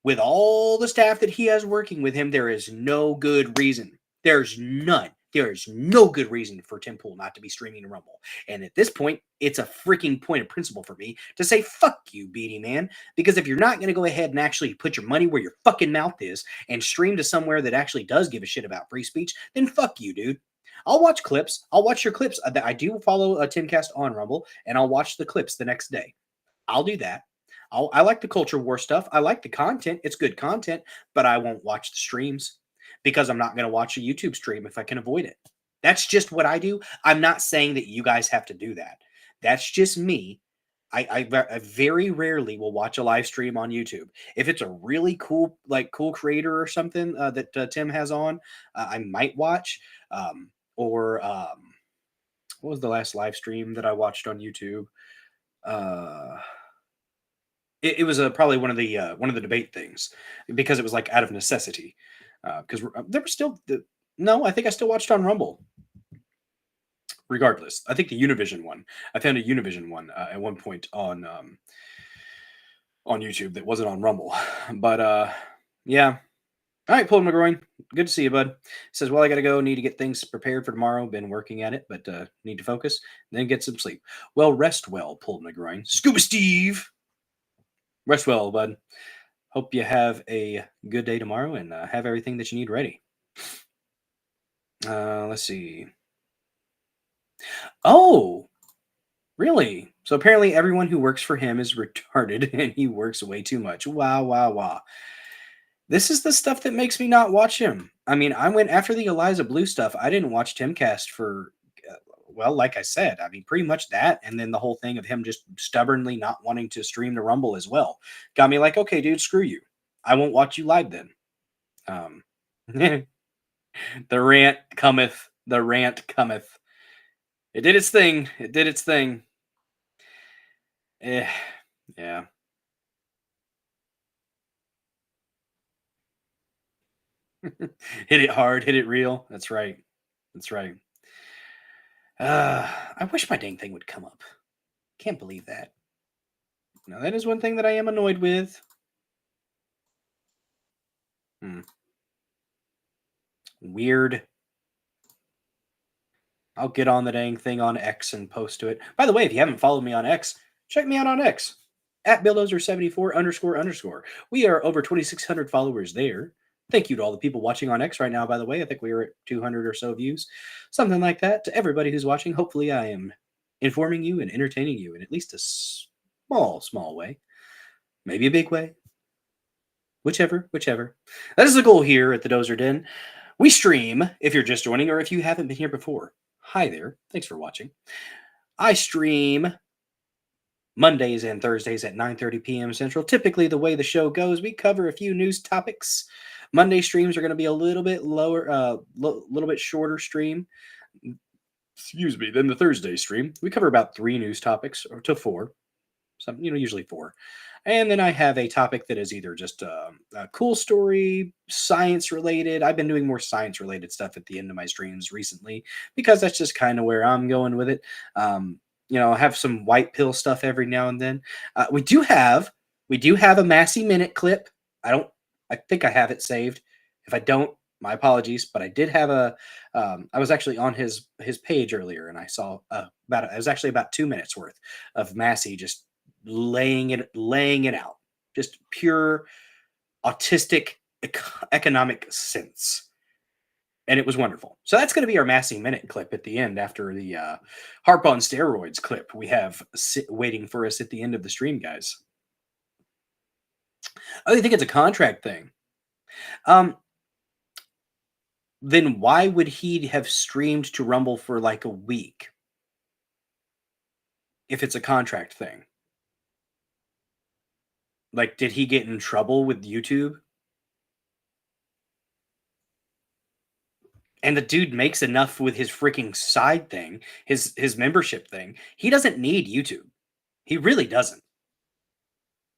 Speaker 1: with all the staff that he has working with him, there is no good reason. There's none. There's no good reason for Tim Pool not to be streaming to Rumble. And at this point, it's a freaking point of principle for me to say, fuck you, Beady Man. Because if you're not going to go ahead and actually put your money where your fucking mouth is and stream to somewhere that actually does give a shit about free speech, then fuck you, dude. I'll watch clips. I'll watch your clips. I do follow a Timcast on Rumble, and I'll watch the clips the next day. I'll do that. I like the culture war stuff. I like the content. It's good content, but I won't watch the streams because I'm not going to watch a YouTube stream if I can avoid it. That's just what I do. I'm not saying that you guys have to do that. That's just me. I very rarely will watch a live stream on YouTube. If it's a really cool creator or something that Tim has on, I might watch. What was the last live stream that I watched on YouTube? It was probably one of the debate things because it was like out of necessity. Because there were still no, I think I still watched on Rumble. Regardless, I think the Univision one. I found a Univision one at one point on YouTube that wasn't on Rumble. But yeah. All right, Paul McGroin. Good to see you, bud. Says, well, I got to go. Need to get things prepared for tomorrow. Been working at it, but need to focus. Then get some sleep. Well, rest well, Paul McGroin. Scuba Steve. Rest well, bud. Hope you have a good day tomorrow and have everything that you need ready. Let's see. Oh, really? So apparently everyone who works for him is retarded and he works way too much. Wow. This is the stuff that makes me not watch him. I mean, I went after the Eliza Blue stuff. I didn't watch Timcast for, well, like I said, I mean, pretty much that. And then the whole thing of him just stubbornly not wanting to stream to Rumble as well. Got me like, okay, dude, screw you. I won't watch you live then. The rant cometh. The rant cometh. It did its thing. It did its thing. Yeah. Hit it hard, hit it real. That's right. I wish my dang thing would come up. Can't believe that. Now, that is one thing that I am annoyed with. Weird. I'll get on the dang thing on X and post to it. By the way, if you haven't followed me on X, check me out on X. At @BillDozer74__. We are over 2,600 followers there. Thank you to all the people watching on X right now, by the way. I think we were at 200 or so views. Something like that. To everybody who's watching, hopefully I am informing you and entertaining you in at least a small way. Maybe a big way. Whichever. That is the goal here at the Dozer Den. We stream, if you're just joining or if you haven't been here before. Hi there. Thanks for watching. I stream Mondays and Thursdays at 9:30 p.m. Central. Typically, the way the show goes, we cover a few news topics. Monday streams are going to be a little bit lower, little bit shorter stream. Than the Thursday stream. We cover about 3 news topics to 4. Some, usually 4. And then I have a topic that is either just a cool story, science related. I've been doing more science related stuff at the end of my streams recently because that's just kind of where I'm going with it. I have some white pill stuff every now and then. We do have a Massey Minute clip. I think I have it saved. If I don't, my apologies, but I did have I was actually on his page earlier and I saw it was actually about 2 minutes worth of Massey just laying it out. Just pure autistic economic sense. And it was wonderful. So that's going to be our Massey Minute clip at the end after the HAARP on steroids clip we have waiting for us at the end of the stream, guys. Oh, you think it's a contract thing? Then why would he have streamed to Rumble for like a week if it's a contract thing? Like, did he get in trouble with YouTube? And the dude makes enough with his freaking side thing, his membership thing. He doesn't need YouTube. He really doesn't.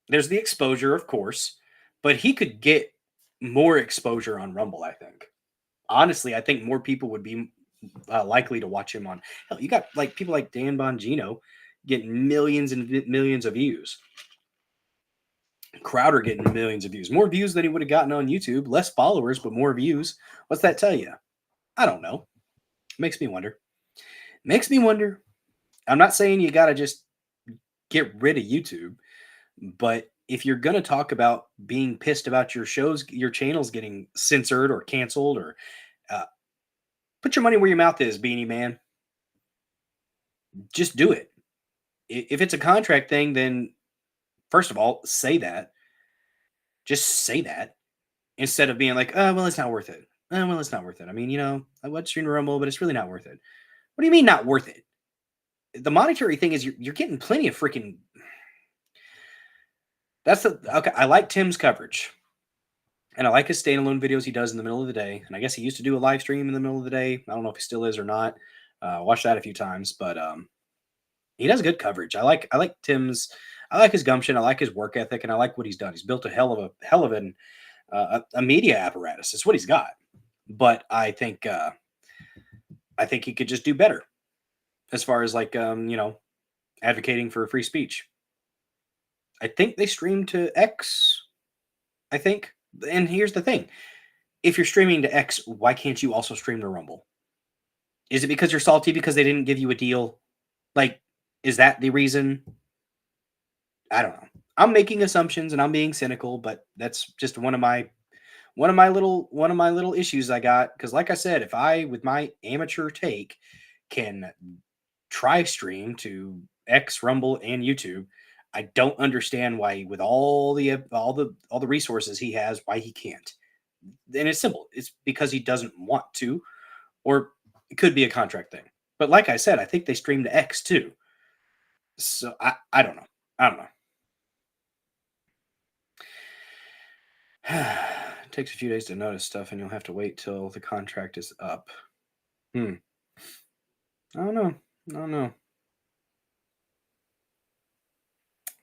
Speaker 1: There's the exposure, of course, but he could get more exposure on Rumble, I think. Honestly, I think more people would be likely to watch him on. Hell, you got like people like Dan Bongino getting millions and millions of views. Crowder getting millions of views. More views than he would have gotten on YouTube. Less followers, but more views. What's that tell you? I don't know. Makes me wonder. Makes me wonder. I'm not saying you got to just get rid of YouTube, but if you're going to talk about being pissed about your shows, your channels getting censored or canceled, or put your money where your mouth is, Beanie Man. Just do it. If it's a contract thing, then first of all, say that. Just say that instead of being like, oh, well, it's not worth it. Oh, well, it's not worth it. I mean, you know, I would stream Rumble, but it's really not worth it. What do you mean not worth it? The monetary thing is you're getting plenty of freaking... Okay, I like Tim's coverage. And I like his standalone videos he does in the middle of the day. And I guess he used to do a live stream in the middle of the day. I don't know if he still is or not. Watched that a few times, but he does good coverage. I like Tim's. I like his gumption. I like his work ethic, and I like what he's done. He's built a hell of a media apparatus. It's what he's got. But I think he could just do better as far as like you know, advocating for free speech. I think they stream to X. I think. And here's the thing. If you're streaming to X, why can't you also stream to Rumble? Is it because you're salty because they didn't give you a deal? Like, is that the reason? I don't know. I'm making assumptions and I'm being cynical, but that's just one of my little issues I got. Because like I said, if I, with my amateur take, can try stream to X, Rumble, and YouTube, I don't understand why, with all the resources he has, why he can't. And it's simple. It's because he doesn't want to, or it could be a contract thing. But like I said, I think they stream to X too. So I don't know. It takes a few days to notice stuff, and you'll have to wait till the contract is up. I don't know.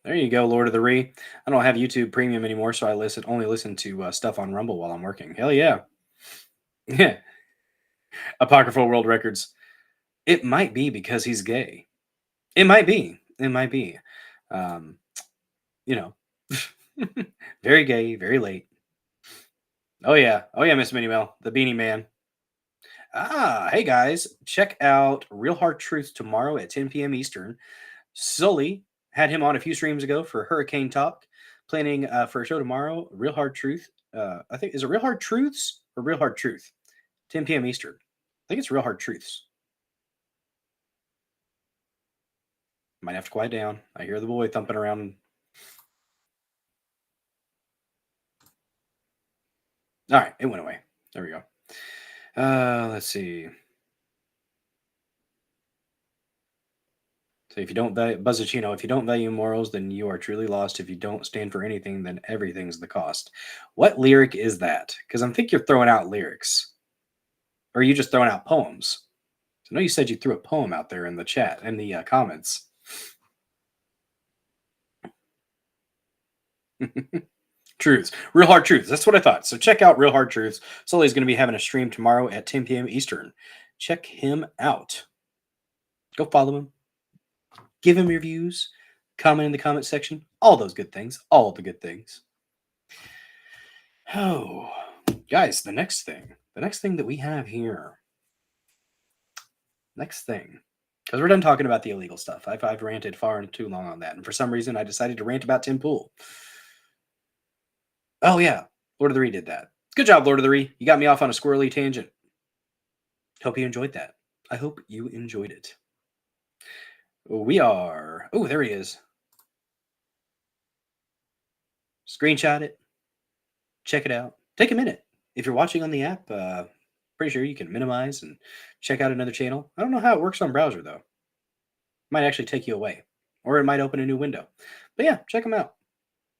Speaker 1: There you go, Lord of the Ree. I don't have YouTube Premium anymore, so I only listen to stuff on Rumble while I'm working. Hell yeah. Yeah. Apocryphal World Records. It might be because he's gay. It might be. You know. Very gay, very late. Oh yeah, Miss Minimel, the Beanie Man. Hey guys, check out Real Hard Truth tomorrow at 10 p.m. Eastern. Sully had him on a few streams ago for Hurricane Talk. Planning for a show tomorrow. Real Hard Truth. I think, is it Real Hard Truths or Real Hard Truth? 10 p.m. Eastern. I think it's Real Hard Truths. Might have to quiet down. I hear the boy thumping around. All right, it went away. There we go. Let's see. So if you don't value, Buzzacino, if you don't value morals, then you are truly lost. If you don't stand for anything, then everything's the cost. What lyric is that? Because I think you're throwing out lyrics. Or are you just throwing out poems? I know you said you threw a poem out there in the chat, in the comments. Truths. Real Hard Truths. That's what I thought. So check out Real Hard Truths. Sully's going to be having a stream tomorrow at 10 p.m. Eastern. Check him out. Go follow him. Give him your views. Comment in the comment section. All those good things. All the good things. Oh, guys, the next thing that we have here. Next thing. Because we're done talking about the illegal stuff. I've ranted far and too long on that. And for some reason, I decided to rant about Tim Pool. Oh, yeah. Lord of the Ree did that. Good job, Lord of the Ree. You got me off on a squirrely tangent. Hope you enjoyed that. I hope you enjoyed it. We are... Oh, there he is. Screenshot it. Check it out. Take a minute. If you're watching on the app, pretty sure you can minimize and check out another channel. I don't know how it works on browser, though. Might actually take you away. Or it might open a new window. But yeah, check them out.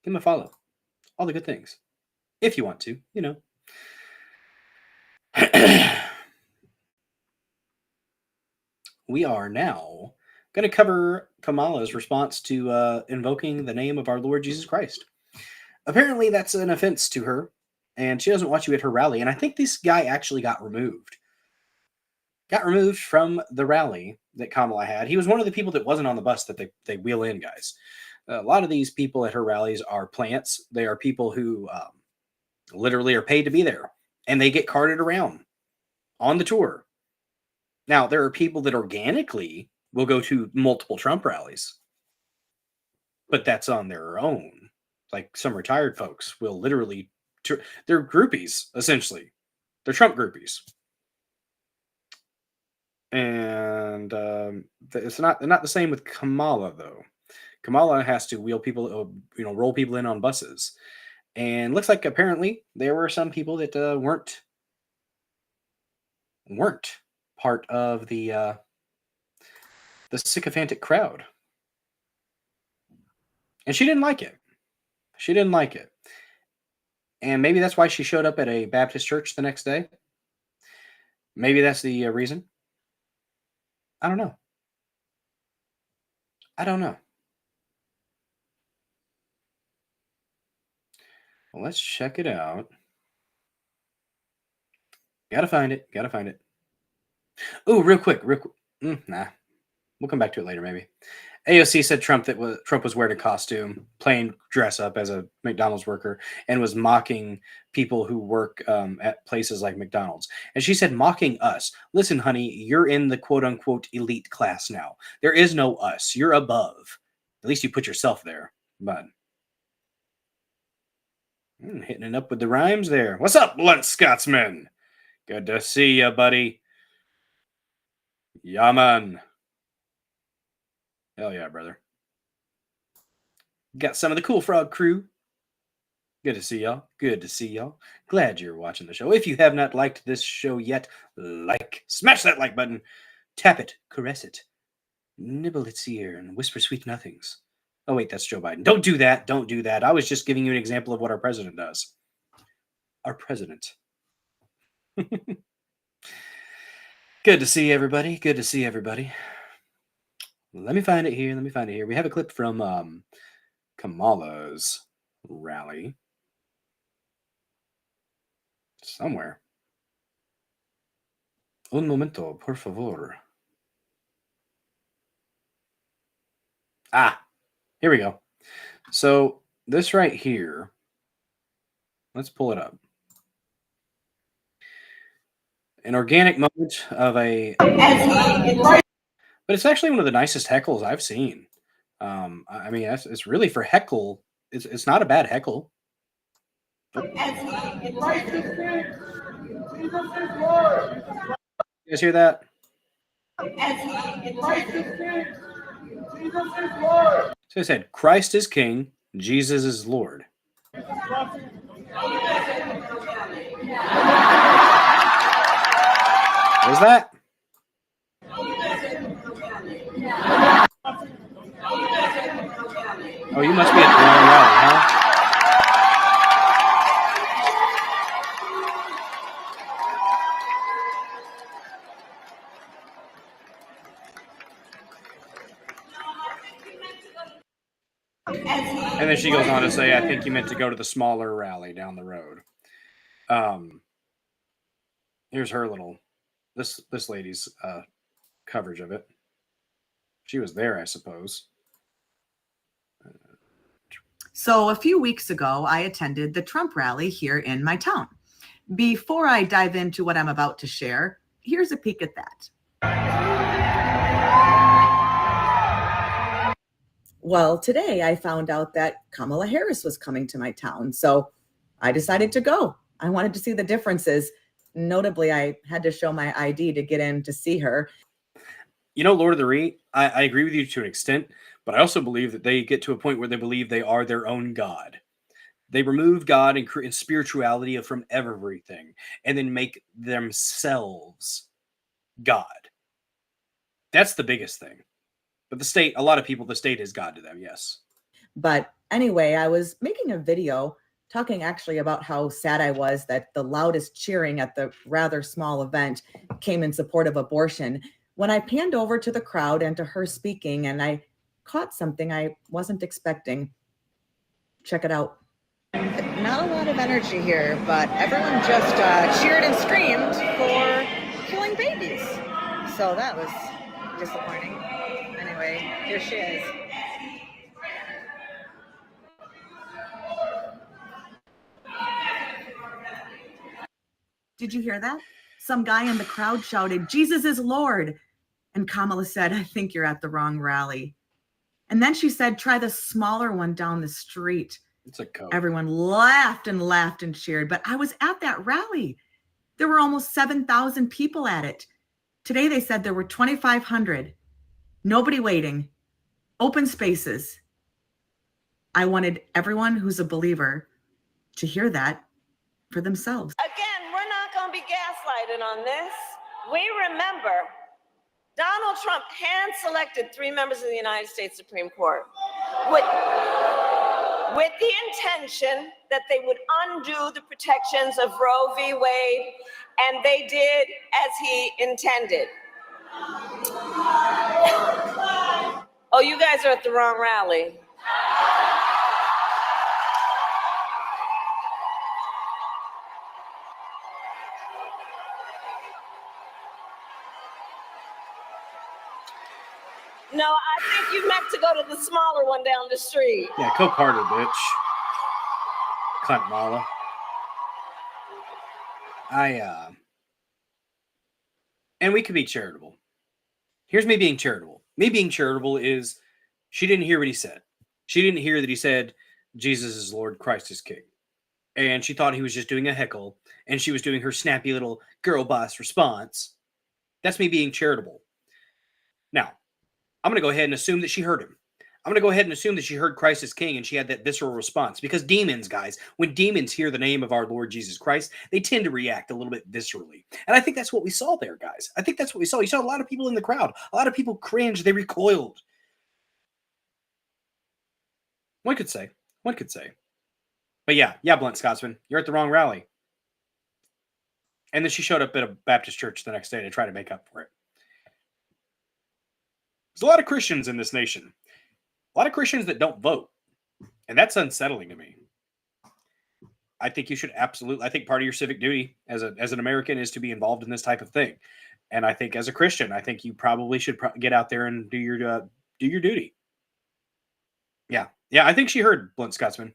Speaker 1: Give them a follow. All the good things. If you want to, you know. We are now going to cover Kamala's response to invoking the name of our Lord Jesus Christ. Apparently, that's an offense to her, and she doesn't want you at her rally. And I think this guy actually got removed. Got removed from the rally that Kamala had. He was one of the people that wasn't on the bus that they wheel in, guys. A lot of these people at her rallies are plants. They are people who literally are paid to be there, and they get carted around on the tour. Now, there are people that organically will go to multiple Trump rallies, but that's on their own. Like some retired folks will literally, they're groupies, essentially. They're Trump groupies. And it's not the same with Kamala, though. Kamala has to wheel people, roll people in on buses. And looks like apparently there were some people that weren't part of the sycophantic crowd. And she didn't like it. She didn't like it. And maybe that's why she showed up at a Baptist church the next day. Maybe that's the reason. I don't know. I don't know. Well, let's check it out. Gotta find it. Gotta find it. Oh, real quick. Nah. We'll come back to it later, maybe. AOC said Trump was wearing a costume, playing dress up as a McDonald's worker, and was mocking people who work at places like McDonald's. And she said, mocking us. Listen, honey, you're in the quote-unquote elite class now. There is no us. You're above. At least you put yourself there. But hitting it up with the rhymes there. What's up, Blunt Scotsman? Good to see you, buddy. Yeah, man. Hell yeah, brother. Got some of the Cool Frog crew. Good to see y'all. Good to see y'all. Glad you're watching the show. If you have not liked this show yet, smash that like button. Tap it, caress it, nibble its ear, and whisper sweet nothings. Oh, wait, that's Joe Biden. Don't do that. Don't do that. I was just giving you an example of what our president does. Our president. Good to see everybody. Good to see everybody. Let me find it here. Let me find it here. We have a clip from Kamala's rally. Somewhere. Un momento, por favor. Ah, here we go. So this right here, let's pull it up. An organic moment of a... But it's actually one of the nicest heckles I've seen. I mean, it's really for heckle. It's not a bad heckle. You guys hear that? So I said, Christ is King, Jesus is Lord. What's that? Oh, you must be at the wrong rally, huh? And then she goes on to say, I think you meant to go to the smaller rally down the road. Here's her little, this lady's coverage of it. She was there, I suppose.
Speaker 18: So a few weeks ago, I attended the Trump rally here in my town. Before I dive into what I'm about to share, here's a peek at that. Well, today I found out that Kamala Harris was coming to my town. So I decided to go. I wanted to see the differences. Notably, I had to show my ID to get in to see her.
Speaker 1: You know, Lord of the Ring, I agree with you to an extent, but I also believe that they get to a point where they believe they are their own God. They remove God and spirituality from everything and then make themselves God. That's the biggest thing. But the state, a lot of people, the state is God to them, yes.
Speaker 18: But anyway, I was making a video talking actually about how sad I was that the loudest cheering at the rather small event came in support of abortion. When I panned over to the crowd and to her speaking, and I caught something I wasn't expecting. Check it out. Not a lot of energy here, but everyone just cheered and screamed for killing babies. So that was disappointing. Anyway, here she is. Did you hear that? Some guy in the crowd shouted, "Jesus is Lord." And Kamala said, "I think you're at the wrong rally." And then she said, "Try the smaller one down the street."
Speaker 1: It's a code.
Speaker 18: Everyone laughed and laughed and cheered, but I was at that rally. There were almost 7,000 people at it. Today they said there were 2,500. Nobody waiting. Open spaces. I wanted everyone who's a believer to hear that for themselves.
Speaker 19: Again, we're not going to be gaslighted on this. We remember Donald Trump hand-selected 3 members of the United States Supreme Court with the intention that they would undo the protections of Roe v. Wade, and they did as he intended. Oh, you guys are at the wrong rally. No, I think you meant to go to the smaller one down the street.
Speaker 1: Yeah, Coke harder, bitch. Kamala. And we could be charitable. Here's me being charitable. Me being charitable is she didn't hear what he said. She didn't hear that he said, Jesus is Lord, Christ is King. And she thought he was just doing a heckle, and she was doing her snappy little girl boss response. That's me being charitable. Now, I'm going to go ahead and assume that she heard him. I'm going to go ahead and assume that she heard Christ is King and she had that visceral response. Because demons, guys, when demons hear the name of our Lord Jesus Christ, they tend to react a little bit viscerally. And I think that's what we saw there, guys. I think that's what we saw. You saw a lot of people in the crowd. A lot of people cringed. They recoiled. One could say. One could say. But yeah, Blunt Scotsman, you're at the wrong rally. And then she showed up at a Baptist church the next day to try to make up for it. There's a lot of Christians in this nation. A lot of Christians that don't vote. And that's unsettling to me. I think you should absolutely, I think part of your civic duty as an American is to be involved in this type of thing. And I think as a Christian, I think you probably should get out there and do your duty. Yeah, I think she heard Blunt Scotsman.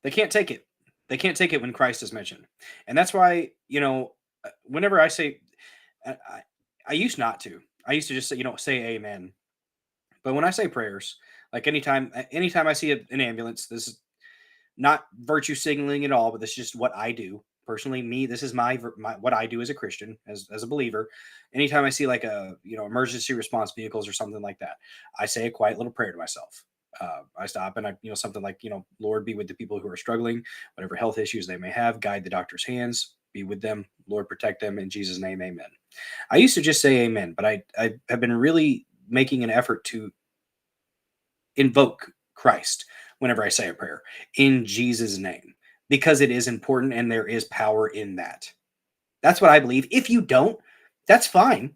Speaker 1: They can't take it. They can't take it when Christ is mentioned. And that's why, whenever I say, I used not to. I used to just say, say amen. But when I say prayers, like anytime I see an ambulance, this is not virtue signaling at all, but this is just what I do. Personally, me, this is my what I do as a Christian, as a believer. Anytime I see like emergency response vehicles or something like that, I say a quiet little prayer to myself. I stop and something like, Lord, be with the people who are struggling, whatever health issues they may have, guide the doctor's hands, be with them, Lord, protect them, in Jesus' name, amen. I used to just say amen, but I have been really making an effort to invoke Christ whenever I say a prayer in Jesus' name, because it is important and there is power in that. That's what I believe. If you don't, that's fine. I'm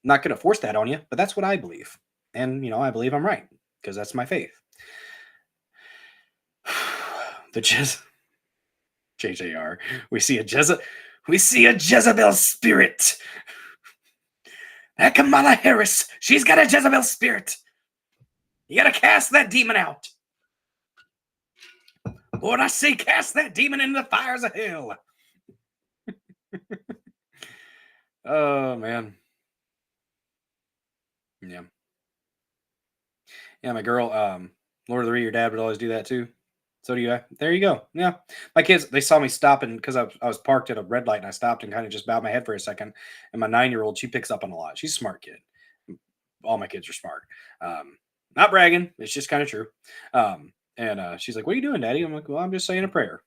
Speaker 1: not going to force that on you, but that's what I believe. And, I believe I'm right because that's my faith. JJR, we see a Jezebel spirit. That Kamala Harris, she's got a Jezebel spirit. You got to cast that demon out. Lord, I say cast that demon into the fires of hell. Oh, man. Yeah. Yeah, my girl, Lord of the Rings, your dad would always do that too. So do you. There you go. Yeah. My kids, they saw me stopping because I was parked at a red light and I stopped and kind of just bowed my head for a second. And my 9-year-old, she picks up on a lot. She's a smart kid. All my kids are smart. Not bragging. It's just kind of true. And she's like, "What are you doing, Daddy?" I'm like, "Well, I'm just saying a prayer."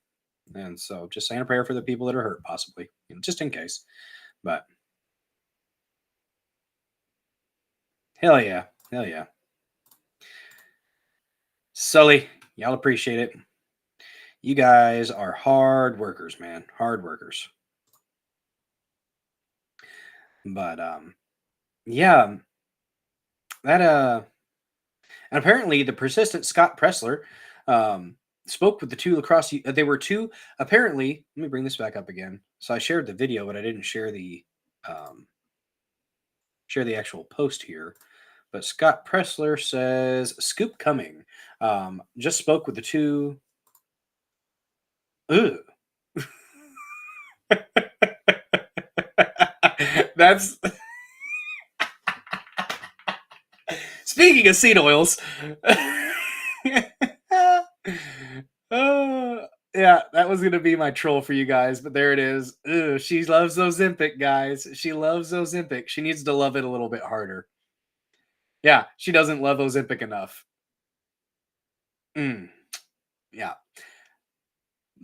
Speaker 1: And so just saying a prayer for the people that are hurt, possibly, just in case. But hell yeah. Hell yeah. Sully, y'all appreciate it. You guys are hard workers, man. Hard workers. But yeah. That and apparently the persistent Scott Pressler spoke with the two lacrosse. They were two. Apparently, let me bring this back up again. So I shared the video, but I didn't share the actual post here. But Scott Pressler says, "Scoop coming. Just spoke with the two." Ugh. That's speaking of seed oils. Yeah, that was gonna be my troll for you guys, but there it is. Ugh, she loves Ozempic, guys. She loves Ozempic. She needs to love it a little bit harder. Yeah, she doesn't love Ozempic enough. Yeah.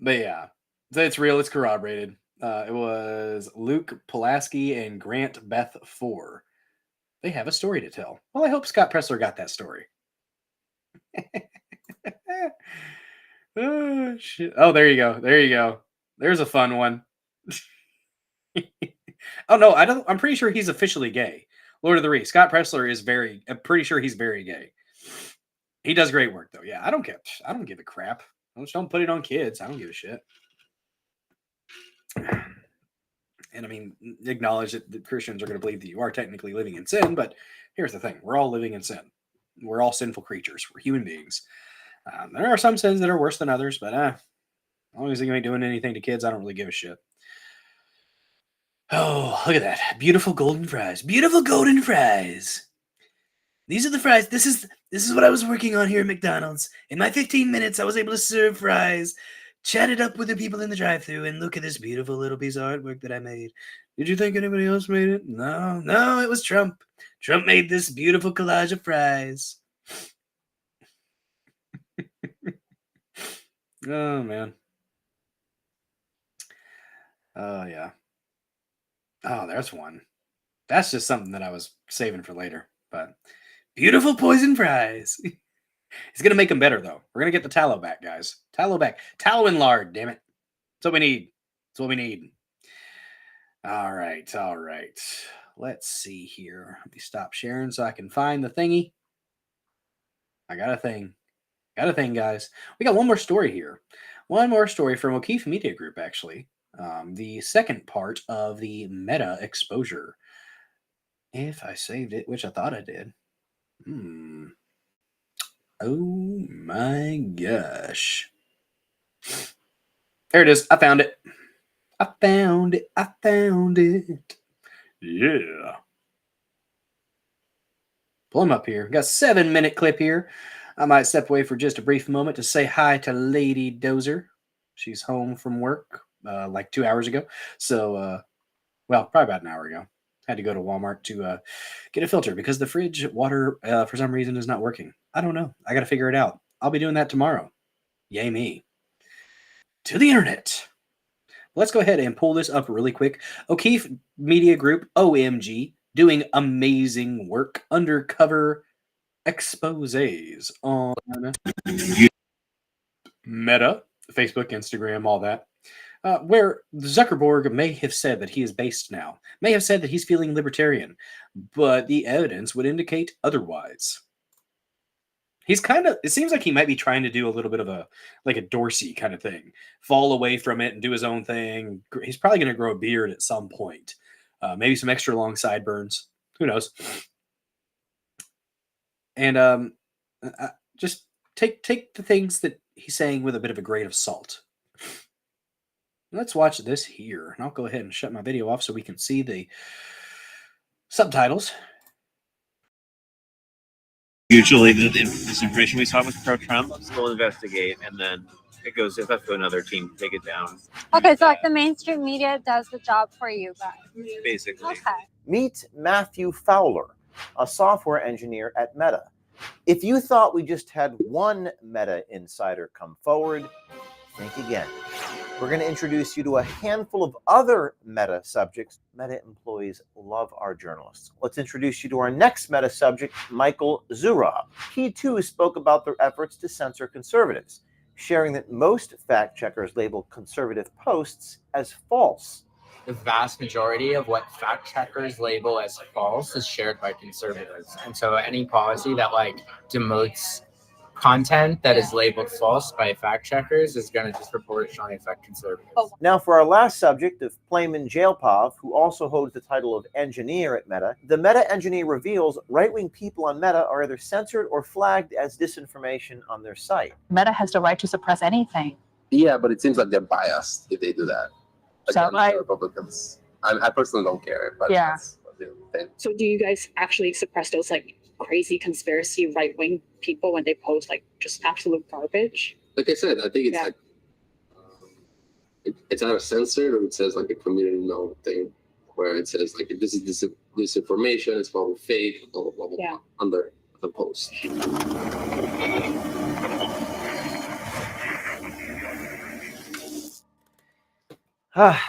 Speaker 1: But yeah, so it's real. It's corroborated. It was Luke Pulaski and Grant Beth 4. They have a story to tell. Well, I hope Scott Pressler got that story. Oh, shit. Oh, there you go. There you go. There's a fun one. Oh, no, I'm pretty sure he's officially gay. Lord of the Rings. Scott Pressler is I'm pretty sure he's very gay. He does great work, though. Yeah, I don't give a crap. Just don't put it on kids. I don't give a shit. And I mean, acknowledge that the Christians are going to believe that you are technically living in sin, but here's the thing. We're all living in sin. We're all sinful creatures. We're human beings. There are some sins that are worse than others, but as long as they ain't doing anything to kids, I don't really give a shit. Oh, look at that. Beautiful golden fries. Beautiful golden fries. These are the fries. This is what I was working on here at McDonald's. In my 15 minutes, I was able to serve fries, chatted up with the people in the drive-thru, and look at this beautiful little piece of artwork that I made. Did you think anybody else made it? No, it was Trump. Trump made this beautiful collage of fries. Oh, man. Oh, yeah. Oh, there's one. That's just something that I was saving for later, but beautiful poison fries. He's going to make them better, though. We're going to get the tallow back, guys. Tallow back. Tallow and lard, damn it. That's what we need. That's what we need. All right. All right. Let's see here. Let me stop sharing so I can find the thingy. I got a thing. Got a thing, guys. We got one more story here. One more story from O'Keefe Media Group, actually. The second part of the meta exposure. If I saved it, which I thought I did. Oh my gosh. There it is. I found it. I found it. I found it. Yeah. Pull him up here. Got a 7-minute clip here. I might step away for just a brief moment to say hi to Lady Dozer. She's home from work like 2 hours ago. So, well, probably about an hour ago. Had to go to Walmart to get a filter because the fridge water, for some reason, is not working. I don't know. I got to figure it out. I'll be doing that tomorrow. Yay me. To the internet. Let's go ahead and pull this up really quick. O'Keefe Media Group, OMG, doing amazing work. Undercover exposés on Meta, Facebook, Instagram, all that. Where Zuckerberg may have said that he is based now, may have said that he's feeling libertarian, but the evidence would indicate otherwise. He's it seems like he might be trying to do a little bit of a Dorsey kind of thing, fall away from it and do his own thing. He's probably going to grow a beard at some point, maybe some extra long sideburns. Who knows? And just take the things that he's saying with a bit of a grain of salt. Let's watch this here, and I'll go ahead and shut my video off so we can see the subtitles.
Speaker 20: Usually this information we saw was pro-Trump. We'll investigate, and then it goes, it's up to another team to take it down.
Speaker 21: Okay, so like the mainstream media does the job for you guys.
Speaker 20: Basically.
Speaker 21: Okay.
Speaker 22: Meet Matthew Fowler, a software engineer at Meta. If you thought we just had one Meta insider come forward, think again. We're going to introduce you to a handful of other Meta subjects. Meta employees love our journalists. Let's introduce you to our next Meta subject, Michael Zurab. He too spoke about their efforts to censor conservatives, sharing that most fact checkers label conservative posts as false.
Speaker 23: The vast majority of what fact checkers label as false is shared by conservatives. And so any policy that like demotes content that is labeled false by fact checkers is going to disproportionately affect conservatives.
Speaker 22: Now for our last subject of Playman Jailpov, who also holds the title of engineer at Meta, the Meta engineer reveals right-wing people on Meta are either censored or flagged as disinformation on their site.
Speaker 24: Meta has the right to suppress anything.
Speaker 25: Yeah, but it seems like they're biased if they do that.
Speaker 24: So
Speaker 25: Against the Republicans. I personally don't care, but
Speaker 24: Yeah.
Speaker 25: that's what they think.
Speaker 26: So do you guys actually suppress those like crazy conspiracy right-wing people when they post like just absolute garbage?
Speaker 25: Like I said, I think it's like it's either censored or it says like a community note thing where it says like this is disinformation, it's probably fake, blah blah blah, blah,
Speaker 26: Yeah.
Speaker 25: under the post.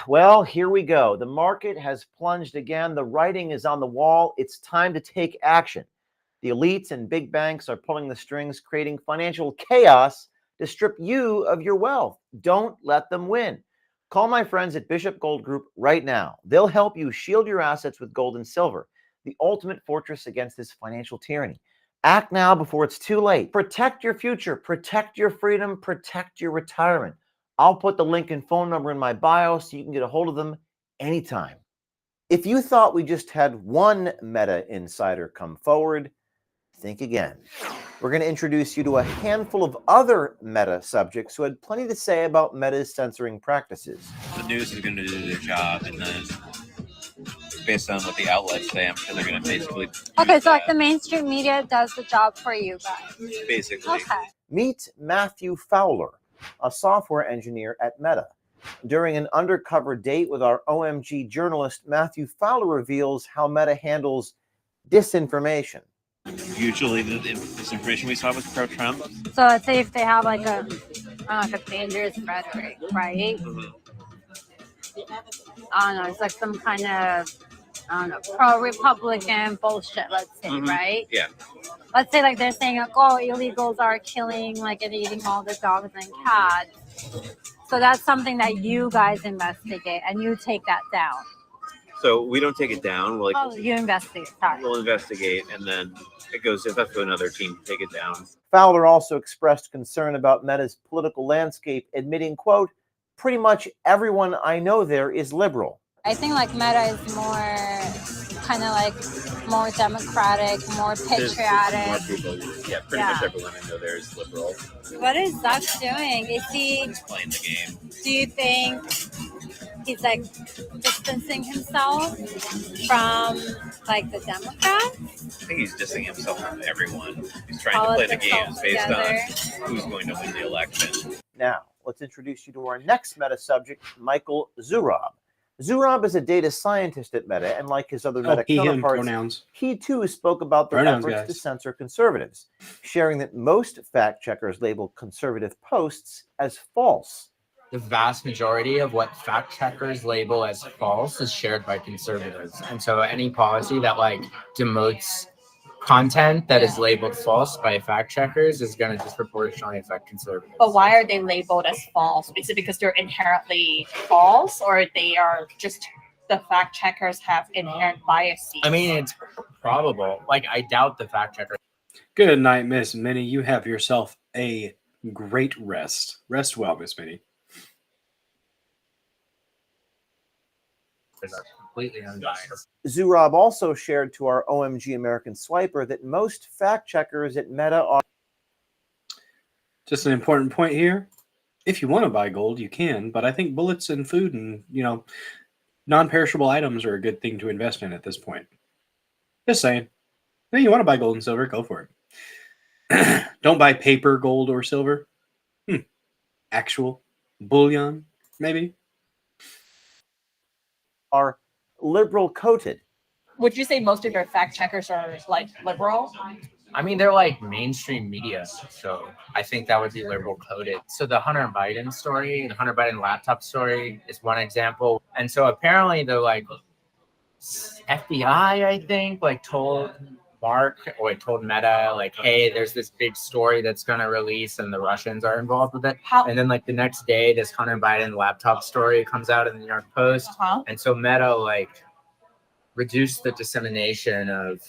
Speaker 22: Well, here we go. The market has plunged again. The writing is on the wall. It's time to take action. The elites and big banks are pulling the strings, creating financial chaos to strip you of your wealth. Don't let them win. Call my friends at Bishop Gold Group right now. They'll help you shield your assets with gold and silver, the ultimate fortress against this financial tyranny. Act now before it's too late. Protect your future, protect your freedom, protect your retirement. I'll put the link and phone number in my bio so you can get a hold of them anytime. If you thought we just had one Meta insider come forward, think again. We're going to introduce you to a handful of other Meta subjects who had plenty to say about Meta's censoring practices.
Speaker 20: The news is going to do their job, and then based on what the outlets say, I'm sure they're going to basically
Speaker 21: Okay, so like the mainstream media does the job for you guys.
Speaker 20: basically.
Speaker 21: Okay.
Speaker 22: Meet Matthew Fowler, a software engineer at Meta. During an undercover date with our OMG journalist, Matthew Fowler reveals how Meta handles disinformation.
Speaker 20: Usually this information we saw was pro-Trump.
Speaker 21: So let's say if they have like a dangerous rhetoric, right? I don't know, it's like some kind of, pro-Republican bullshit, let's say, right?
Speaker 20: Yeah.
Speaker 21: Let's say like they're saying, like, oh, illegals are killing like and eating all the dogs and cats. So that's something that you guys investigate and you take that down.
Speaker 20: So we don't take it down. We'll,
Speaker 21: Oh, you investigate. Sorry.
Speaker 20: we'll investigate, and then it goes up to another team to take it down.
Speaker 22: Fowler also expressed concern about Meta's political landscape, admitting, quote, pretty much everyone I know there is liberal.
Speaker 21: I think like Meta is more kind of like more democratic, more patriotic.
Speaker 20: More people, yeah, pretty much everyone I know there is liberal.
Speaker 21: What is Zuck doing? Is he
Speaker 20: Playing the game.
Speaker 21: Do you think he's like distancing himself from like the Democrats?
Speaker 20: I think he's dissing himself from everyone. He's trying to play the games based on who's going to win the election.
Speaker 22: Now, let's introduce you to our next Meta subject, Michael Zurab. Zurab is a data scientist at Meta, and like his other Meta
Speaker 1: he, him,
Speaker 22: counterparts,
Speaker 1: pronouns.
Speaker 22: he too spoke about their
Speaker 1: Pronouns,
Speaker 22: efforts
Speaker 1: guys.
Speaker 22: to censor conservatives, sharing that most fact checkers label conservative posts as false.
Speaker 23: The vast majority of what fact checkers label as false is shared by conservatives. And so any policy that like demotes content that is labeled false by fact checkers is going to disproportionately affect conservatives.
Speaker 9: But why are they labeled as false? Is it because they're inherently false, or they are just the fact checkers have inherent biases?
Speaker 23: I mean, it's probable. Like, I doubt the fact checker.
Speaker 1: Good night, Miss Minnie. You have yourself a great rest. Rest well, Miss Minnie.
Speaker 23: Is completely unbiased.
Speaker 22: Zurab also shared to our OMG American Swiper that most fact checkers at Meta are.
Speaker 1: Just an important point here. If you want to buy gold, you can, but I think bullets and food and, non-perishable items are a good thing to invest in at this point. Just saying. If you want to buy gold and silver, go for it. Don't buy paper, gold, or silver. actual bullion, maybe.
Speaker 22: Are liberal coated.
Speaker 9: Would you say most of your fact checkers are like liberal?
Speaker 23: I mean, they're like mainstream media, so I think that would be liberal coded. So the Hunter Biden story, the Hunter Biden laptop story is one example. And so apparently the like FBI, I think, like told told Meta, like, hey, there's this big story that's gonna release and the Russians are involved with it. And then like the next day, this Hunter Biden laptop story comes out in the New York Post. And so Meta like reduced the dissemination of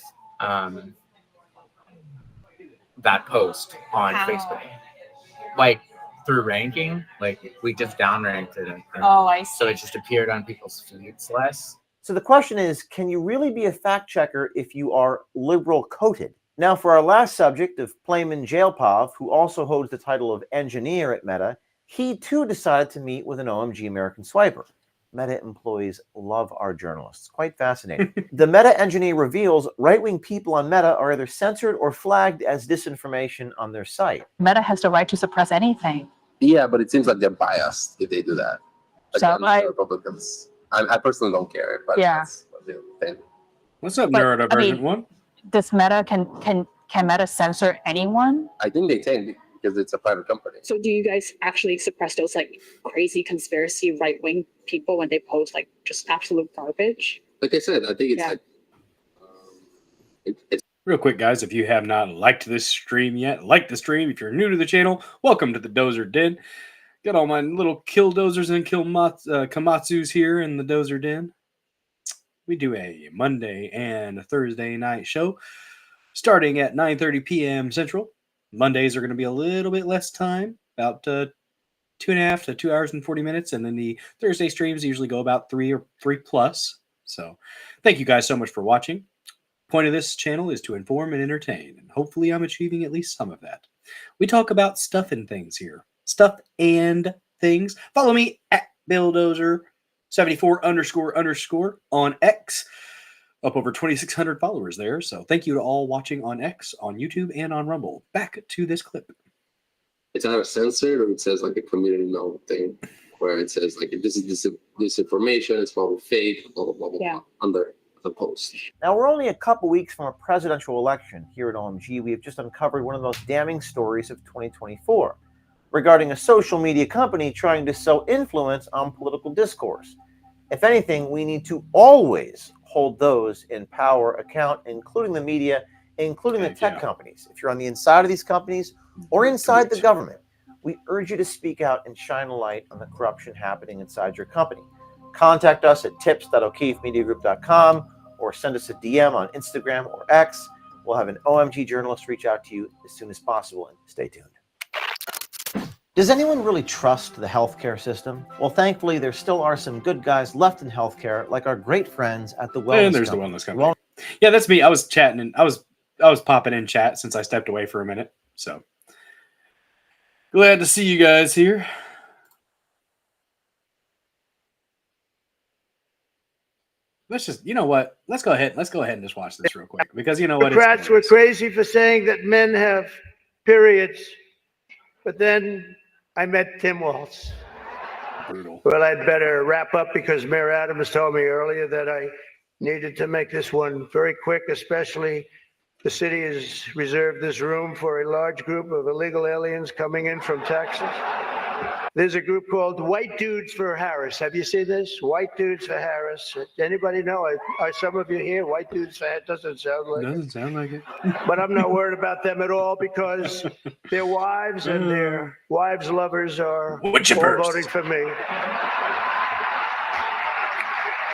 Speaker 23: that post on Facebook, like through ranking. Like we just downranked it.
Speaker 9: Oh, I see.
Speaker 23: So it just appeared on people's feeds less.
Speaker 22: So the question is, can you really be a fact checker if you are liberal coated? Now for our last subject of Playman Jailpov, who also holds the title of engineer at Meta, he too decided to meet with an OMG American swiper. Meta employees love our journalists. Quite fascinating. The Meta engineer reveals right-wing people on Meta are either censored or flagged as disinformation on their site.
Speaker 24: Meta has the right to suppress anything.
Speaker 25: Yeah, but it seems like they're biased if they do that.
Speaker 24: So
Speaker 25: Republicans. I personally don't care, but
Speaker 24: yeah.
Speaker 25: that's what they think.
Speaker 1: What's up,
Speaker 24: But,
Speaker 1: neurodivergent one?
Speaker 24: Does Meta can Meta censor anyone?
Speaker 25: I think they can because it's a private company.
Speaker 26: So do you guys actually suppress those like crazy conspiracy right-wing people when they post like just absolute garbage?
Speaker 25: Like I said, I think it's like
Speaker 1: Real quick, guys, if you have not liked this stream yet, like the stream. If you're new to the channel, welcome to the Dozer Den. Got all my little killdozers and kamatsus here in the Dozer Den. We do a Monday and a Thursday night show starting at 9:30 p.m. Central. Mondays are going to be a little bit less time, about 2.5 to 2 hours and 40 minutes. And then the Thursday streams usually go about 3 or 3 plus. So thank you guys so much for watching. Point of this channel is to inform and entertain, and hopefully I'm achieving at least some of that. We talk about stuff and things here. Stuff and things. Follow me at BillDozer74__ on X. Up over 2,600 followers there. So thank you to all watching on X, on YouTube, and on Rumble. Back to this clip.
Speaker 25: It's either censored or it says like a community note thing where it says like if this is disinformation, it's probably fake, blah, blah, blah, blah, under the post.
Speaker 22: Now, we're only a couple weeks from a presidential election. Here at OMG, we have just uncovered one of the most damning stories of 2024 regarding a social media company trying to sow influence on political discourse. If anything, we need to always hold those in power account, including the media, including the tech companies. If you're on the inside of these companies or inside the government, we urge you to speak out and shine a light on the corruption happening inside your company. Contact us at tips.o'keefemediagroup.com or send us a DM on Instagram or X. We'll have an OMG journalist reach out to you as soon as possible, and stay tuned. Does anyone really trust the healthcare system? Well, thankfully, there still are some good guys left in healthcare, like our great friends at the Wellness
Speaker 1: And there's
Speaker 22: Company.
Speaker 1: the Wellness Company. Yeah, that's me. I was chatting and I was popping in chat since I stepped away for a minute. So glad to see you guys here. Let's just, you know what? Let's go ahead and just watch this real quick because you know what?
Speaker 2: Democrats were crazy for saying that men have periods, but then I met Tim Walz.
Speaker 1: Brutal.
Speaker 2: Well, I'd better wrap up because Mayor Adams told me earlier that I needed to make this one very quick, especially the city has reserved this room for a large group of illegal aliens coming in from Texas. There's a group called White Dudes for Harris. Have you seen this? White Dudes for Harris. Anybody know? Are some of you here? White Dudes for Harris doesn't sound like
Speaker 1: Doesn't sound like it.
Speaker 2: But I'm not worried about them at all because their wives and their wives' lovers are all voting for me.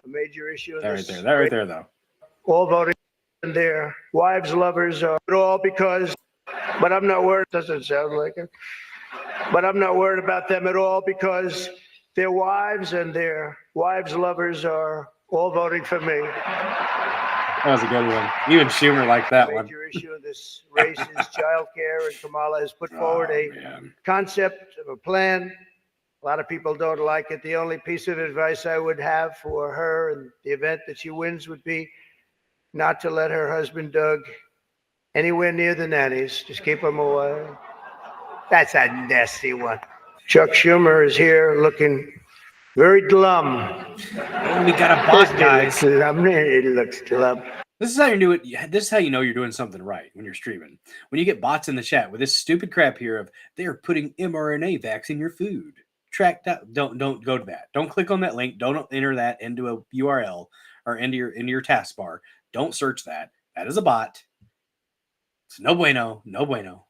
Speaker 2: A major issue in
Speaker 1: That right
Speaker 2: this.
Speaker 1: there. That right there, though.
Speaker 2: All voting and their wives' lovers are all because, but I'm not worried. Doesn't sound like it. But I'm not worried about them at all because their wives and their wives' lovers are all voting for me.
Speaker 1: That was a good one. Even Schumer liked that one.
Speaker 2: Major issue in this race is childcare, and Kamala has put forward a concept of a plan. A lot of people don't like it. The only piece of advice I would have for her in the event that she wins would be not to let her husband, Doug, anywhere near the nannies. Just keep him away. That's a nasty one. Chuck Schumer is here looking very glum.
Speaker 1: Oh, we got a bot, guys.
Speaker 2: It looks glum.
Speaker 1: This is how you do it. This is how you know you're doing something right when you're streaming. When you get bots in the chat with this stupid crap here of they're putting mRNA vax in your food. Track that. Don't go to that. Don't click on that link. Don't enter that into a URL or into your taskbar. Don't search that. That is a bot. It's no bueno. No bueno.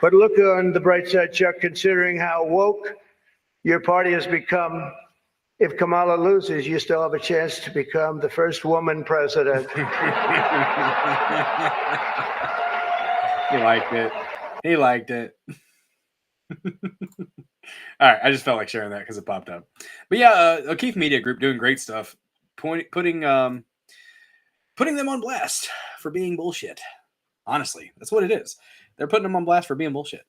Speaker 2: But look on the bright side, Chuck, considering how woke your party has become. If Kamala loses, you still have a chance to become the first woman president.
Speaker 1: He liked it. He liked it. All right, I just felt like sharing that because it popped up. But yeah, O'Keefe Media Group doing great stuff, putting them on blast for being bullshit. Honestly, that's what it is. They're putting them on blast for being bullshit.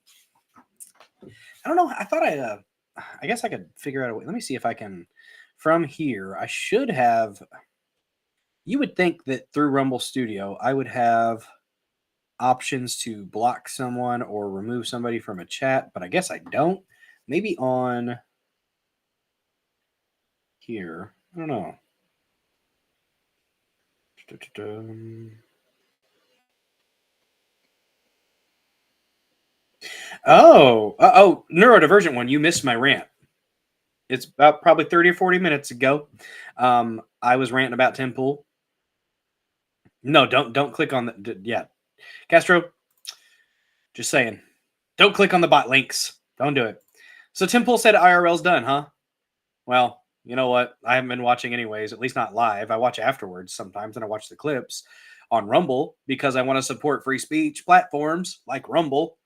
Speaker 1: I don't know. I thought I guess I could figure out a way. Let me see if I can. From here, I should have. You would think that through Rumble Studio, I would have options to block someone or remove somebody from a chat, but I guess I don't. Maybe on here. I don't know. Oh, neurodivergent one. You missed my rant. It's about probably 30 or 40 minutes ago. I was ranting about Tim Pool. No, don't click on the yeah. Castro, just saying. Don't click on the bot links. Don't do it. So Tim Pool said IRL's done, huh? Well, you know what? I haven't been watching anyways, at least not live. I watch afterwards sometimes, and I watch the clips on Rumble because I want to support free speech platforms like Rumble.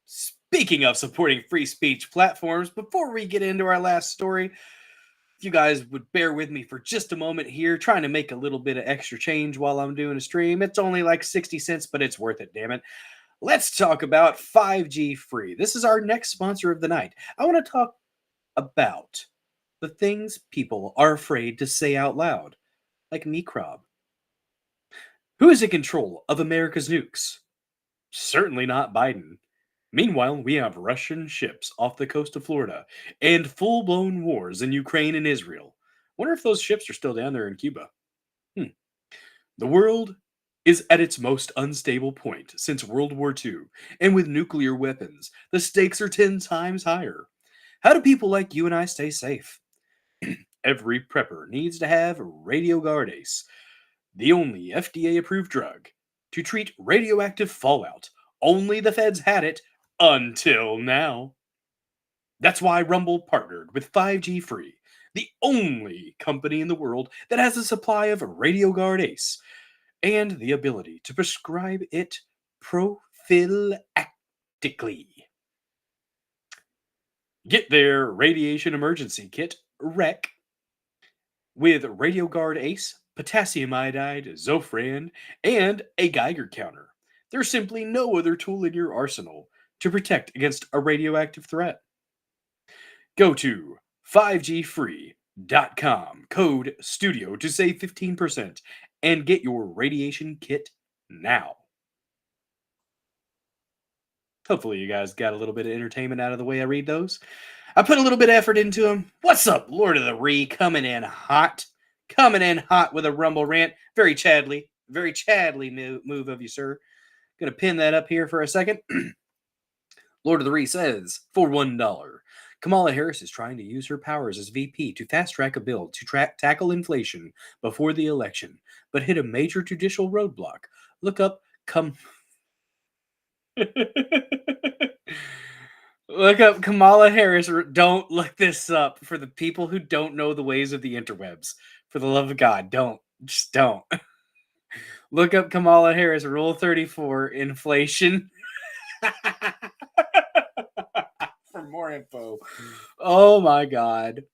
Speaker 1: Speaking of supporting free speech platforms, before we get into our last story, if you guys would bear with me for just a moment here, trying to make a little bit of extra change while I'm doing a stream. It's only like 60 cents, but it's worth it, damn it. Let's talk about 5G Free. This is our next sponsor of the night. I want to talk about the things people are afraid to say out loud, like Microb. Who is in control of America's nukes? Certainly not Biden. Meanwhile, we have Russian ships off the coast of Florida and full-blown wars in Ukraine and Israel. Wonder if those ships are still down there in Cuba. The world is at its most unstable point since World War II, and with nuclear weapons, the stakes are 10 times higher. How do people like you and I stay safe? Every prepper needs to have RadioGuard Ace, the only FDA-approved drug to treat radioactive fallout. Only the feds had it until now. That's why Rumble partnered with 5G Free, the only company in the world that has a supply of RadioGuard Ace and the ability to prescribe it prophylactically. Get their radiation emergency kit, REC, with RadioGuard Ace, potassium iodide, Zofran, and a Geiger counter. There's simply no other tool in your arsenal to protect against a radioactive threat. Go to 5gfree.com, code STUDIO to save 15% and get your radiation kit now. Hopefully you guys got a little bit of entertainment out of the way I read those. I put a little bit of effort into them. What's up, Lord of the Ree? Coming in hot with a Rumble rant. Very Chadly move of you, sir. Gonna pin that up here for a second. Lord of the Ree says, for $1, Kamala Harris is trying to use her powers as VP to fast-track a bill to tackle inflation before the election, but hit a major judicial roadblock. Look up Look up Kamala Harris. Don't look this up for the people who don't know the ways of the interwebs. For the love of God, don't. Just don't. Look up Kamala Harris, Rule 34, inflation. For more info. Oh my God.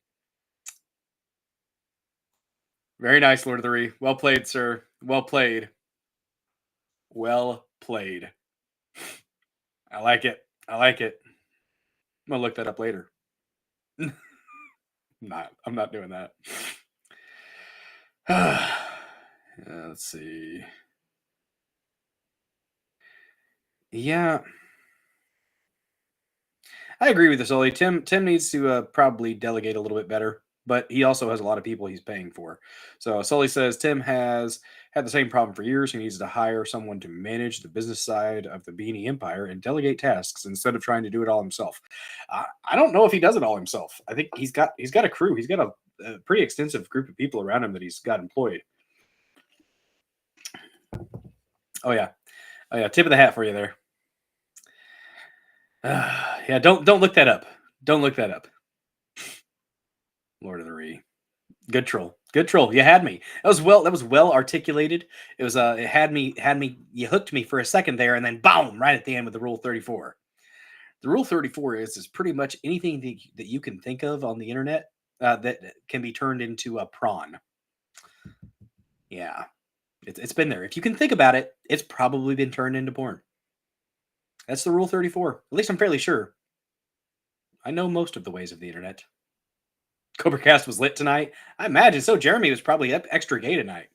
Speaker 1: Very nice, Lord of the Ree. Well played, sir. Well played. Well played. I like it. I like it. I'm gonna look that up later. I'm not doing that. Let's see. Yeah. I agree with this, Oli. Tim needs to probably delegate a little bit better, but he also has a lot of people he's paying for. So Sully says Tim has had the same problem for years. He needs to hire someone to manage the business side of the Beanie Empire and delegate tasks instead of trying to do it all himself. I don't know if he does it all himself. I think he's got a crew. He's got a pretty extensive group of people around him that he's got employed. Oh yeah. Tip of the hat for you there. Yeah, don't look that up. Don't look that up. Lord of the Ree. Good troll. Good troll. You had me. That was well articulated. It was it had me you hooked me for a second there, and then boom, right at the end with the Rule 34. The Rule 34 is pretty much anything that you can think of on the internet that can be turned into a prawn. Yeah. It's been there. If you can think about it, it's probably been turned into porn. That's the Rule 34. At least I'm fairly sure. I know most of the ways of the internet. CobraCast was lit tonight. I imagine so. Jeremy was probably extra gay tonight.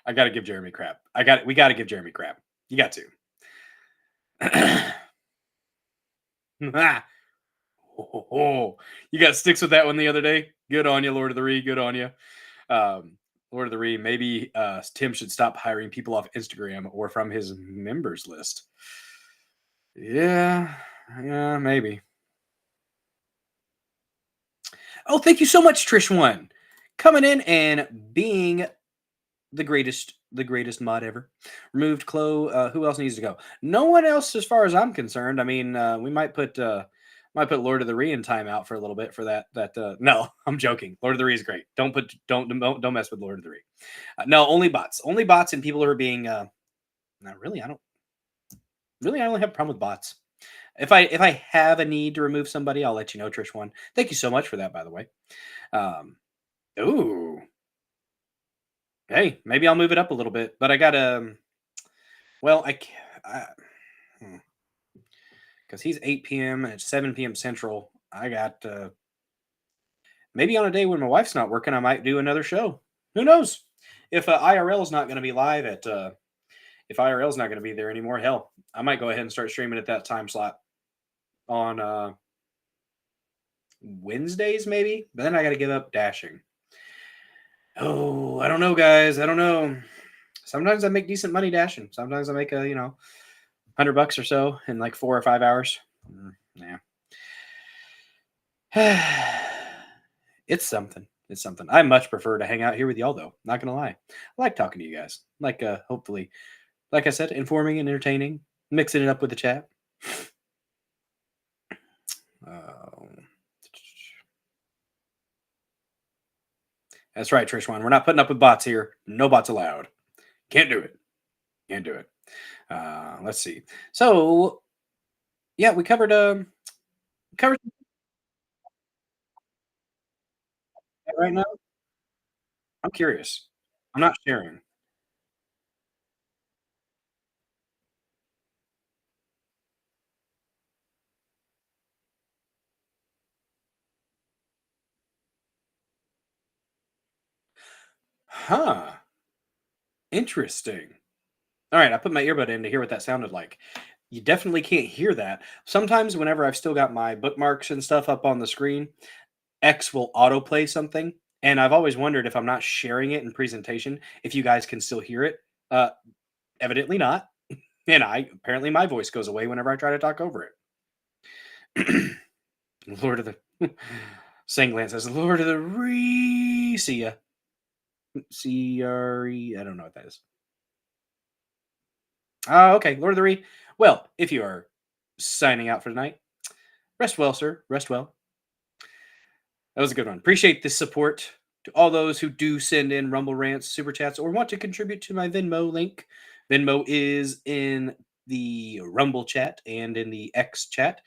Speaker 1: I got to give Jeremy crap. We got to give Jeremy crap. You got to. You got sticks with that one the other day. Good on you, Lord of the Ree. Good on you. Lord of the Ree, maybe Tim should stop hiring people off Instagram or from his members list. Yeah, maybe. Oh, thank you so much, Trish1. Coming in and being the greatest mod ever. Removed Chloe. Who else needs to go? No one else, as far as I'm concerned. I mean, we might put Lord of the Ree in timeout for a little bit for that. No, I'm joking. Lord of the Ree is great. Don't mess with Lord of the Ree. No, only bots. Only bots and people who are being. Not really. I only have a problem with bots. If I have a need to remove somebody, I'll let you know, Trish1. Thank you so much for that, by the way. Ooh. Hey, maybe I'll move it up a little bit, but I gotta. Well, because he's 8 p.m. and it's 7 p.m. Central. I got maybe on a day when my wife's not working, I might do another show. Who knows? If IRL is not going to be live if IRL is not going to be there anymore, hell, I might go ahead and start streaming at that time slot on Wednesdays, maybe. But then I got to give up dashing. Oh, I don't know, guys. I don't know. Sometimes I make decent money dashing. Sometimes I make $100 or so in like 4 or 5 hours. Yeah. It's something. It's something. I much prefer to hang out here with y'all, though. Not gonna lie. I like talking to you guys. Like, hopefully, like I said, informing and entertaining, mixing it up with the chat. That's right, Trish1. We're not putting up with bots here. No bots allowed. Can't do it. Can't do it. Let's see. So, yeah, we covered right now. I'm curious. I'm not sharing. Huh. Interesting. All right, I put my earbud in to hear what that sounded like. You definitely can't hear that. Sometimes whenever I've still got my bookmarks and stuff up on the screen, X will autoplay something. And I've always wondered if I'm not sharing it in presentation, if you guys can still hear it. Evidently not. And apparently my voice goes away whenever I try to talk over it. Lord of the Sanglan says, Lord of the Ree. See ya. CRE. I don't know what that is. Okay, Lord of the Ree. Well, if you are signing out for tonight, rest well, sir. Rest well. That was a good one. Appreciate the support to all those who do send in Rumble Rants, Super Chats, or want to contribute to my Venmo link. Venmo is in the Rumble chat and in the X chat.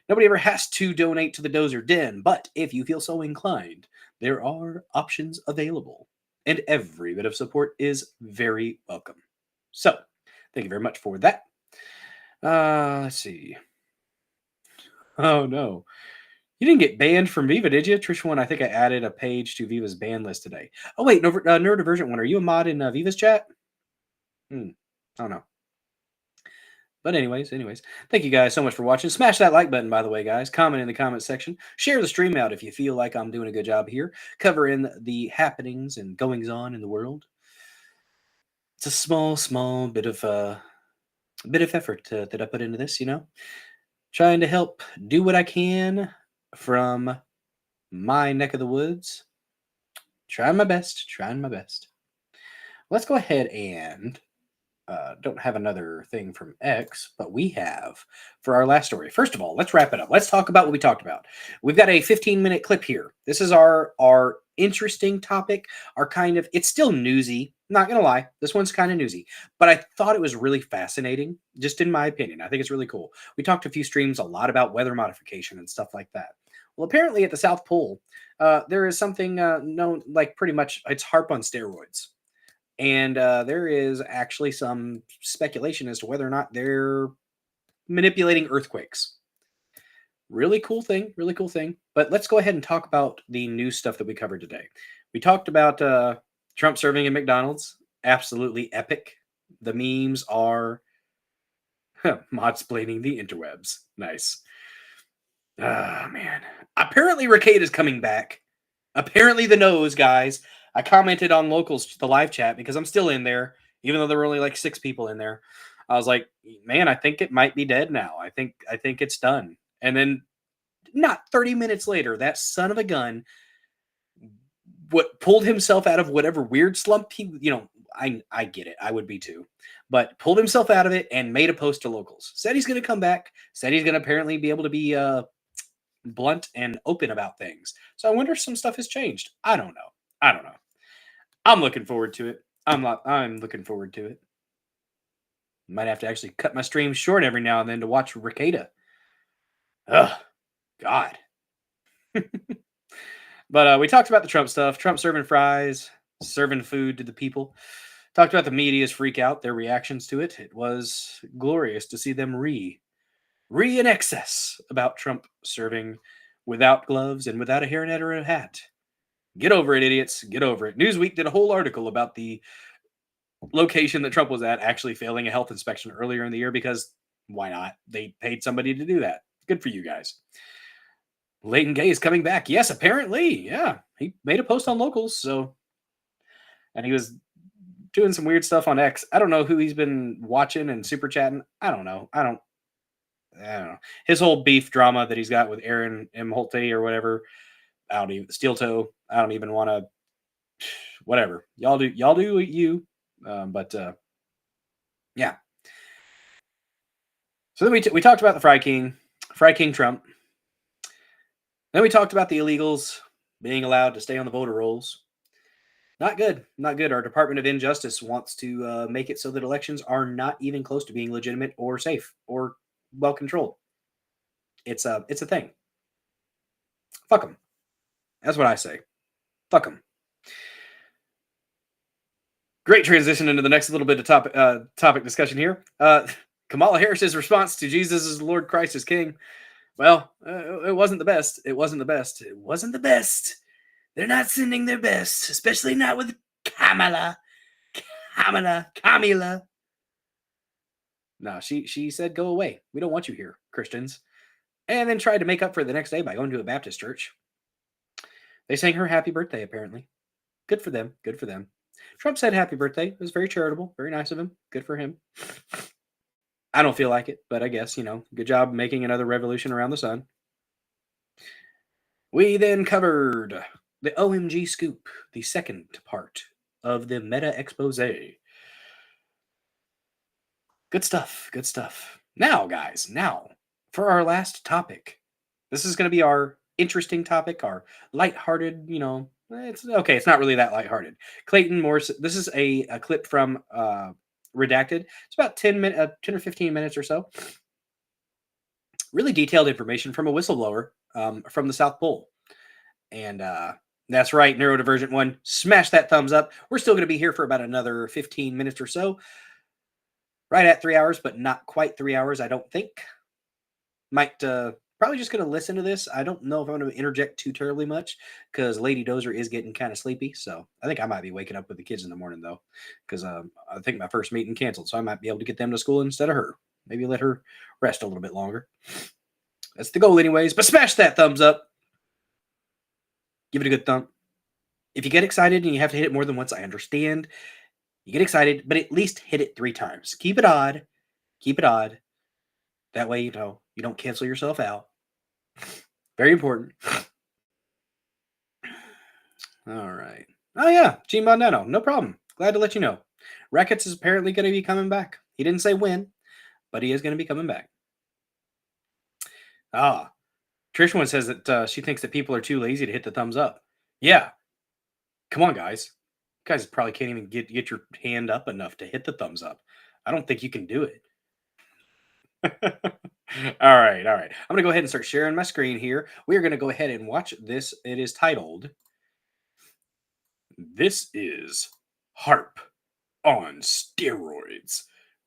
Speaker 1: Nobody ever has to donate to the Dozer Den, but if you feel so inclined, there are options available, and every bit of support is very welcome. So, thank you very much for that. Let's see. Oh, no. You didn't get banned from Viva, did you? Trish1, I think I added a page to Viva's ban list today. Oh, wait, Neurodivergent one. Are you a mod in Viva's chat? I don't know. But anyways, thank you guys so much for watching. Smash that like button, by the way, guys. Comment in the comment section. Share the stream out if you feel like I'm doing a good job here, covering the happenings and goings on in the world. It's a small bit of effort that I put into this, you know, trying to help do what I can from my neck of the woods. Trying my best. Let's go ahead and don't have another thing from X, but we have for our last story. First of all, let's wrap it up. Let's talk about what we talked about. We've got a 15-minute clip here. This is our interesting topic, our kind of, it's still newsy. Not going to lie. This one's kind of newsy, but I thought it was really fascinating, just in my opinion. I think it's really cool. We talked a few streams a lot about weather modification and stuff like that. Well, apparently at the South Pole, there is something known, like pretty much, it's HAARP on steroids. And there is actually some speculation as to whether or not they're manipulating earthquakes. Really cool thing. But let's go ahead and talk about the new stuff that we covered today. We talked about Trump serving at McDonald's. Absolutely epic. The memes are modsplaining the interwebs. Nice. Ah, man. Apparently Redacted is coming back. Apparently the nose, guys. I commented on Locals, the live chat, because I'm still in there, even though there were only like 6 people in there. I was like, man, I think it might be dead now. I think it's done. And then not 30 minutes later, that son of a gun pulled himself out of whatever weird slump he, you know, I get it. I would be too. But pulled himself out of it and made a post to Locals. Said he's going to come back. Said he's going to apparently be able to be blunt and open about things. So I wonder if some stuff has changed. I don't know. I'm looking forward to it. I'm looking forward to it. Might have to actually cut my stream short every now and then to watch Redacted. Ugh, God. But we talked about the Trump stuff. Trump serving fries, serving food to the people. Talked about the media's freak out, their reactions to it. It was glorious to see them re in excess about Trump serving without gloves and without a hairnet or a hat. Get over it, idiots. Get over it. Newsweek did a whole article about the location that Trump was at actually failing a health inspection earlier in the year because why not? They paid somebody to do that. Good for you guys. Leighton Gay is coming back. Yes, apparently. Yeah. He made a post on Locals, so, and he was doing some weird stuff on X. I don't know who he's been watching and super chatting. I don't know. I don't know. His whole beef drama that he's got with Aaron M. Holte or whatever. I don't even steel toe. I don't even want to. Whatever y'all do you. Yeah. So then we talked about the Fry King Trump. Then we talked about the illegals being allowed to stay on the voter rolls. Not good. Our Department of Injustice wants to make it so that elections are not even close to being legitimate or safe or well controlled. It's a thing. Fuck them. That's what I say. Fuck them. Great transition into the next little bit of topic discussion here. Kamala Harris's response to Jesus as Lord Christ as King. Well, it wasn't the best. It wasn't the best. They're not sending their best, especially not with Kamala. No, she said, go away. We don't want you here, Christians. And then tried to make up for it the next day by going to a Baptist church. They sang her happy birthday, apparently. Good for them. Trump said happy birthday. It was very charitable. Very nice of him. Good for him. I don't feel like it, but I guess, good job making another revolution around the sun. We then covered the OMG scoop, the second part of the meta expose. Good stuff. Now, guys, for our last topic. This is going to be our interesting topic, our lighthearted, it's okay. It's not really that lighthearted. Clayton Morris, this is a clip from Redacted. It's about 10 or 15 minutes or so. Really detailed information from a whistleblower from the South Pole. And that's right, Neurodivergent One. Smash that thumbs up. We're still going to be here for about another 15 minutes or so. Right at 3 hours, but not quite 3 hours, I don't think. Might probably probably just going to listen to this. I don't know if I'm going to interject too terribly much because Lady Dozer is getting kind of sleepy. So I think I might be waking up with the kids in the morning, though, because I think my first meeting canceled. So I might be able to get them to school instead of her. Maybe let her rest a little bit longer. That's the goal anyways. But smash that thumbs up. Give it a good thump. If you get excited and you have to hit it more than once, I understand. You get excited, but at least hit it 3 times. Keep it odd. Keep it odd. That way, you don't cancel yourself out. Very important. All right. Oh, yeah. Gene Bondano. No problem. Glad to let you know. Rackets is apparently going to be coming back. He didn't say when, but he is going to be coming back. Trish one says that she thinks that people are too lazy to hit the thumbs up. Yeah. Come on, guys. You guys probably can't even get your hand up enough to hit the thumbs up. I don't think you can do it. All right. I'm going to go ahead and start sharing my screen here. We are going to go ahead and watch this. It is titled, "This is HAARP on Steroids.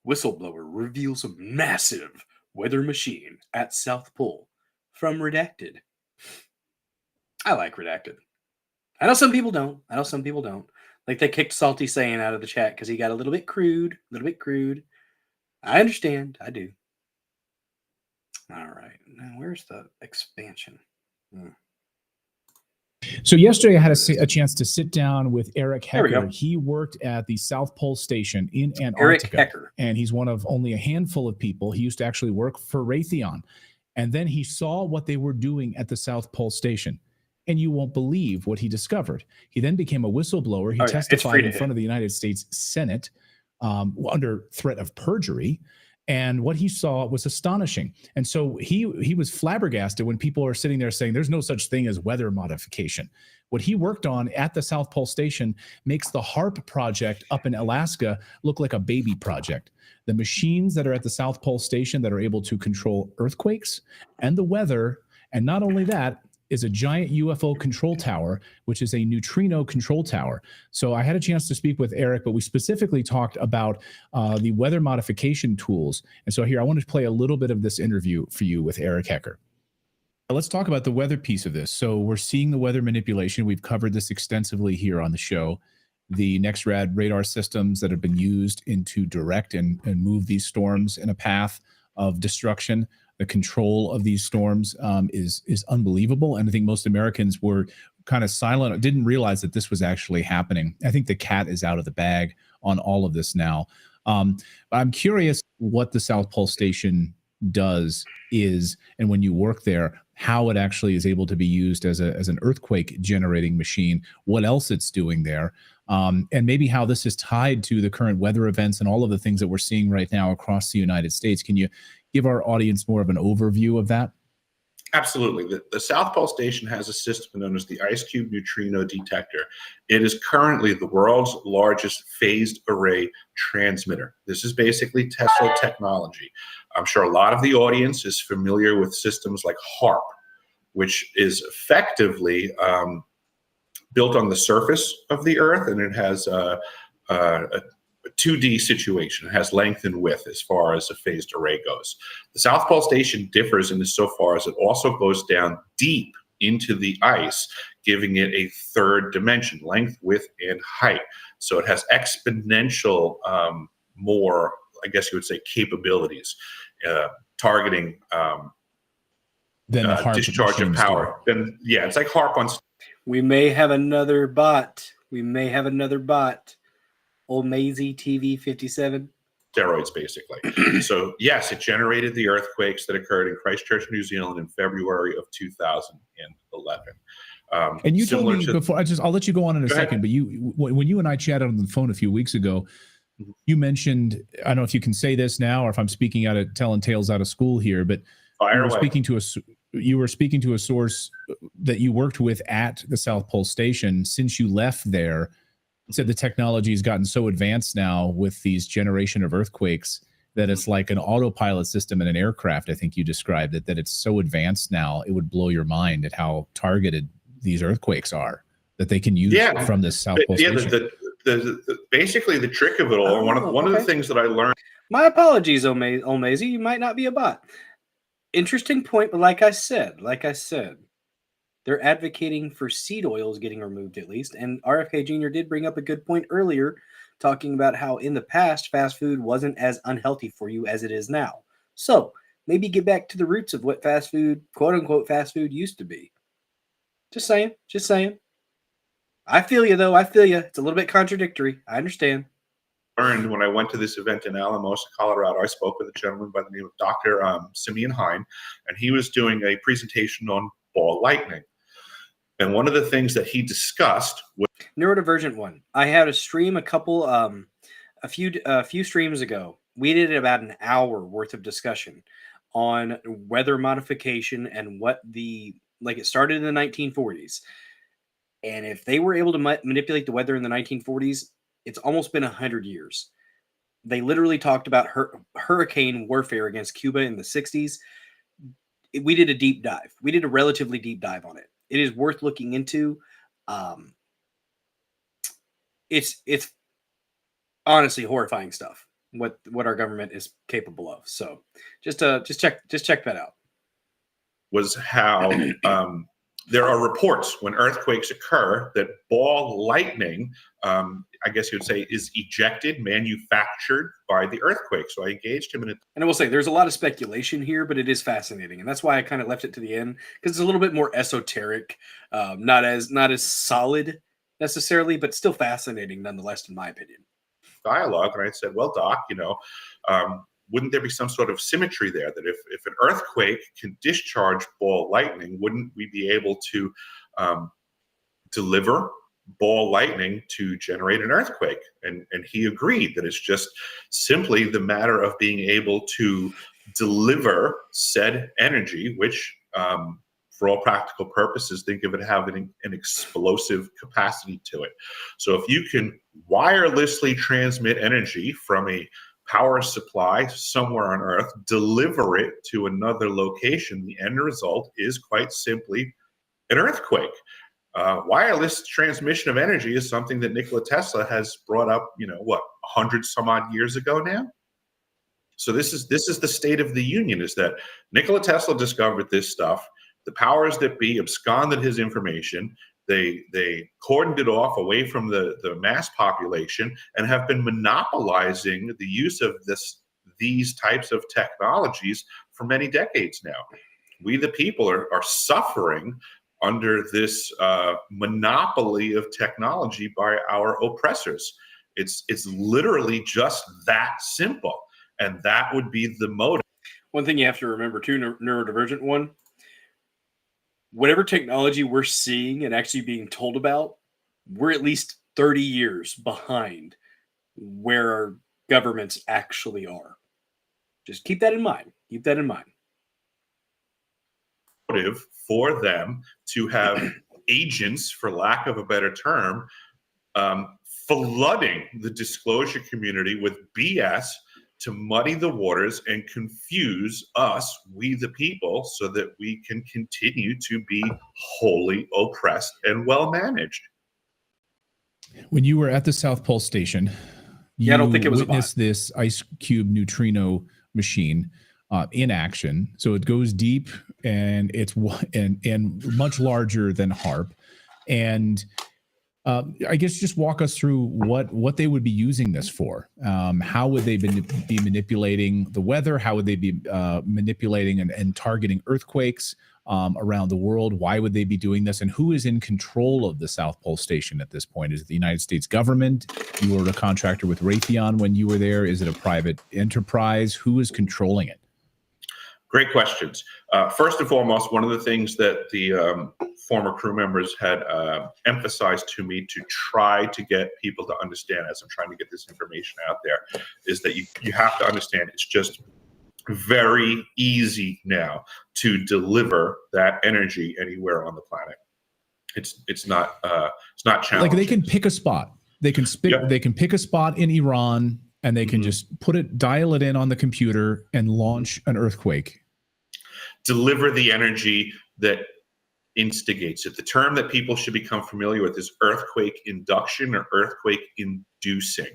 Speaker 1: Whistleblower reveals a massive weather machine at South Pole," from Redacted. I like Redacted. I know some people don't. Like they kicked Salty Saiyan out of the chat because he got a little bit crude. I understand. I do. All right. Now, where's the expansion?
Speaker 4: So yesterday I had a chance to sit down with Eric
Speaker 1: There we
Speaker 4: Hecker.
Speaker 1: go.
Speaker 4: He worked at the South Pole Station in
Speaker 1: Eric
Speaker 4: Antarctica.
Speaker 1: Hecker.
Speaker 4: And he's one of only a handful of people. He used to actually work for Raytheon. And then he saw what they were doing at the South Pole Station. And you won't believe what he discovered. He then became a whistleblower. He testified in front of the United States Senate under threat of perjury. And what he saw was astonishing. And so he was flabbergasted when people are sitting there saying there's no such thing as weather modification. What he worked on at the South Pole Station makes the HAARP project up in Alaska look like a baby project. The machines that are at the South Pole Station that are able to control earthquakes and the weather, and not only that, is a giant UFO control tower, which is a neutrino control tower. So I had a chance to speak with Eric, but we specifically talked about the weather modification tools. And so here, I want to play a little bit of this interview for you with Eric Hecker. Let's talk about the weather piece of this. So we're seeing the weather manipulation. We've covered this extensively here on the show. The NextRad radar systems that have been used to direct and move these storms in a path of destruction. The control of these storms is unbelievable. And I think most Americans were kind of silent, didn't realize that this was actually happening. I think the cat is out of the bag on all of this now. I'm curious what the South Pole Station is, and when you work there, how it actually is able to be used as an earthquake generating machine, what else it's doing there, and maybe how this is tied to the current weather events and all of the things that we're seeing right now across the United States. Can you give our audience more of an overview of that?
Speaker 5: Absolutely. The South Pole Station has a system known as the Ice Cube Neutrino Detector. It is currently the world's largest phased array transmitter. This is basically Tesla technology. I'm sure a lot of the audience is familiar with systems like HAARP, which is effectively built on the surface of the Earth, and it has a 2D situation. It has length and width as far as a phased array goes. The South Pole Station differs in so far as it also goes down deep into the ice, giving it a third dimension, length, width, and height. So it has exponential more, I guess you would say, capabilities, targeting discharge of power. Then, yeah, it's like HAARP on.
Speaker 1: We may have another bot. OMG TV 57.
Speaker 5: Steroids, basically. So, yes, it generated the earthquakes that occurred in Christchurch, New Zealand in February of 2011.
Speaker 4: And you told me before, I'll let you go on in a second, but when you and I chatted on the phone a few weeks ago, you mentioned, I don't know if you can say this now or if I'm speaking out of telling tales out of school here, but you were speaking to a source that you worked with at the South Pole Station. Since you left there, said the technology has gotten so advanced now with these generation of earthquakes that it's like an autopilot system in an aircraft. I think you described it, that it's so advanced now, it would blow your mind at how targeted these earthquakes are that they can use from the South Pole Station.
Speaker 5: Basically, the trick of it all, one of the things that I learned.
Speaker 1: My apologies, Omezi, you might not be a bot. Interesting point, but like I said, they're advocating for seed oils getting removed at least. And RFK Jr. did bring up a good point earlier, talking about how in the past, fast food wasn't as unhealthy for you as it is now. So maybe get back to the roots of what fast food, quote unquote, fast food used to be. Just saying. I feel you, though. I feel you. It's a little bit contradictory. I understand.
Speaker 5: Learned when I went to this event in Alamosa, Colorado, I spoke with a gentleman by the name of Dr. Simeon Hine, and he was doing a presentation on ball lightning. And one of the things that he discussed was
Speaker 1: neurodivergent one. I had a stream a few streams ago. We did about an hour worth of discussion on weather modification and what it started in the 1940s. And if they were able to manipulate the weather in the 1940s, it's almost been 100 years. They literally talked about hurricane warfare against Cuba in the 60s. We did a deep dive. We did a relatively deep dive on it. It is worth looking into. It's honestly horrifying stuff. What our government is capable of. So just check that out.
Speaker 5: Was how there are reports when earthquakes occur that ball lightning, I guess you would say, is ejected, manufactured by the earthquake. So I engaged him in it.
Speaker 1: And I will say there's a lot of speculation here, but it is fascinating. And that's why I kind of left it to the end, because it's a little bit more esoteric, not as solid necessarily, but still fascinating nonetheless, in my opinion.
Speaker 5: Dialogue. And I said, well, Doc, wouldn't there be some sort of symmetry there that if an earthquake can discharge ball lightning, wouldn't we be able to deliver ball lightning to generate an earthquake? And he agreed that it's just simply the matter of being able to deliver said energy, which for all practical purposes, think of it having an explosive capacity to it. So if you can wirelessly transmit energy from a power supply somewhere on Earth, deliver it to another location, the end result is quite simply an earthquake. Wireless transmission of energy is something that Nikola Tesla has brought up, 100 some odd years ago now. So this is the state of the union, is that Nikola Tesla discovered this stuff. The powers that be absconded his information. They cordoned it off away from the mass population and have been monopolizing the use of these types of technologies for many decades now. We, the people, are suffering under this monopoly of technology by our oppressors. It's literally just that simple, and that would be the motive.
Speaker 1: One thing you have to remember too, neurodivergent one. Whatever technology we're seeing and actually being told about, we're at least 30 years behind where our governments actually are. Just keep that in mind.
Speaker 5: Motive for them to have agents, for lack of a better term, flooding the disclosure community with BS to muddy the waters and confuse us, we the people, so that we can continue to be wholly oppressed and well managed.
Speaker 4: When you were at the South Pole Station, you
Speaker 1: I don't think it was
Speaker 4: witnessed this ice cube neutrino machine in action. So it goes deep, and it's and much larger than HAARP. And I guess just walk us through what they would be using this for. How would they be manipulating the weather? How would they be manipulating and targeting earthquakes around the world? Why would they be doing this? And who is in control of the South Pole Station at this point? Is it the United States government? You were a contractor with Raytheon when you were there. Is it a private enterprise? Who is controlling it?
Speaker 5: Great questions. First and foremost, one of the things that the former crew members had emphasized to me to try to get people to understand as I'm trying to get this information out there is that you have to understand it's just very easy now to deliver that energy anywhere on the planet. It's not challenging.
Speaker 4: Like they can pick a spot. They can They can pick a spot in Iran, and they can just dial it in on the computer and launch an earthquake.
Speaker 5: Deliver the energy that instigates it. The term that people should become familiar with is earthquake induction or earthquake induced inducing.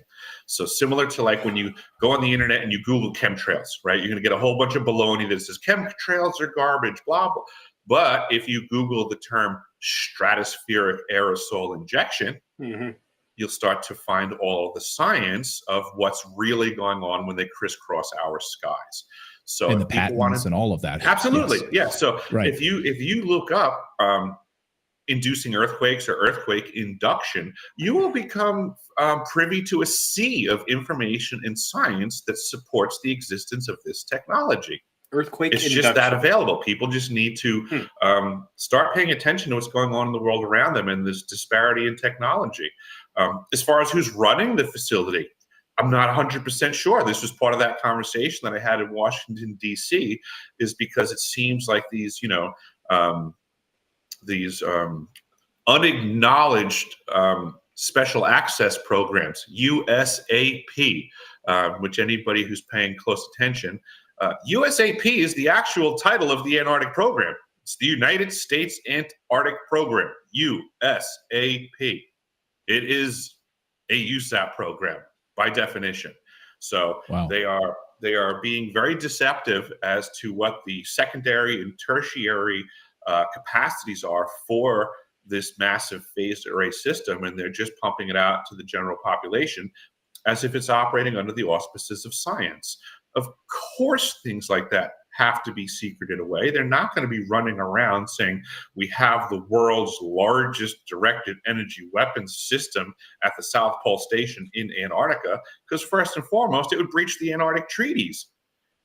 Speaker 5: So similar to like when you go on the internet and you Google chemtrails, right? You're going to get a whole bunch of baloney that says chemtrails are garbage, blah, blah. But if you Google the term stratospheric aerosol injection, you'll start to find all of the science of what's really going on when they crisscross our skies. So
Speaker 4: and the patents and all of that.
Speaker 5: Absolutely.
Speaker 4: Yes.
Speaker 5: Yeah. So
Speaker 4: Right.
Speaker 5: if you look up inducing earthquakes or earthquake induction, you will become privy to a sea of information and science that supports the existence of this technology.
Speaker 1: Earthquake
Speaker 5: It's
Speaker 1: induction.
Speaker 5: just that available. People just need to start paying attention to what's going on in the world around them and this disparity in technology. As far as who's running the facility, I'm not 100% sure. This was part of that conversation that I had in Washington, D.C., is because it seems like these, unacknowledged special access programs, USAP, which anybody who's paying close attention, USAP is the actual title of the Antarctic program. It's the United States Antarctic Program, USAP. It is a USAP program by definition. So they are being very deceptive as to what the secondary and tertiary capacities are for this massive phased array system, and they're just pumping it out to the general population as if it's operating under the auspices of science. Of course, things like that have to be secreted away. They're not going to be running around saying we have the world's largest directed energy weapons system at the South Pole Station in Antarctica, because first and foremost, it would breach the Antarctic treaties.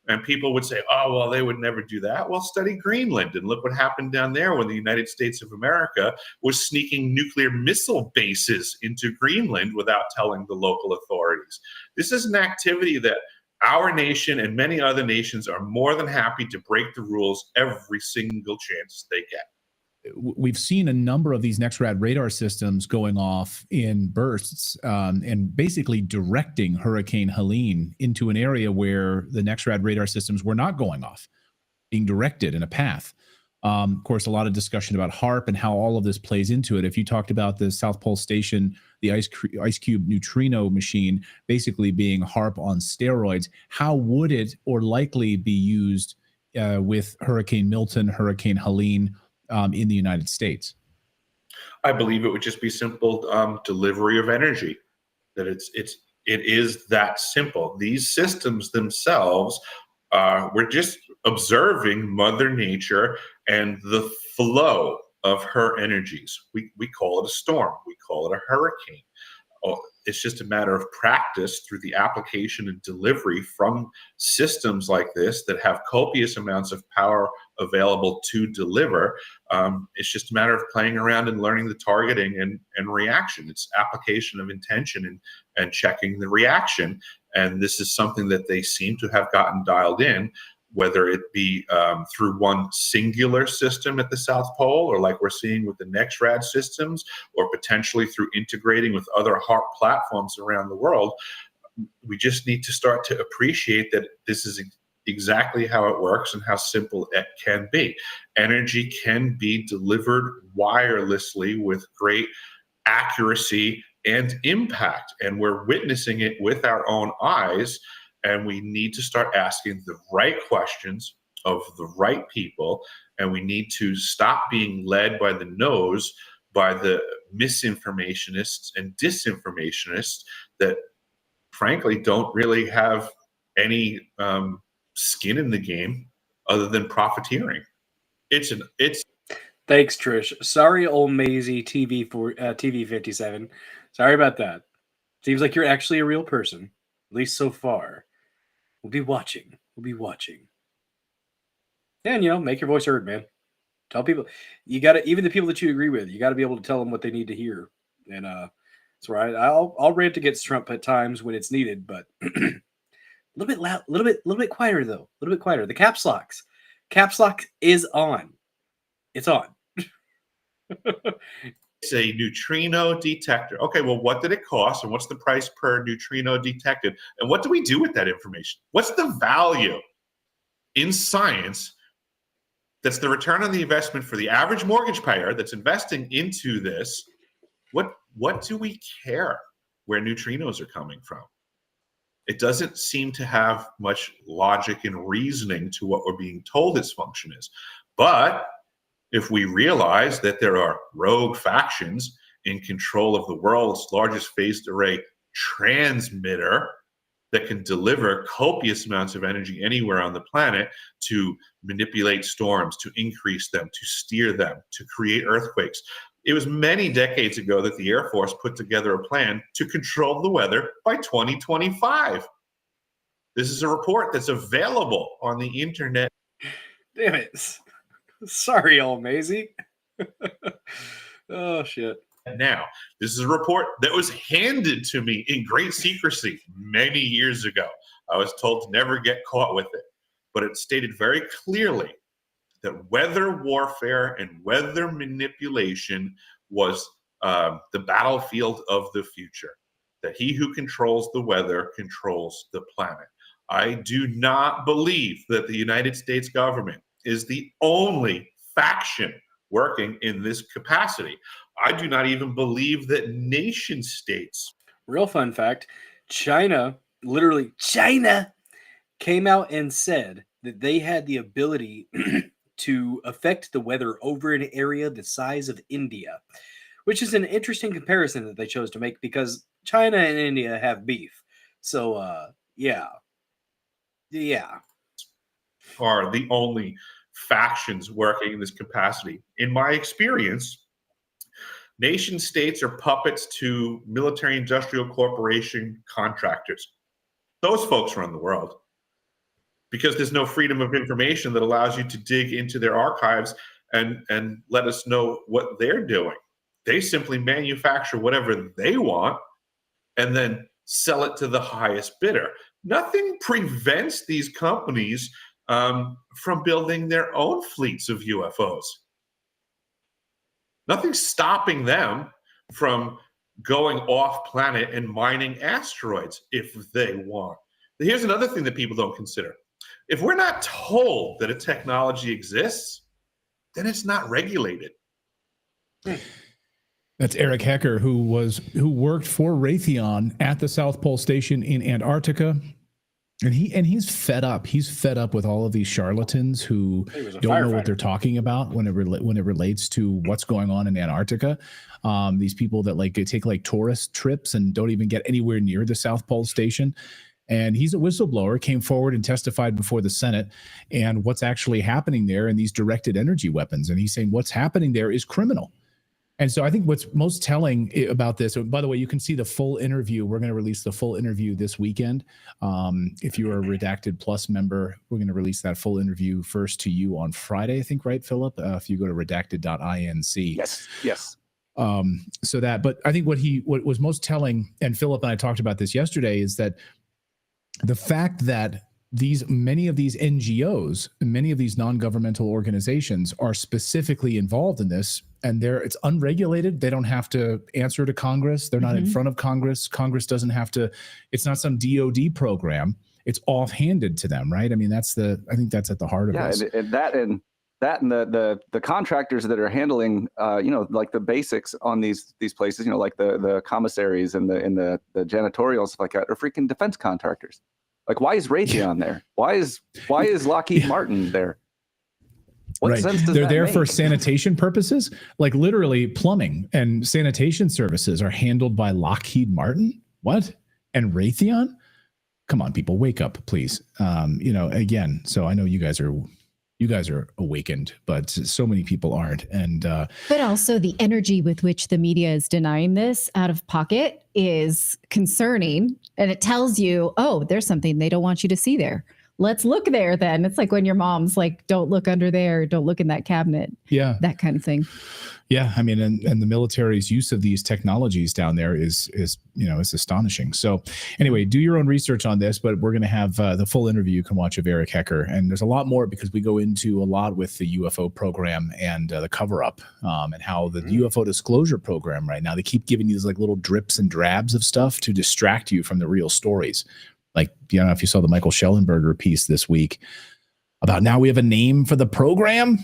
Speaker 5: And people would say, oh, well, they would never do that. Well, study Greenland and look what happened down there when the United States of America was sneaking nuclear missile bases into Greenland without telling the local authorities. This is an activity that our nation and many other nations are more than happy to break the rules every single chance they get.
Speaker 4: We've seen a number of these NEXRAD radar systems going off in bursts and basically directing Hurricane Helene into an area where the NEXRAD radar systems were not going off, being directed in a path. Of course, a lot of discussion about HAARP and how all of this plays into it. If you talked about the South Pole Station, the ice cube neutrino machine basically being HAARP on steroids, how would it or likely be used with Hurricane Milton, Hurricane Helene, in the United States?
Speaker 5: I believe it would just be simple delivery of energy. That it is that simple. These systems themselves, we're just observing Mother Nature and the flow of her energies. We call it a storm. We call it a hurricane. It's just a matter of practice through the application and delivery from systems like this that have copious amounts of power available to deliver. It's just a matter of playing around and learning the targeting and reaction. It's application of intention and checking the reaction. And this is something that they seem to have gotten dialed in, whether it be through one singular system at the South Pole, or like we're seeing with the NEXRAD systems, or potentially through integrating with other HAARP platforms around the world. We just need to start to appreciate that this is exactly how it works and how simple it can be. Energy can be delivered wirelessly with great accuracy and impact, and we're witnessing it with our own eyes. And we need to start asking the right questions of the right people. And we need to stop being led by the nose by the misinformationists and disinformationists that, frankly, don't really have any skin in the game other than profiteering. It's
Speaker 1: Thanks, Trish. Sorry, old Maisie TV 57. Sorry about that. Seems like you're actually a real person, at least so far. We'll be watching. And, make your voice heard, man. Tell people. You got to, even the people that you agree with, you got to be able to tell them what they need to hear. And that's right. I'll rant against Trump at times when it's needed, but a little bit loud, a little bit quieter, though. A little bit quieter. The caps locks. Caps lock is on. It's on.
Speaker 5: It's a neutrino detector. Okay, well, what did it cost, and what's the price per neutrino detected? And what do we do with that information? What's the value in science that's the return on the investment for the average mortgage payer that's investing into this? What do we care? where neutrinos are coming from. It doesn't seem to have much logic and reasoning to what we're being told its function is. But if we realize that there are rogue factions in control of the world's largest phased array transmitter that can deliver copious amounts of energy anywhere on the planet to manipulate storms, to increase them, to steer them, to create earthquakes. It was many decades ago that the Air Force put together a plan to control the weather by 2025. This is a report that's available on the internet.
Speaker 1: Damn it. Sorry, all Maisie. Oh, shit.
Speaker 5: Now, this is a report that was handed to me in great secrecy many years ago. I was told to never get caught with it, but it stated very clearly that weather warfare and weather manipulation was the battlefield of the future, that he who controls the weather controls the planet. I do not believe that the United States government is the only faction working in this capacity. I do not even believe that nation states.
Speaker 1: Real fun fact, China, literally China, came out and said that they had the ability to affect the weather over an area the size of India, which is an interesting comparison that they chose to make because China and India have beef. So, yeah.
Speaker 5: Are the only factions working in this capacity. In my experience, nation states are puppets to military industrial corporation contractors. Those folks run the world because there's no freedom of information that allows you to dig into their archives and let us know what they're doing. They simply manufacture whatever they want and then sell it to the highest bidder. Nothing prevents these companies from building their own fleets of UFOs. Nothing's stopping them from going off planet and mining asteroids if they want. Here's another thing that people don't consider. If we're not told that a technology exists, then it's not regulated.
Speaker 4: That's Eric Hecker, who worked for Raytheon at the South Pole Station in Antarctica. And he's fed up. He's fed up with all of these charlatans who don't know what they're talking about when it relates to what's going on in Antarctica. These people that take tourist trips and don't even get anywhere near the South Pole Station. And he's a whistleblower, came forward and testified before the Senate and what's actually happening there in these directed energy weapons. And he's saying what's happening there is criminal. And so I think what's most telling about this, by the way, you can see the full interview. We're going to release the full interview this weekend. If you're a Redacted Plus member, we're going to release that full interview first to you on Friday, I think, right, Philip? If you go to redacted.inc.
Speaker 3: Yes.
Speaker 4: But I think what was most telling, and Philip and I talked about this yesterday, is that the fact that many of these NGOs, many of these non-governmental organizations are specifically involved in this, and it's unregulated. They don't have to answer to Congress. They're not in front of Congress. Congress doesn't have to. It's not some DOD program. It's offhanded to them, right? I mean, I think that's at the heart of this.
Speaker 3: Yeah, and the contractors that are handling, like the basics on these places, like the commissaries and the janitorial stuff like that, are freaking defense contractors. Like, why is Raytheon there? Why is Lockheed Martin there? What sense does
Speaker 4: They're
Speaker 3: that
Speaker 4: there
Speaker 3: make?
Speaker 4: for sanitation purposes. Like literally plumbing and sanitation services are handled by Lockheed Martin. What? And Raytheon? Come on, people, wake up, please. Again, so I know you guys are awakened, but so many people aren't. And
Speaker 6: but also the energy with which the media is denying this out of pocket is concerning. And it tells you, oh, there's something they don't want you to see there. Let's look there then. It's like when your mom's like, don't look under there, don't look in that cabinet. Yeah. That kind of thing.
Speaker 4: Yeah. I mean, and the military's use of these technologies down there is astonishing. So anyway, do your own research on this, but we're going to have the full interview you can watch of Eric Hecker. And there's a lot more because we go into a lot with the UFO program and the cover up and how the UFO disclosure program right now, they keep giving you these like little drips and drabs of stuff to distract you from the real stories. Like, I don't know if you saw the Michael Schellenberger piece this week about now we have a name for the program.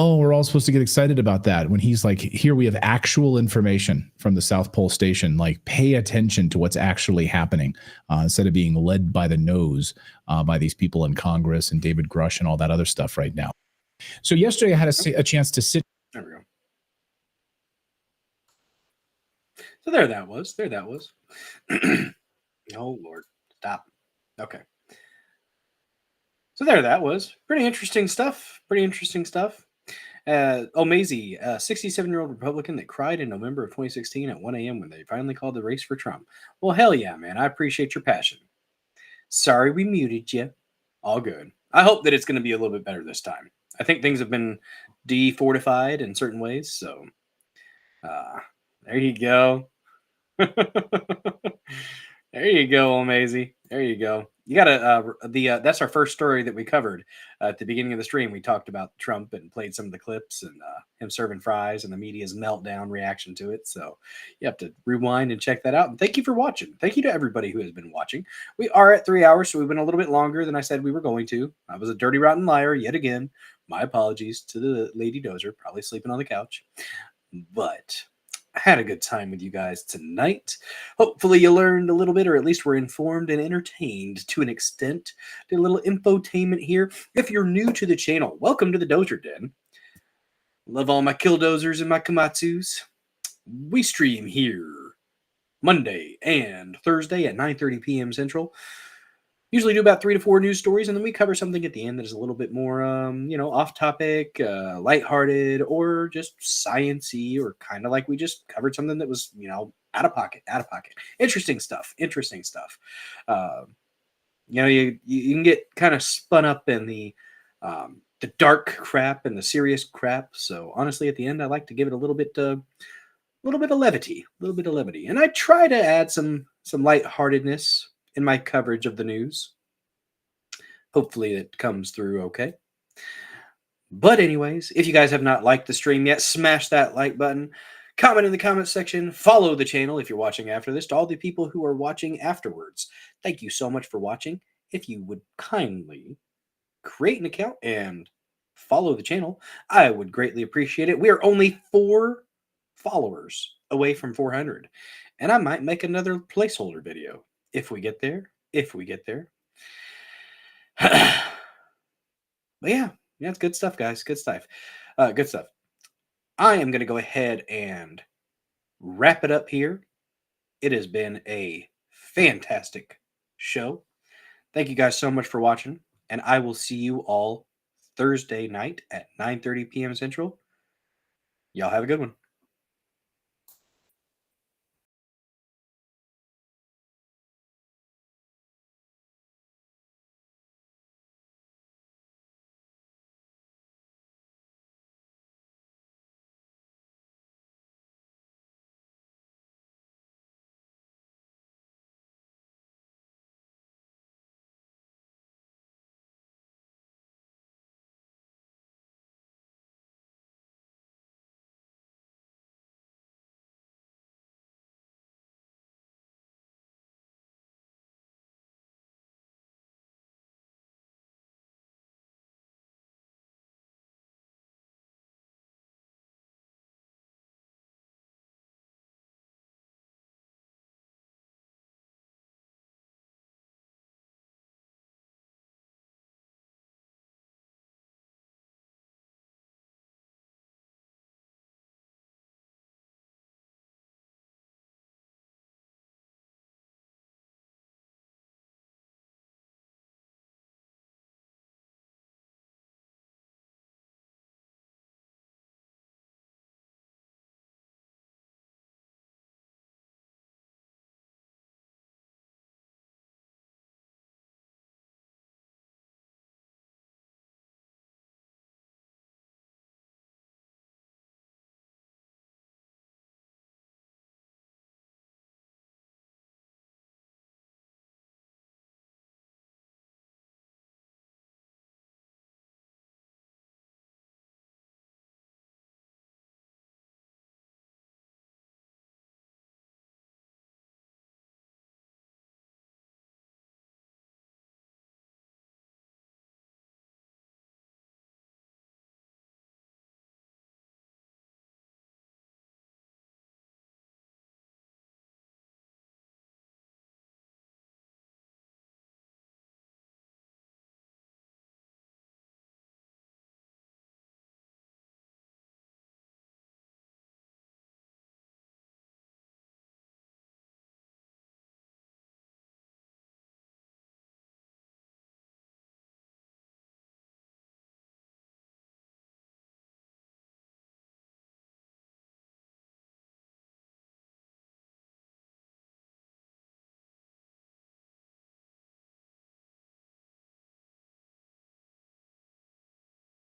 Speaker 4: Oh, we're all supposed to get excited about that when he's like, here we have actual information from the South Pole Station. Like, pay attention to what's actually happening instead of being led by the nose by these people in Congress and David Grush and all that other stuff right now. So yesterday I had a chance to sit.
Speaker 1: There we go. So there that was. There that was. Oh, Lord. Stop. Okay. So there that was. Pretty interesting stuff. Pretty interesting stuff. Maisie, a 67-year-old Republican that cried in November of 2016 at 1 a.m. when they finally called the race for Trump. Well, hell yeah, man. I appreciate your passion. Sorry we muted you. All good. I hope that it's going to be a little bit better this time. I think things have been defortified in certain ways. So there you go. There you go, Maisie. There you go. You got that's our first story that we covered at the beginning of the stream. We talked about Trump and played some of the clips and him serving fries and the media's meltdown reaction to it. So you have to rewind and check that out. And thank you for watching. Thank you to everybody who has been watching. We are at 3 hours, so we've been a little bit longer than I said we were going to. I was a dirty, rotten liar yet again. My apologies to the lady Dozer, probably sleeping on the couch. But I had a good time with you guys tonight. Hopefully you learned a little bit, or at least were informed and entertained to an extent. Did a little infotainment here. If you're new to the channel, welcome to the Dozer Den. Love all my killdozers and my kamatsus. We stream here Monday and Thursday at 9:30 p.m. Central. Usually do about 3 to 4 news stories, and then we cover something at the end that is a little bit more, off topic, lighthearted, or just science-y, or kind of like we just covered something that was, out of pocket. Interesting stuff. You can get kind of spun up in the dark crap and the serious crap. So honestly, at the end, I like to give it a little bit of levity, and I try to add some lightheartedness in my coverage of the news. Hopefully it comes through okay. But anyways, if you guys have not liked the stream yet, smash that like button, comment in the comment section, follow the channel if you're watching after this. To all the people who are watching afterwards, thank you so much for watching. If you would kindly create an account and follow the channel, I would greatly appreciate it. We are only 4 followers away from 400, and I might make another placeholder video if we get there. But yeah, it's good stuff, guys. Good stuff. I am going to go ahead and wrap it up here. It has been a fantastic show. Thank you guys so much for watching, and I will see you all Thursday night at 9:30 p.m. Central. Y'all have a good one.